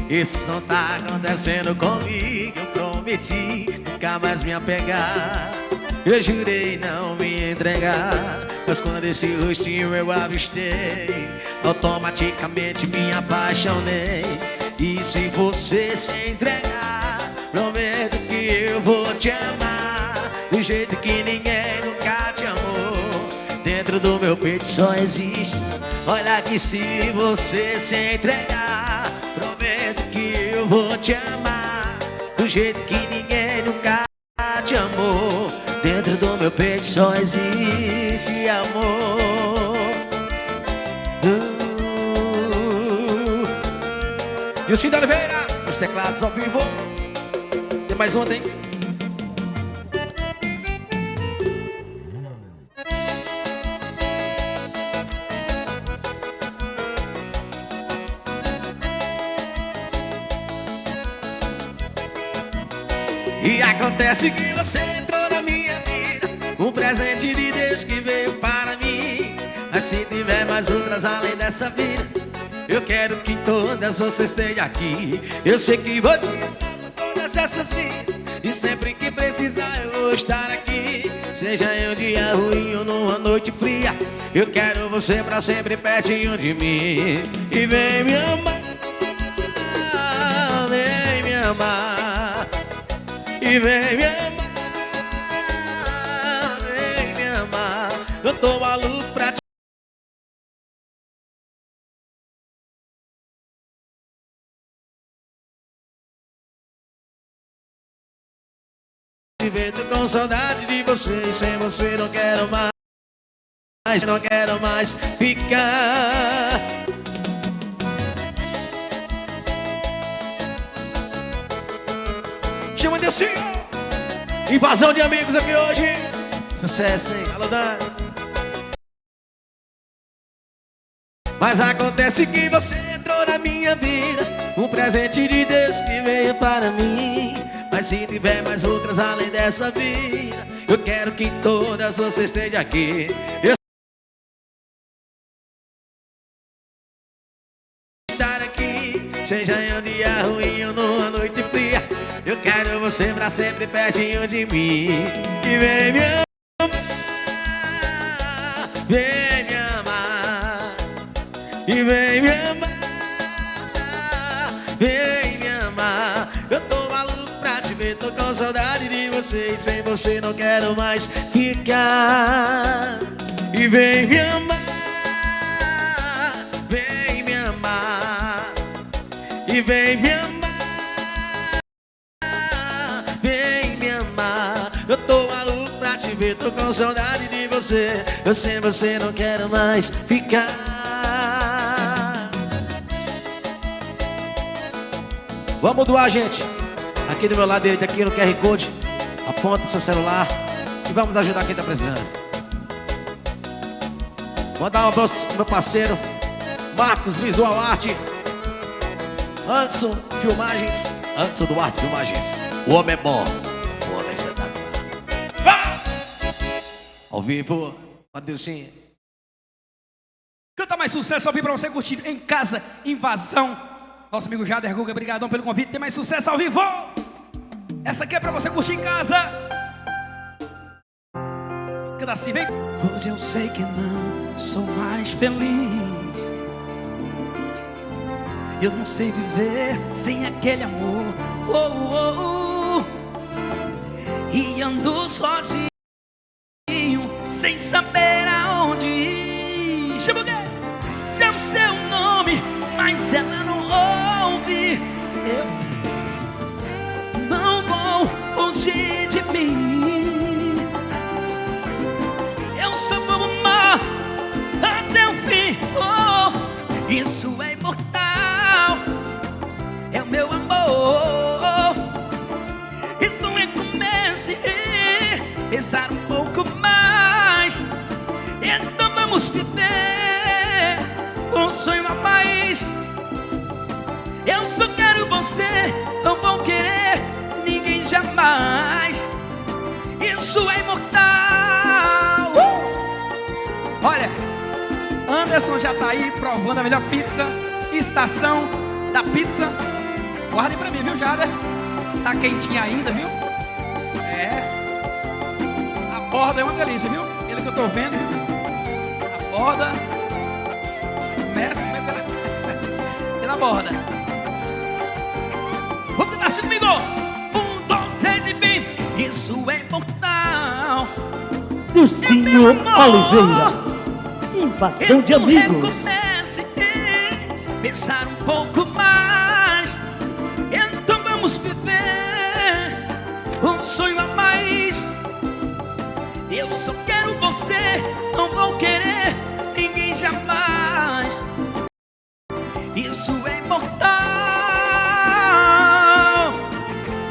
Isso não tá acontecendo comigo. Eu prometi nunca mais me apegar. Eu jurei não me entregar, mas quando esse rostinho eu avistei, automaticamente me apaixonei. E se você se entregar, prometo que eu vou te amar do jeito que ninguém nunca te amou. Dentro do meu peito só existe, olha que se você se entregar, prometo que eu vou te amar do jeito que ninguém nunca te amou. Dentro do meu peito só existe amor. E o Cid Oliveira, os teclados ao vivo. Tem mais um, tem? E acontece que você entrou na minha vida, um presente de Deus que veio para mim. Mas se tiver mais outras além dessa vida, eu quero que todas você esteja aqui. Eu sei que vou te amar por todas essas vidas, e sempre que precisar eu vou estar aqui. Seja em um dia ruim ou numa noite fria, eu quero você pra sempre pertinho de mim. E vem me amar, vem me amar, e vem me amar, vem me amar. Eu tô maluco pra te ver, tô com saudade de você. E sem você não quero mais, não quero mais ficar. Chama Deus, Senhor. Invasão de amigos aqui hoje. Sucesso, hein? Alô, Dan. Mas acontece que você entrou na minha vida, um presente de Deus que veio para mim. Mas se tiver mais outras além dessa vida, eu quero que todas você esteja aqui. Eu estar aqui, seja em um dia ruim ou numa noite fria, eu quero você pra sempre pertinho de mim. E vem me amar, vem me amar, e vem me amar, vem me amar. Eu tô maluco pra te ver, tô com saudade de você. E sem você não quero mais ficar. E vem me amar, vem me amar, e vem me amar, vem me amar. Eu tô maluco pra te ver, tô com saudade de você. Eu sem você não quero mais ficar. Vamos doar, gente. Aqui do meu lado direito, aqui no QR Code, aponta seu celular e vamos ajudar quem tá precisando. Mandar um abraço pro meu parceiro Marcos Visual Arte, Anderson Filmagens, Anderson Duarte Filmagens. O homem é bom, o homem é espetacular. Ao vivo, Adilcinho. Canta mais sucesso ao vivo pra você curtir em casa. Invasão. Nosso amigo Jader Guga, obrigadão pelo convite. Tem mais sucesso ao vivo. Essa aqui é pra você curtir em casa. Canta assim, vem. Hoje eu sei que não sou mais feliz. Eu não sei viver sem aquele amor. Oh, oh, oh. E ando sozinho, sem saber aonde ir. Chama o quê? Tem o seu nome, mas ela não ouve. Eu não vou fugir de mim. Eu só vou amar até o fim. Oh, isso é imortal, é o meu amor. Então comece a pensar um pouco mais. Então vamos viver um sonho a mais. Eu só quero você, não vou querer ninguém jamais. Isso é imortal. Olha, Anderson já tá aí provando a melhor pizza. Estação da pizza. Guardem pra mim, viu, Jader? Tá quentinha ainda, viu? É. A borda é uma delícia, viu? Ele que eu tô vendo, viu? A borda. Começa a comer pela borda. Vamos cantar assim comigo. 1, 2, 3 e bem. Isso é mortal. Dilcinho Oliveira, Invasão de Amigos. Recomece, pensar um pouco mais. Então vamos viver um sonho a mais. Eu só quero você, não vou querer ninguém jamais. Isso é imortal.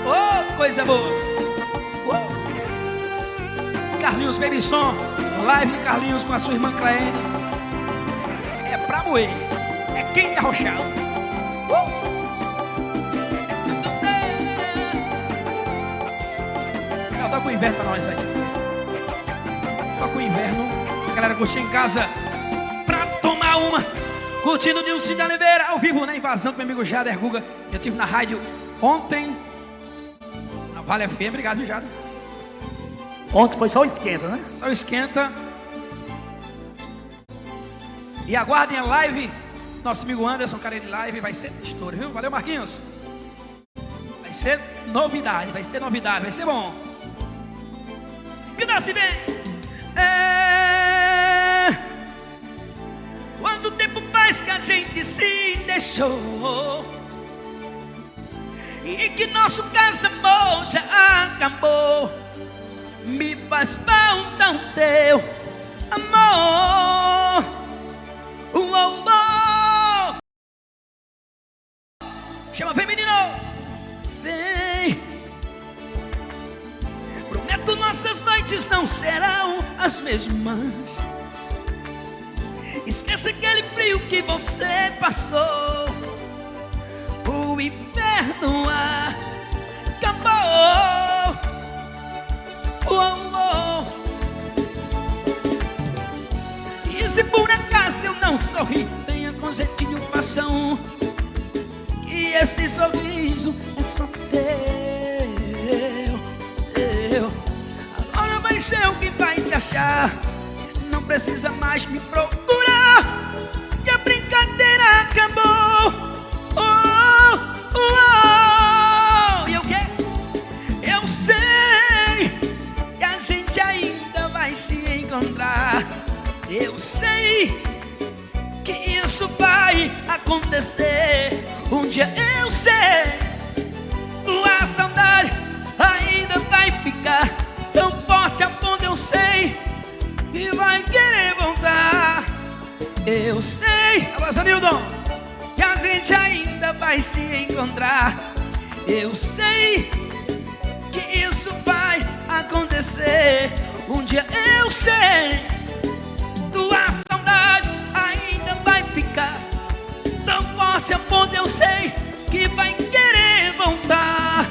Oh, coisa boa. Carlinhos Baby Som, live de Carlinhos com a sua irmã Claene. É pra moer, é quente arrochado. Toca o inverno pra nós aí. Toca o inverno, a galera curtir em casa pra tomar uma. Curtindo de um Cid Oliveira ao vivo na Invasão com meu amigo Jader Guga. Eu estive na rádio ontem, na Vale FM. Obrigado, Jader. Ontem foi só o esquenta, né? Só o esquenta. E aguardem a live. Nosso amigo Anderson, cara de live, vai ser estouro, viu? Valeu, Marquinhos. Vai ser novidade, vai ter novidade, vai ser bom. Que nasce bem. Quanto tempo faz que a gente se deixou e que nosso casamento já acabou. Me faz falta o teu amor. Chama, vem, menino. Vem. Prometo, nossas noites não serão as mesmas. Esquece aquele frio que você passou. O inverno acabou. E se por acaso eu não sorri, tenha com jeitinho, faça que esse sorriso é só teu. Agora vai ser o que vai te achar. Não precisa mais me procurar, que a brincadeira acabou. E o quê? Eu sei que a gente ainda vai se encontrar. Eu sei que isso vai acontecer. Um dia eu sei, a saudade ainda vai ficar tão forte a ponto, eu sei que vai querer voltar. Eu sei, Nildon, que a gente ainda vai se encontrar. Eu sei que isso vai acontecer. Um dia eu sei, tua saudade ainda vai ficar tão forte a ponto, eu sei que vai querer voltar.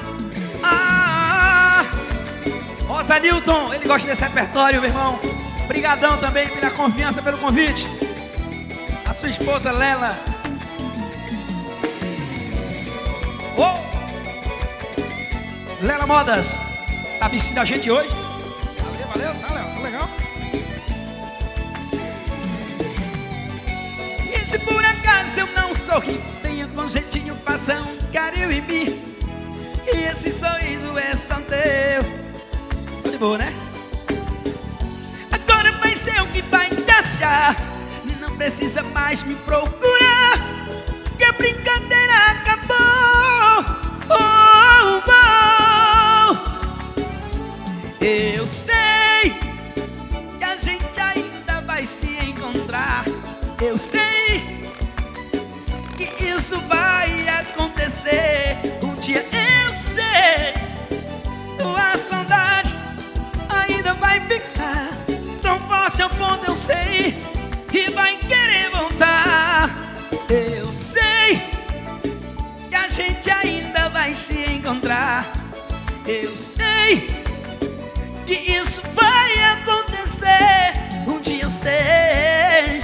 Rosa Nilton, ele gosta desse repertório, meu irmão. Obrigadão também pela confiança, pelo convite. A sua esposa Lela. Lela Modas tá vestindo a gente hoje. Valeu, tá legal. E se por acaso eu não sorri, tenha com jeitinho, faça carinho em mim. E esse sorriso é só teu. Só de boa, né? Agora vai ser o que vai te achar. Não precisa mais me procurar, que a brincadeira acabou. Eu sei que a gente ainda vai se encontrar. Eu sei que isso vai acontecer. Um dia eu sei, tua saudade ainda vai ficar tão forte a ponto, eu sei que vai querer voltar. Eu sei que a gente ainda vai se encontrar. Eu sei que isso vai acontecer. Um dia eu sei,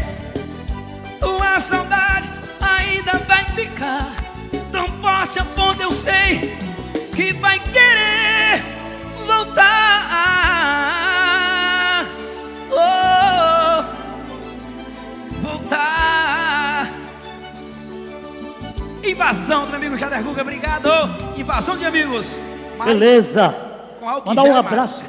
sei que vai querer voltar. Oh, voltar. Invasão do meu amigo Jader Guga, obrigado. Invasão de amigos. Mas beleza. Mandar um abraço.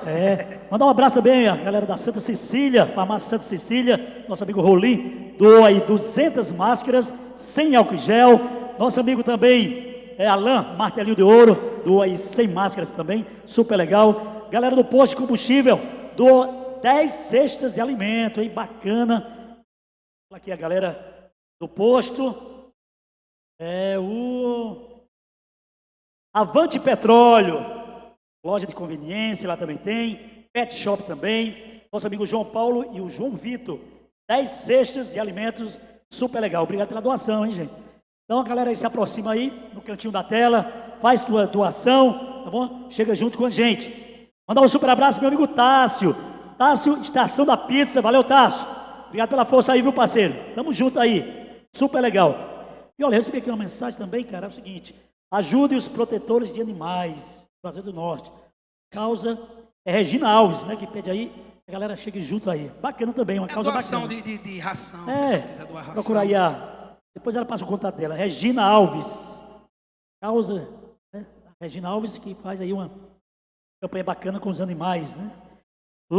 Mandar um abraço também a galera da Santa Cecília, farmácia Santa Cecília. Nosso amigo Rolim doou aí 200 máscaras sem álcool em gel. Nosso amigo também Alain Martelinho de Ouro doou aí 100 máscaras também, super legal. Galera do posto de combustível doou 10 cestas de alimento, hein? Bacana. Aqui a galera do posto. O Avante Petróleo, loja de conveniência, lá também tem. Pet Shop também. Nosso amigo João Paulo e o João Vitor. 10 cestas de alimentos, super legal. Obrigado pela doação, hein, gente? Então a galera aí se aproxima aí, no cantinho da tela, faz tua doação, tá bom? Chega junto com a gente. Mandar um super abraço pro meu amigo Tássio. Tássio, Estação da Pizza. Valeu, Tássio. Obrigado pela força aí, viu, parceiro? Tamo junto aí. Super legal. E olha, eu recebi aqui uma mensagem também, cara, é o seguinte: ajude os protetores de animais, Brasil do Norte. Causa é Regina Alves, né, que pede aí, a galera chegue junto aí. Bacana também, uma causa doação bacana. de ração, se quiser doar ração. Procura aí depois ela passa o contato dela, Regina Alves. Causa, né, Regina Alves, que faz aí uma campanha bacana com os animais, né? A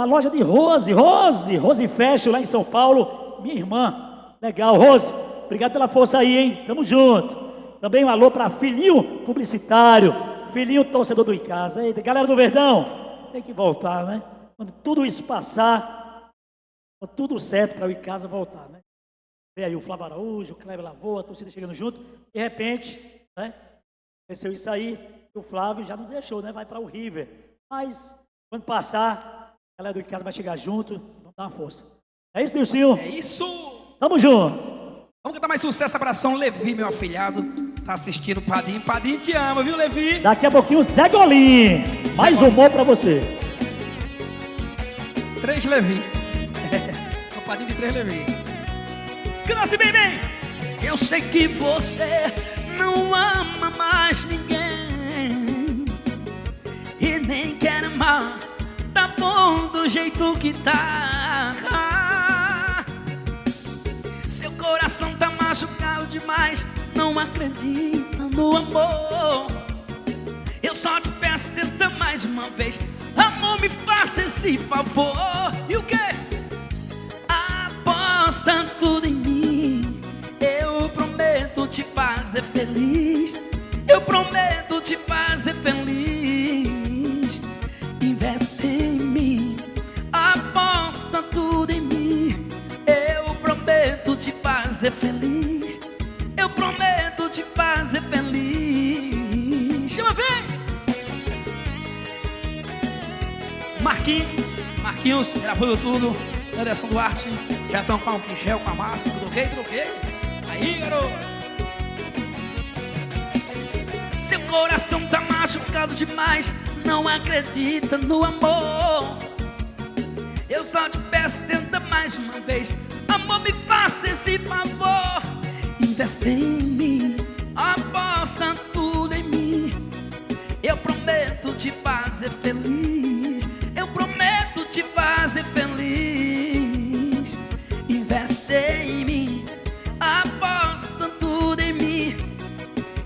loja de Rose Fashion lá em São Paulo, minha irmã, legal, Rose. Obrigado pela força aí, hein? Tamo junto. Também um alô para Filhinho Publicitário, Filhinho Torcedor do Icasa. Eita, galera do Verdão, tem que voltar, né? Quando tudo isso passar, tá tudo certo para o Icasa voltar, né? Vem aí o Flávio Araújo, o Kleber Lavô, a torcida chegando junto. De repente, né? Aconteceu isso aí, o Flávio já não deixou, né? Vai para o River. Mas, quando passar, a galera do Icasa vai chegar junto, vamos dar uma força. É isso, Nilcinho? É isso! Tamo junto! Vamos cantar mais sucesso, abração, Levi, meu afilhado. Tá assistindo o Padinho. Padinho te ama, viu, Levi? Daqui a pouquinho, Zé Golim. Mais humor pra você. 3 Levi. Sou Padinho de 3 Levi. Canta-se bem, bem. Eu sei que você não ama mais ninguém e nem quer amar. Tá bom do jeito que tá. Seu coração tá machucado demais, não acredita no amor. Eu só te peço, tenta mais uma vez. Amor, me faça esse favor. E o quê? Aposta tudo em mim. Eu prometo te fazer feliz. Eu prometo te fazer feliz. Investe em mim. Aposta tudo em mim. Eu prometo te fazer feliz. Eu prometo te fazer feliz. Chama, vem! Marquinhos, gravando tudo. Anderson Duarte, já estão com o gel, com a máscara. Tudo ok? Aí, garoto. Seu coração tá machucado demais, não acredita no amor. Eu só te peço, tenta mais uma vez. Amor, me faça esse favor. Investe em mim, aposta tudo em mim. Eu prometo te fazer feliz. Eu prometo te fazer feliz. Investe em mim, aposta tudo em mim.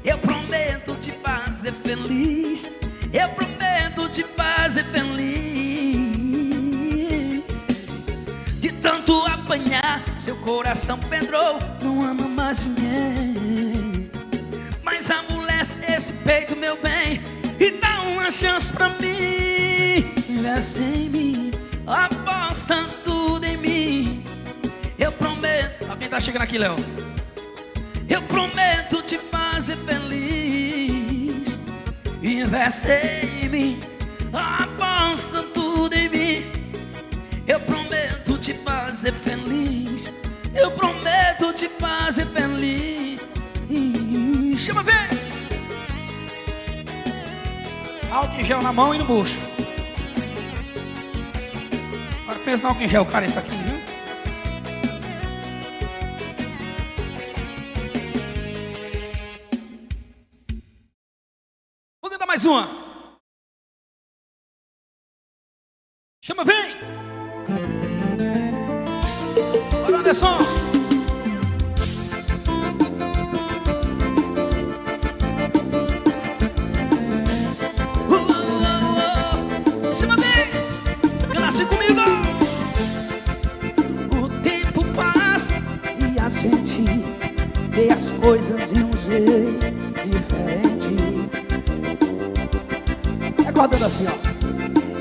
Eu prometo te fazer feliz. Eu prometo te fazer feliz. De tanto apanhar, seu coração pedrou, não ama mais ninguém. Mas amolece esse peito, meu bem, e dá uma chance pra mim. Investe em mim, aposta tudo em mim. Eu prometo. Alguém tá chegando aqui, Léo? Eu prometo te fazer feliz. Investe em mim, aposta tudo em mim. Eu prometo te fazer feliz. Eu prometo te fazer feliz. Chama, vem! Álcool em gel na mão e no bucho. Agora pensa no álcool em gel, cara, isso aqui, viu? uma. Chama, vem. Bora, Anderson. Chama, vem. Canta-se comigo. O tempo passa e a gente vê as coisas de um jeito diferente. Acordando assim, ó.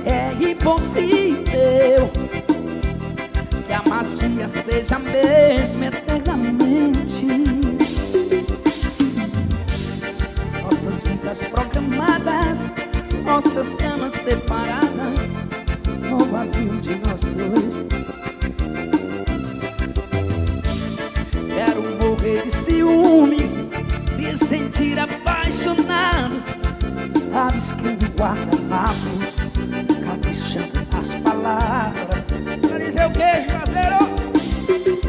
É impossível que a magia seja a mesma eternamente. Nossas vidas programadas, nossas camas separadas, no vazio de nós dois. Quero morrer de ciúme, me sentir apaixonado, rabiscando guardanapos, caprichando as palavras. Pra dizer o que, Juazeiro?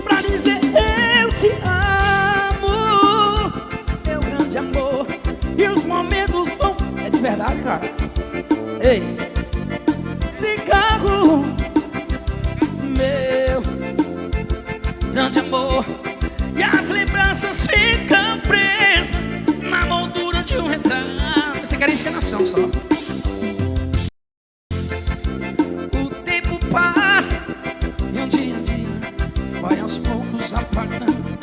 Pra dizer eu te amo, meu grande amor. E os momentos vão... É de verdade, cara. Ei, Chicago, meu grande amor. E as lembranças ficam presas na moldura de um retrato. Você quer encenação só. O tempo passa e um dia a dia vai aos poucos apagando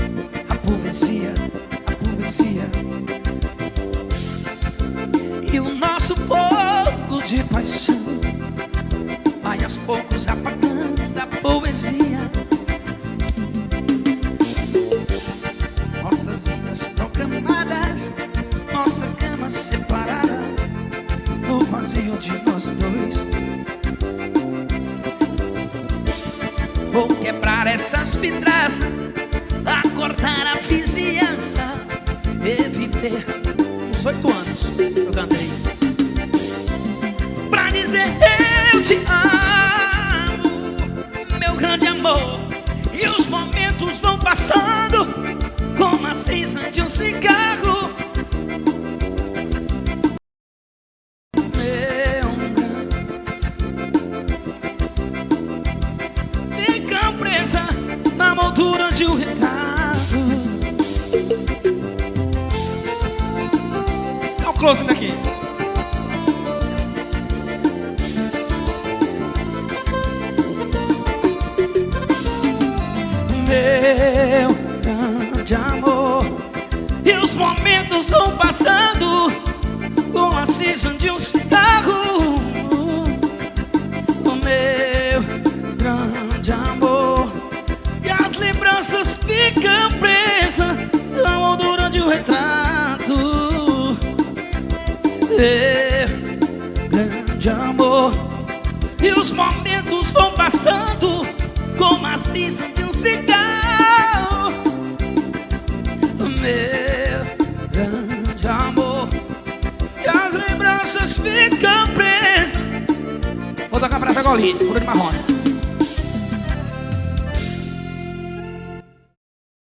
a poesia, a poesia. E o nosso fogo de paixão vai aos poucos apagando a poesia. Nossas vidas programadas, nossa cama separada, no vazio de nós dois. Vou quebrar essas vidraças, acordar a vizinhança e viver uns 8 anos eu cantei. Pra dizer eu te amo, meu grande amor. E os momentos vão passando como a cinza de um cigarro. Fica presa na moldura de um retrato. Olha o close daqui. Meu grande amor. E os momentos vão passando com a cinza de um cigarro. O meu grande amor. E as lembranças ficam presas na moldura de um retrato. Meu grande amor. E os momentos vão passando como a cinza de um cigarro. Meu grande amor. E as lembranças ficam presas. Vou tocar pra essa golinha, cura de marrone.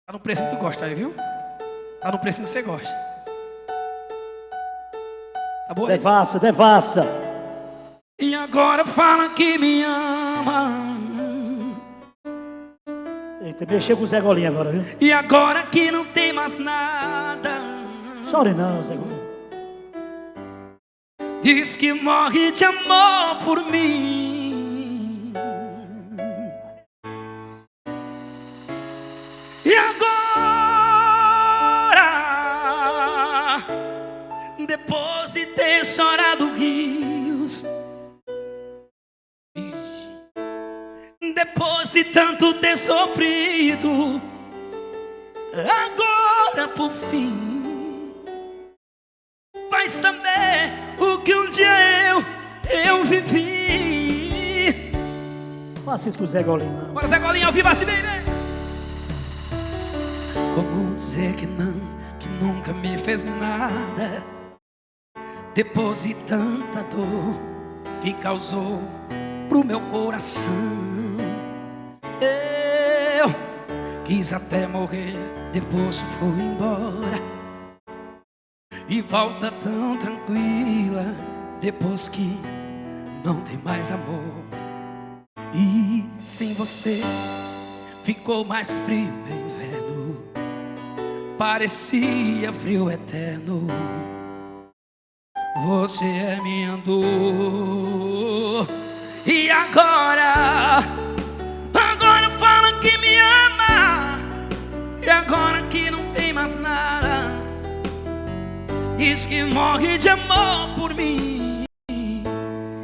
Tá no preço que tu gosta aí, viu? Tá no preço que você gosta. Tá bom? Devassa, devassa. E agora fala que me ama. Eita, mexeu com o Zé Golinha agora, viu? E agora que não tem mais nada. Chore não, Zé Golinha. Diz que morre de amor por mim. E agora, depois de ter chorado rios, depois de tanto ter sofrido, agora por fim vai saber o que um dia eu vivi. Faça isso com o Zé Golinha. Bora, Zé Golinha, ao vivo assim, né? Como dizer que não, que nunca me fez nada, depois de tanta dor que causou pro meu coração. Eu quis até morrer, depois fui embora. e volta tão tranquila depois que não tem mais amor. E sem você ficou mais frio meu inverno, parecia frio eterno. Você é minha dor. E agora fala que me ama, e agora que não tem mais nada, diz que morre de amor por mim.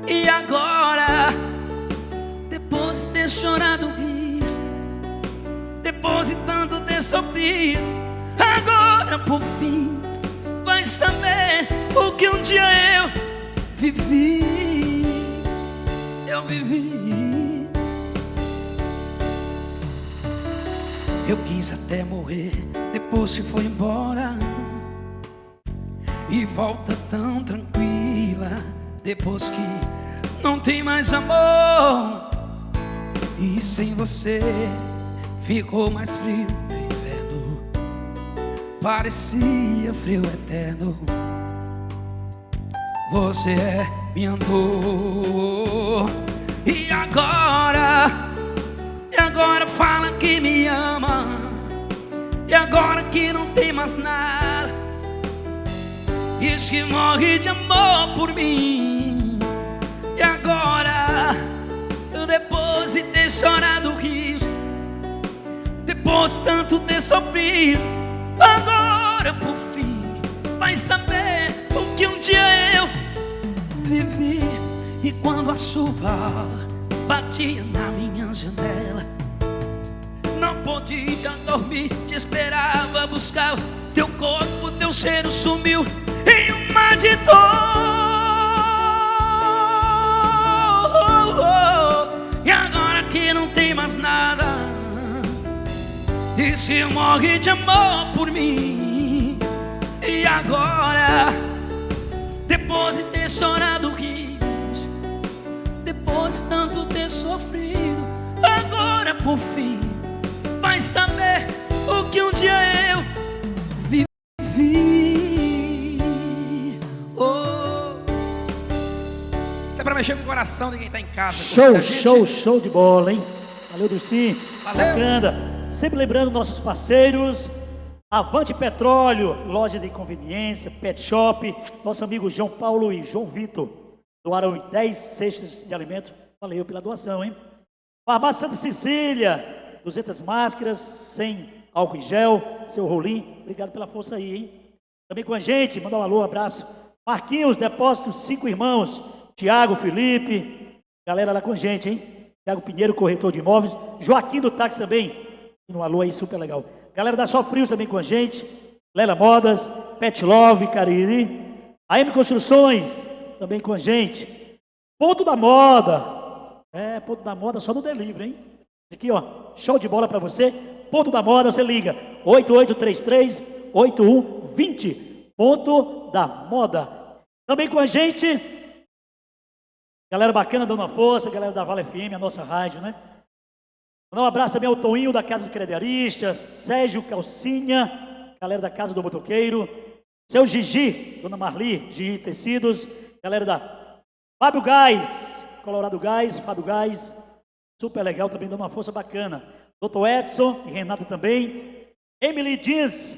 E agora, depois de ter chorado, rir, depois de tanto ter sofrido, agora por fim vai saber o que um dia eu vivi. Eu vivi. Eu quis até morrer, depois se foi embora, e volta tão tranquila depois que não tem mais amor. E sem você ficou mais frio no inverno, parecia frio eterno. Você é minha dor. E agora fala que me ama, e agora que não tem mais nada, diz que morre de amor por mim. E agora, depois de ter chorado, rir, depois de tanto ter sofrido, agora por fim vai saber o que um dia eu vivi. E quando a chuva batia na minha janela, não podia dormir, te esperava, buscava teu corpo, teu cheiro sumiu em um mar de dor. E agora que não tem mais nada, diz que morre de amor por mim. E agora, depois de ter chorado, rir, depois de tanto ter sofrido, agora por fim vai saber o que um dia eu vivi. Oh. Isso é pra mexer com o coração de quem tá em casa. Show de bola, hein? Valeu, Dulcinho. Bacana. Sempre lembrando nossos parceiros: Avante Petróleo, loja de conveniência, pet shop. Nosso amigo João Paulo e João Vitor doaram 10 cestas de alimento. Valeu pela doação, hein? Farmácia Santa Cecília, 200 máscaras, 100 álcool em gel, seu rolinho. Obrigado pela força aí, hein? Também com a gente, mandar um alô, um abraço. Marquinhos, Depósitos 5 Irmãos, Tiago, Felipe, galera lá com a gente, hein? Tiago Pinheiro, corretor de imóveis. Joaquim do Táxi também, um alô aí super legal. Galera da Só Frios também com a gente. Lela Modas, Pet Love, Cariri. AM Construções também com a gente. Ponto da Moda. Ponto da Moda só no delivery, hein? Aqui, ó, show de bola pra você. Ponto da Moda, você liga 8833-8120. Ponto da Moda. Também com a gente, galera bacana dando uma força, galera da Vale FM, a nossa rádio, né? Mandar um abraço também ao Toninho da Casa do Crediarista, Sérgio Calcinha, galera da Casa do Motoqueiro, seu Gigi, Dona Marli, Gigi Tecidos, galera da Fábio Gás, Colorado Gás, Fábio Gás, super legal também, dando uma força bacana. Doutor Edson e Renato também. Emily Jeans,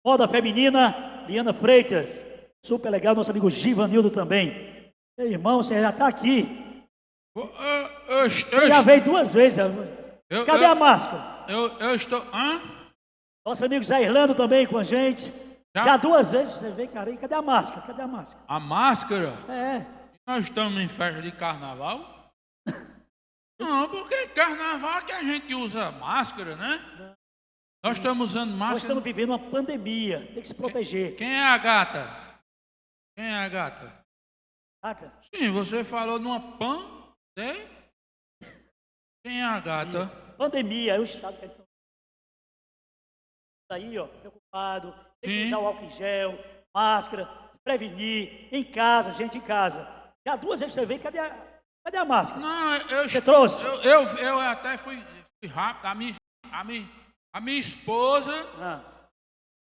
moda feminina, Liana Freitas, super legal, nosso amigo Givanildo também. Meu irmão, você já está aqui. Você já veio 2 vezes. Cadê a máscara? Eu estou... Hã? Nosso amigo Zé Irlando também com a gente. Já 2 vezes você veio, cara. E cadê a máscara? Cadê a máscara? A máscara? É. Nós estamos em festa de carnaval? Não, porque carnaval que a gente usa máscara, né? Não. Nós estamos usando máscara. Nós estamos vivendo uma pandemia. Tem que se proteger. Quem é a gata? Quem é a gata? Gata? Sim, você falou numa pan, né? Quem é a gata? Pandemia, é o estado que a gente está aí, ó, preocupado. Tem que usar o álcool em gel, máscara, se prevenir. Em casa, gente, em casa. Já 2 vezes você veio, cadê a máscara? Não, você trouxe? Eu até fui rápido. A minha esposa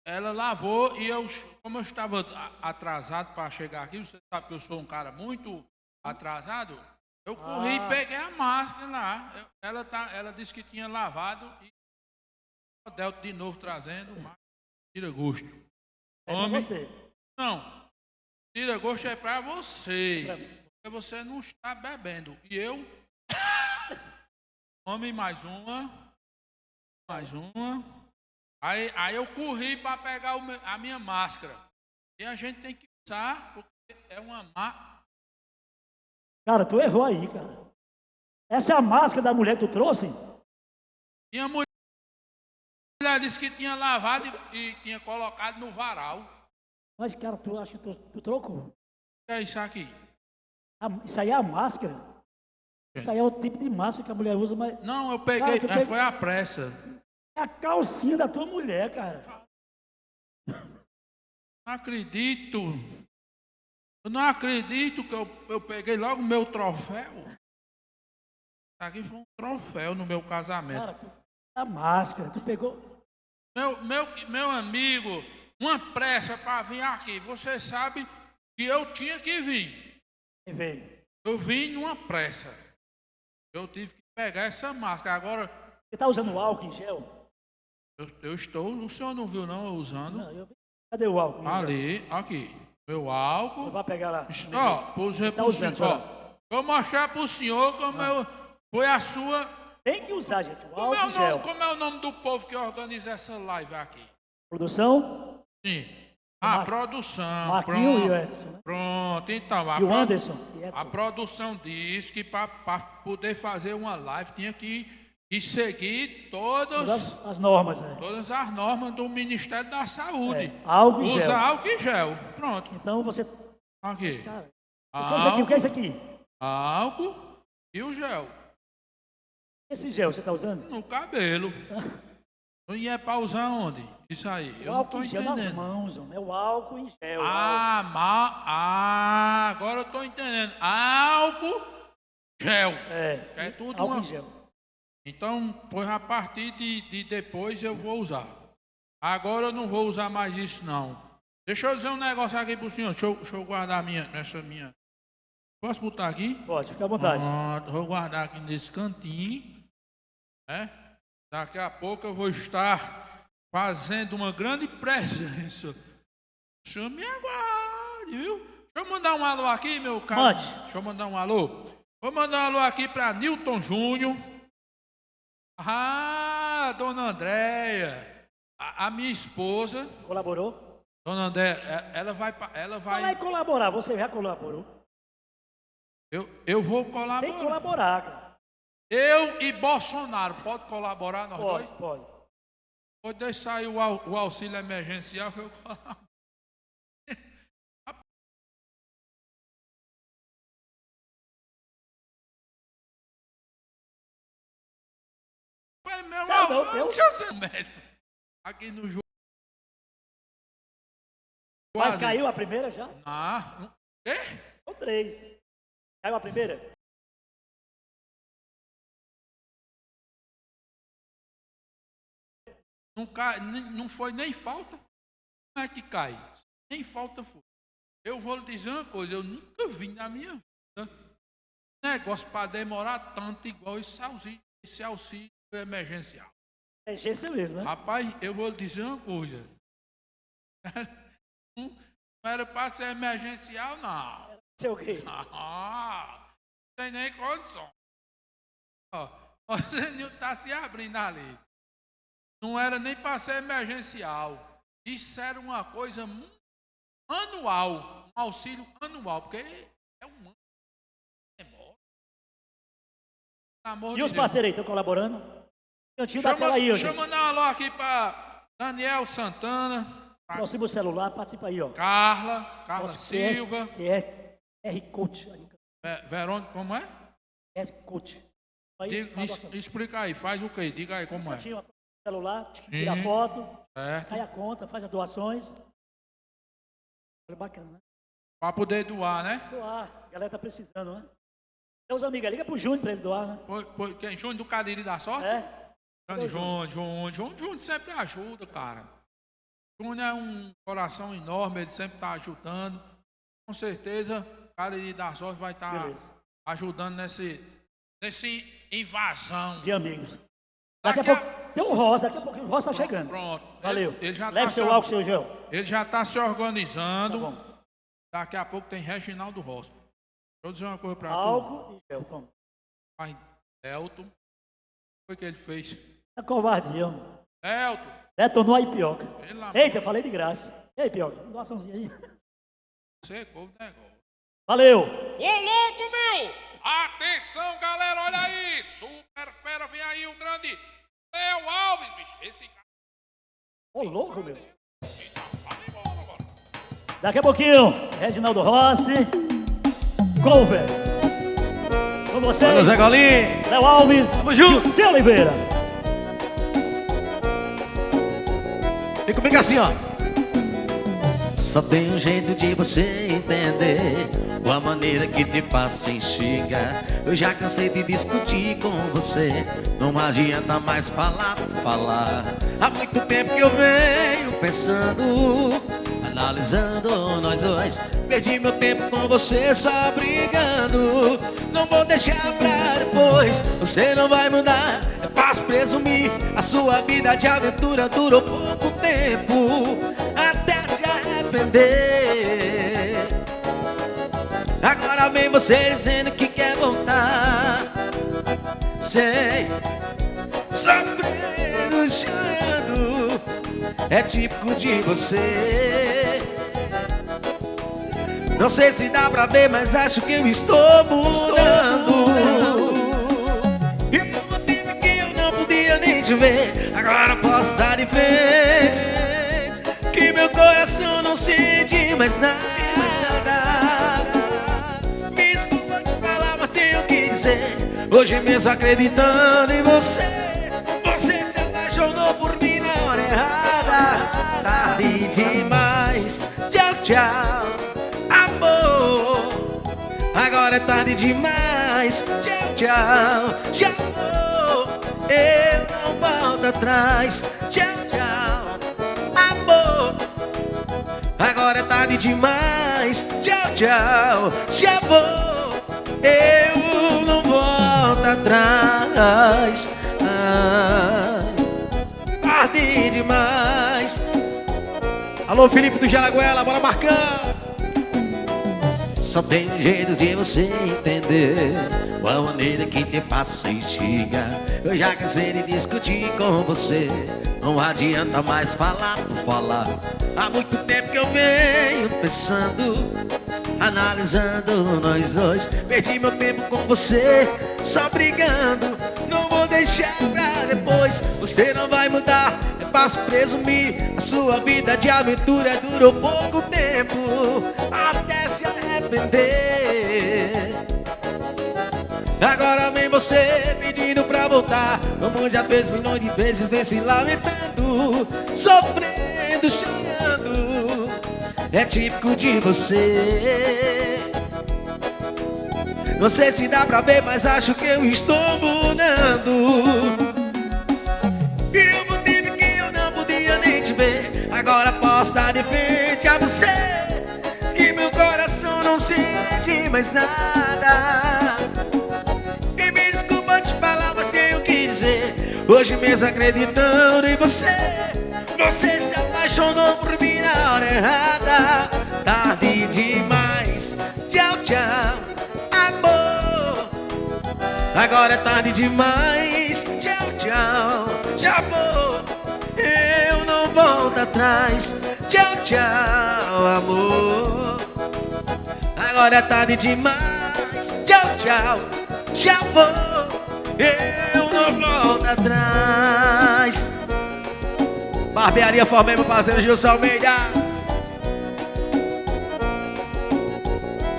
ela lavou e eu, como eu estava atrasado para chegar aqui, você sabe que eu sou um cara muito atrasado, eu corri e peguei a máscara lá. Ela disse que tinha lavado e o Delta de novo trazendo, mas tira gosto. É pra você. Não, tira gosto é para você, porque você não está bebendo. E eu, homem, mais uma. Aí eu corri para pegar a minha máscara. E a gente tem que usar, porque é uma máscara. Cara, tu errou aí, cara. Essa é a máscara da mulher que tu trouxe? Minha mulher disse que tinha lavado e tinha colocado no varal. Mas, cara, tu acha que tu trocou? O que é isso aqui? Isso aí é a máscara? Isso aí é o tipo de máscara que a mulher usa, mas... Não, eu peguei, Cara, foi a pressa. É a calcinha da tua mulher, cara. Não acredito. Eu não acredito que eu peguei logo o meu troféu. Isso aqui foi um troféu no meu casamento. Cara, a máscara, tu pegou... Meu amigo, uma pressa para vir aqui. Você sabe que eu tinha que vir. Quem veio? Eu vim numa pressa. Eu tive que pegar essa máscara. Agora... Você tá usando álcool em gel? Eu estou... O senhor não viu, não, eu usando? Não, cadê o álcool? Ali, aqui. Meu álcool. Vai pegar lá. Ó, por exemplo, tá usando, vou mostrar para o senhor como foi a sua... Tem que usar, gente, o álcool em gel. Como é o nome do povo que organiza essa live aqui? Produção? Sim. Produção. Marquinho pronto, e o Edson, né? Pronto, então. E o Anderson. A produção diz que para poder fazer uma live tinha que seguir todas as normas, né? Todas as normas do Ministério da Saúde. Álcool em gel. Usa álcool em gel. Pronto. Então você... Aqui. Cara, álcool, o que é isso aqui? Álcool e o gel. Esse gel você está usando? No cabelo. E é para usar onde? Isso aí. O álcool em gel nas mãos, é o álcool em gel. Agora eu estou entendendo. Álcool, gel. É tudo álcool em gel. Então, pois a partir de depois eu vou usar. Agora eu não vou usar mais isso, não. Deixa eu dizer um negócio aqui pro senhor. Deixa eu guardar essa minha. Posso botar aqui? Pode, fica à vontade. Vou guardar aqui nesse cantinho. Daqui a pouco eu vou estar fazendo uma grande presença. O senhor me aguarde, viu? Deixa eu mandar um alô aqui, meu caro. Mande. Deixa eu mandar um alô. Vou mandar um alô aqui para Nilton Júnior. Dona Andréia, a minha esposa. Colaborou? Dona Andréia, ela vai. Vai colaborar, você já colaborou? Eu vou colaborar. Tem que colaborar, cara. Eu e Bolsonaro, pode colaborar nós dois? Pode. Pode deixar aí o auxílio emergencial que eu colaboro. Deixa eu ser Messi. Aqui no jogo. Mas caiu a primeira já? Quê? São 3. Caiu a primeira? Não foi nem falta. Não é que cai. Nem falta foi. Eu vou lhe dizer uma coisa. Eu nunca vi na minha vida negócio para demorar tanto igual esse auxílio emergencial. É emergência mesmo, né? Rapaz, eu vou lhe dizer uma coisa. Não era para ser emergencial, não. Era para ser o quê? Não tem nem condição. O Zenil está se abrindo ali. Não era nem para ser emergencial. Isso era uma coisa anual. Um auxílio anual. Porque é um ano. E os parceiros aí estão colaborando? Deixa eu mandar um alô aqui para Daniel Santana. Aproxima o celular, participa aí, ó. Carla Silva. Que é R-Coach. Verônica, como é? R-Coach. Explica aí, faz o quê? Diga aí como é. Celular, tira a foto, cai a conta, faz as doações. Olha, bacana, né? Para poder doar, né? Doar, a galera tá precisando, né? Tem uns amigos, liga pro Júnior para ele doar, né? Quem? Júnior do Cariri da Sorte? É. Júnior sempre ajuda, cara. Júnior é um coração enorme, ele sempre está ajudando. Com certeza, o Cariri das Rosas vai estar ajudando nesse invasão de amigos. Daqui a pouco tem um Rosa, daqui a pouco o Rosa está chegando. Pronto. Valeu. Ele já leve tá seu álcool, seu gel. Ele já está se organizando. Tá bom. Daqui a pouco tem Reginaldo Rosa. Deixa eu dizer uma coisa para tu. Álcool e gel, toma. Pai, Elton, o que foi que ele fez? É covardia, mano. Elton. Detonou aí, Pioca. Eita, eu falei de graça. Ei, Pioca, uma doaçãozinha aí. Secou o negócio. Valeu. Ô, louco, meu! Atenção, galera, olha aí. Super fera, vem aí o grande Léo Alves, bicho. Esse cara. Ô, louco, meu. Daqui a pouquinho, Reginaldo Rossi, cover. Com vocês, Olha, Zé Golinho. Léo Alves e o Seu Oliveira. Vem comigo assim, ó. Só tem um jeito de você entender a maneira que te passa e chega. Eu já cansei de discutir com você, não adianta mais falar. Há muito tempo que eu venho pensando, analisando nós dois. Perdi meu tempo com você só brigando. Não vou deixar pra depois, você não vai mudar. É fácil presumir, a sua vida de aventura durou pouco tempo, até se arrepender. Agora vem você dizendo que quer voltar, sei, sofrendo, chorando, é típico de você. Não sei se dá pra ver, mas acho que eu estou mudando. E o motivo que eu não podia nem te ver, agora posso estar de frente, que meu coração não sente mais nada. Me desculpa te falar, mas tenho o que dizer. Hoje mesmo acreditando em você, você se apaixonou por mim na hora errada. Tarde demais, tchau, tchau, amor. Agora é tarde demais, tchau, tchau, já vou. Eu não volto atrás, tchau, tchau, amor. Agora é tarde demais, tchau, tchau, já vou. Eu não volto atrás. Tarde demais. Alô, Felipe do Jaraguela, bora marcar. Só tem um jeito de você entender a maneira que te passa e chega. Eu já cansei de discutir com você, não adianta mais falar por falar. Há muito tempo que eu venho pensando, analisando nós dois. Perdi meu tempo com você, só brigando. Não vou deixar pra depois, você não vai mudar. É fácil presumir, a sua vida de aventura durou pouco tempo, até se arrepender. Agora vem você pedindo pra voltar, como já fez milhões de vezes, vem se lamentando, sofrendo, chorando. É típico de você. Não sei se dá pra ver, mas acho que eu estou mudando. E o motivo que eu não podia nem te ver, agora posso estar de frente a você, que meu coração não sente mais nada. E me desculpa te falar, mas tenho o que dizer. Hoje mesmo acreditando em você, você se apaixonou por mim na hora errada. Tarde demais, tchau, tchau, amor. Agora é tarde demais, tchau, tchau, já vou. Eu não volto atrás, tchau, tchau, amor. Agora é tarde demais, tchau, tchau, já vou. Eu não volto atrás. Barbearia Formei, meu parceiro Gilson Almeida.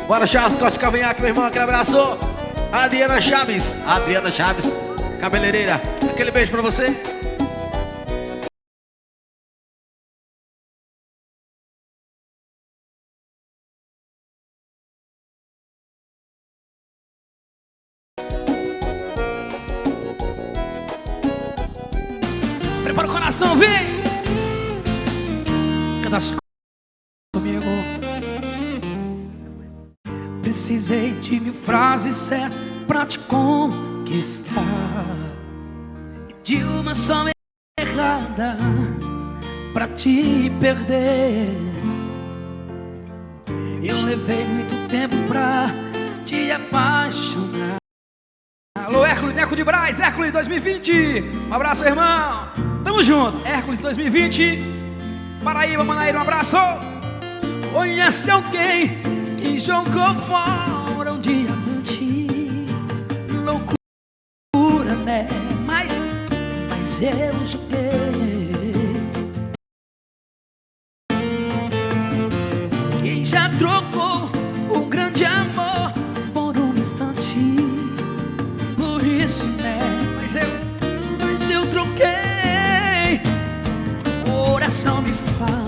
Bora, Charles Costa Cavanhaque, meu irmão, aquele abraço. Adriana Chaves, cabeleireira, aquele beijo pra você. Prepara o coração, vem! Canta assim comigo. Precisei de 1000 frases certas pra te conquistar, e de uma só errada pra te perder. Eu levei muito tempo pra te apaixonar. Alô, Hércules, Neco de Braz, Hércules 2020. Um abraço, irmão. Tamo junto. Hércules 2020. Paraíba, Manaíra, um abraço. Conhece alguém que jogou fora um diamante? Loucura, né? Mas eu joguei. Quem já trocou um grande amor por um instante? Por isso, né? Mas eu troquei. Coração me fala,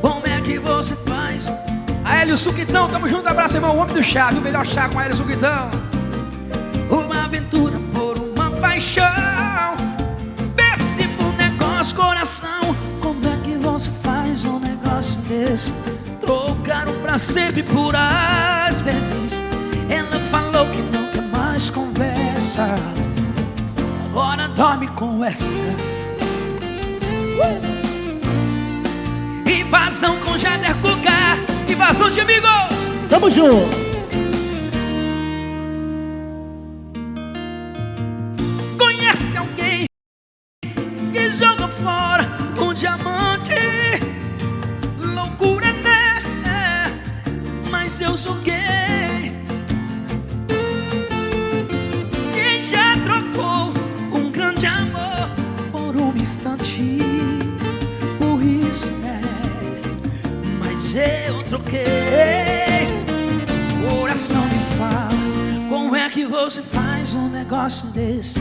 como é que você faz? A Hélio Suquitão, tamo junto, abraço, irmão. O homem do chá, o melhor chá com a Hélio Suquitão. Uma aventura por uma paixão, péssimo negócio, coração. Como é que você faz um negócio desse? Trocaram pra sempre por às vezes. Ela falou que não quer mais conversa, agora dorme com essa. Invasão com Jader Cuca, invasão de amigos. Tamo junto. Conhece alguém que joga fora um diamante? Loucura, né? Mas eu joguei. Quem já trocou um grande amor por um instante? Por isso, né? Mas eu troquei. Coração me fala, como é que você faz um negócio desse?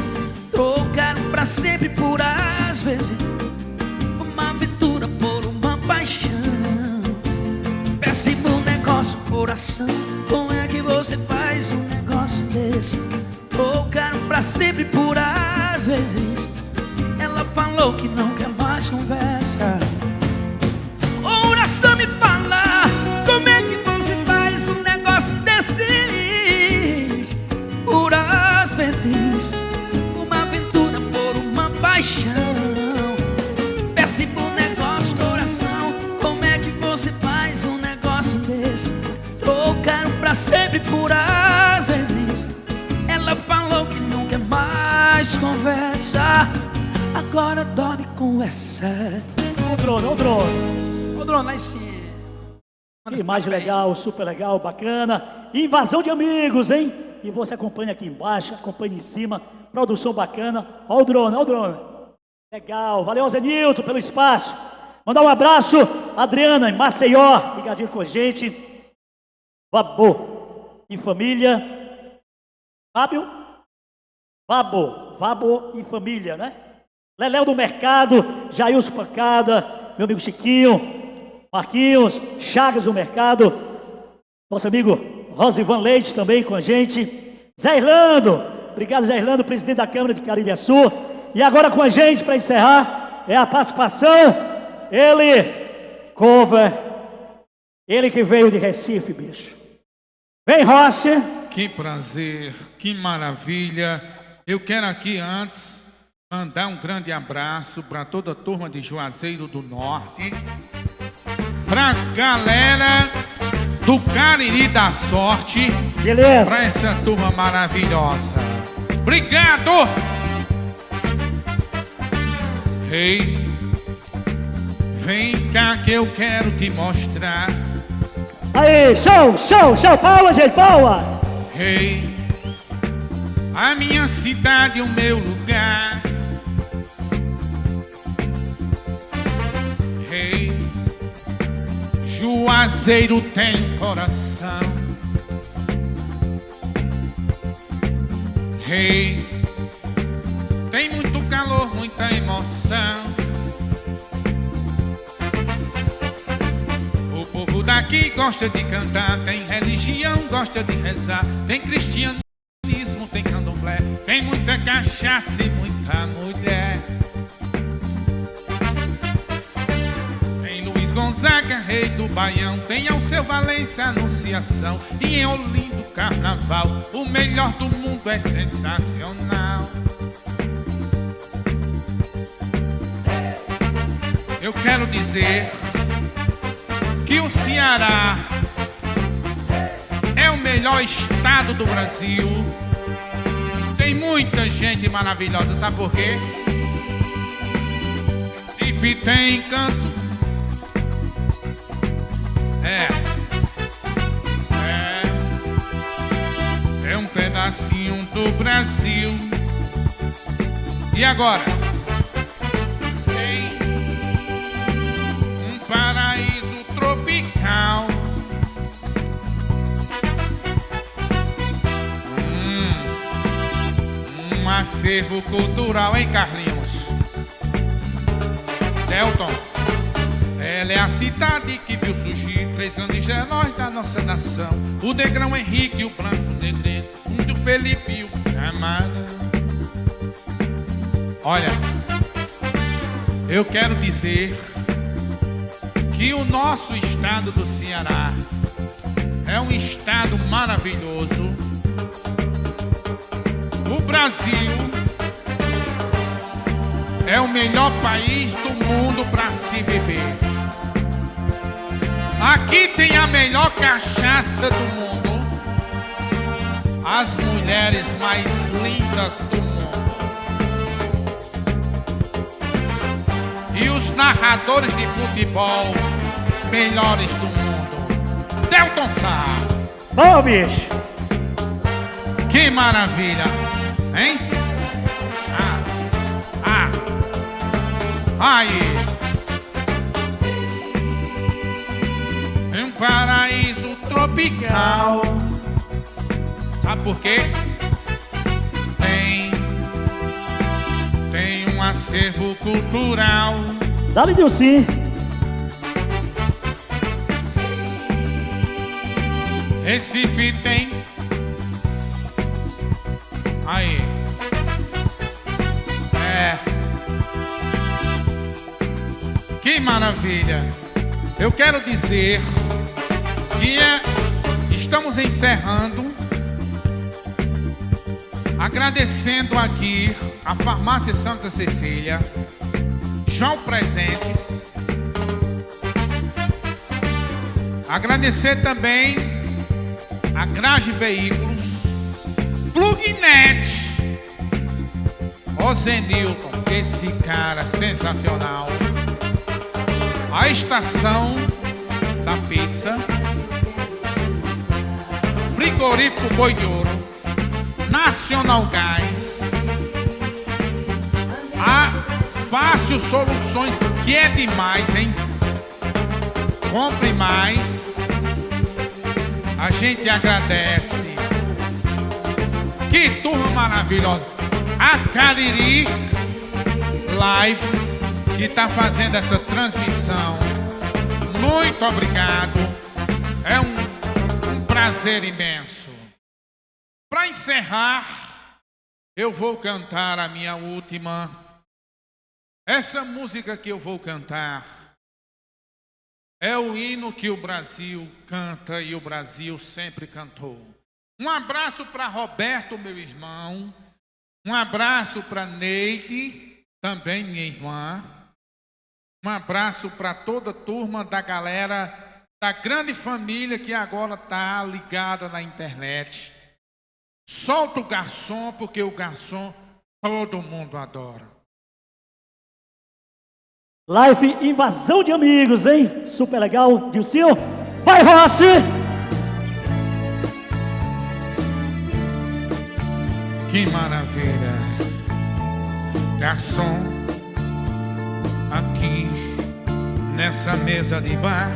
Trocaram pra sempre por às vezes. Uma aventura por uma paixão, péssimo negócio, coração. Como é que você faz um negócio desse? Trocaram pra sempre por às vezes. Ela falou que não quer mais conversa. Oração me fala, como é que você faz um negócio desses? Por às vezes, uma aventura por uma paixão, péssimo negócio, coração. Como é que você faz um negócio desse? Trocaram pra sempre por às vezes. Ela falou que não quer mais conversa, agora dorme com essa. Ô drone, ô drone. Ô drone, lá em cima. Imagem legal, super legal, bacana. Invasão de amigos, hein? E você acompanha aqui embaixo, acompanha em cima. Produção bacana. Ó o drone, ó o drone. Legal, valeu Zenilton pelo espaço. Mandar um abraço, Adriana em Maceió, ligadinho com a gente. Vabo e família. Fábio? Vabo e família, né? Leléu do Mercado, Jailson Pancada, meu amigo Chiquinho, Marquinhos, Chagas do Mercado, nosso amigo Rosivan Leite também com a gente. Zé Irlando, obrigado Zé Irlando, presidente da Câmara de Caririaçu. E agora com a gente, para encerrar, é a participação, ele, cover, ele que veio de Recife, bicho. Vem, Rossi. Que prazer, que maravilha. Eu quero aqui antes mandar um grande abraço para toda a turma de Juazeiro do Norte, pra galera do Cariri da Sorte. Beleza. Pra essa turma maravilhosa. Obrigado. Hey, vem cá que eu quero te mostrar. Aí, show, palma, gente, palma. Hey, a minha cidade, o meu lugar. Hey, Juazeiro tem coração. Hey, tem muito calor, muita emoção. O povo daqui gosta de cantar, tem religião, gosta de rezar, tem cristianismo, tem candomblé, tem muita cachaça e muita mulher. Tem Luiz Gonzaga Gonzaga, rei do Baião, tem ao seu Valência Anunciação. E em Olinda Carnaval, o melhor do mundo é sensacional. Eu quero dizer que o Ceará é o melhor estado do Brasil. Tem muita gente maravilhosa, sabe por quê? Recife tem canto. É um pedacinho do Brasil. E agora? Tem um paraíso tropical. Um acervo cultural, hein, Carlinhos? Delton. Ela é a cidade que viu surgir 3 grandes heróis da nossa nação: o Negrão Henrique, o Branco Negreiro, o Felipe e o Camarão. Olha, eu quero dizer que o nosso estado do Ceará é um estado maravilhoso. O Brasil é o melhor país do mundo para se viver. Aqui tem a melhor cachaça do mundo, as mulheres mais lindas do mundo e os narradores de futebol melhores do mundo. Delton Sá. Ô, bicho! Que maravilha, hein? Aí, um paraíso tropical. Sabe por quê? Tem um acervo cultural. Dá-lhe Dilci. Recife tem. Aí. Que maravilha! Eu quero dizer que estamos encerrando, agradecendo aqui a Farmácia Santa Cecília, João Presentes, agradecer também a Grage Veículos, Plugnet, Ozenilton, esse cara sensacional, a Estação da Pizza, Frigorífico Boi de Ouro, Nacional Gás, a Fácil Soluções, que é demais, hein? Compre mais. A gente agradece. Que turma maravilhosa. A Cariri Live, que está fazendo essa transmissão. Muito obrigado. É um prazer imenso. Para encerrar, eu vou cantar a minha última. Essa música que eu vou cantar é o hino que o Brasil canta e o Brasil sempre cantou. Um abraço para Roberto, meu irmão. Um abraço para Neide, também minha irmã. Um abraço para toda a turma da galera da grande família que agora está ligada na internet. Solta o garçom, porque o garçom todo mundo adora. Live Invasão de Amigos, hein? Super legal, Dilcinho. Vai, Rossi! Que maravilha. Garçom, aqui nessa mesa de bar,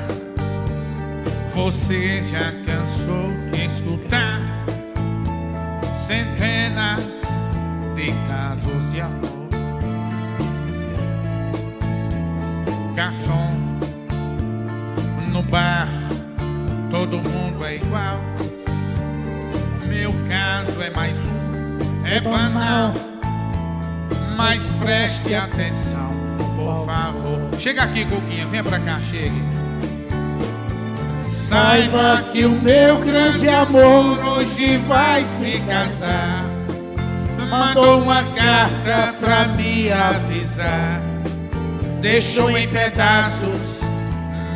você já cansou de escutar centenas de casos de amor. Garçom, no bar todo mundo é igual. Meu caso é mais um, é banal, mas preste atenção, por favor. Chega aqui, Coquinha, vem pra cá, chegue. Saiba que o meu grande amor hoje vai se casar. Mandou uma carta pra me avisar. Deixou em pedaços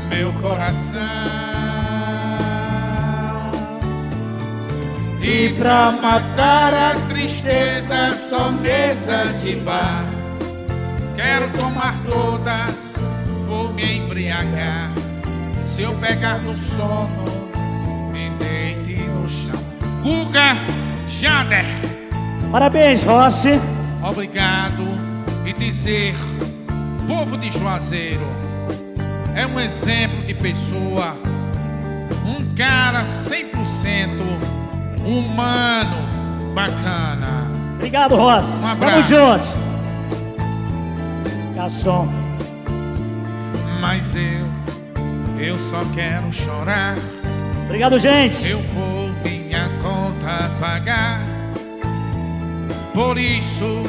meu coração. E pra matar a tristeza, só mesa de bar. Quero tomar todas, vou me embriagar. Se eu pegar no sono, me deite no chão. Guga Jader. Parabéns, Rossi. Obrigado. E dizer, povo de Juazeiro, é um exemplo de pessoa, um cara 100% humano, bacana. Obrigado, Rossi. Um abraço. Tamo junto. Garçom. Mas eu só quero chorar. Obrigado, gente. Eu vou minha conta pagar. Por isso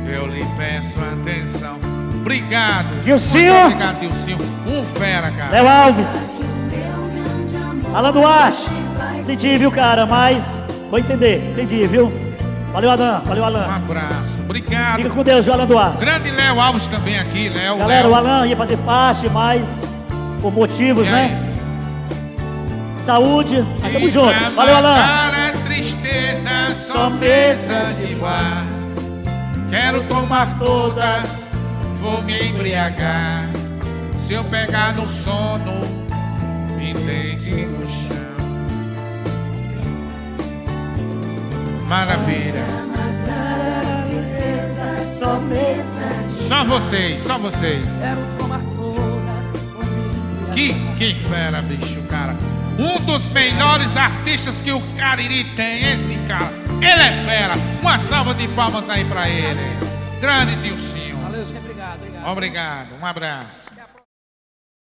eu lhe peço atenção. Obrigado. Dilcinho. Muito obrigado, Dilcinho. Um fera, cara. Léo Alves. Alan Duarte. Senti, viu, cara? Mas vou entender. Entendi, viu? Valeu, Alan. Valeu, Um Alan. abraço. Obrigado. Fica com Deus, viu, Alan Duarte. Grande Léo Alves também aqui, Léo. Galera, Léo. o Alan ia fazer parte, mas por motivos, E né? aí? Saúde. Mas tamo E junto. pra Valeu, Alan. matar a tristeza, só mesa de bar. Quero tomar todas, vou me embriagar. Se eu pegar no sono, me deite no chão. Maravilha. Só vocês, só vocês. Que fera, bicho, cara. Um dos melhores artistas que o Cariri tem, esse cara. Ele é fera. Uma salva de palmas aí pra ele. Grande Dilcinho. Valeu, gente. Obrigado. Obrigado, um abraço.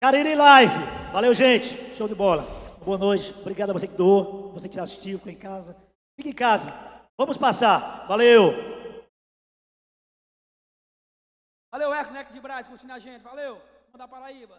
Cariri Live. Valeu, gente. Show de bola. Boa noite. Obrigado a você que doou, você que assistiu, ficou em casa. Fique em casa. Vamos passar. Valeu. Valeu, Ernesto de Braz, curtindo a gente. Valeu. Vamos da Paraíba.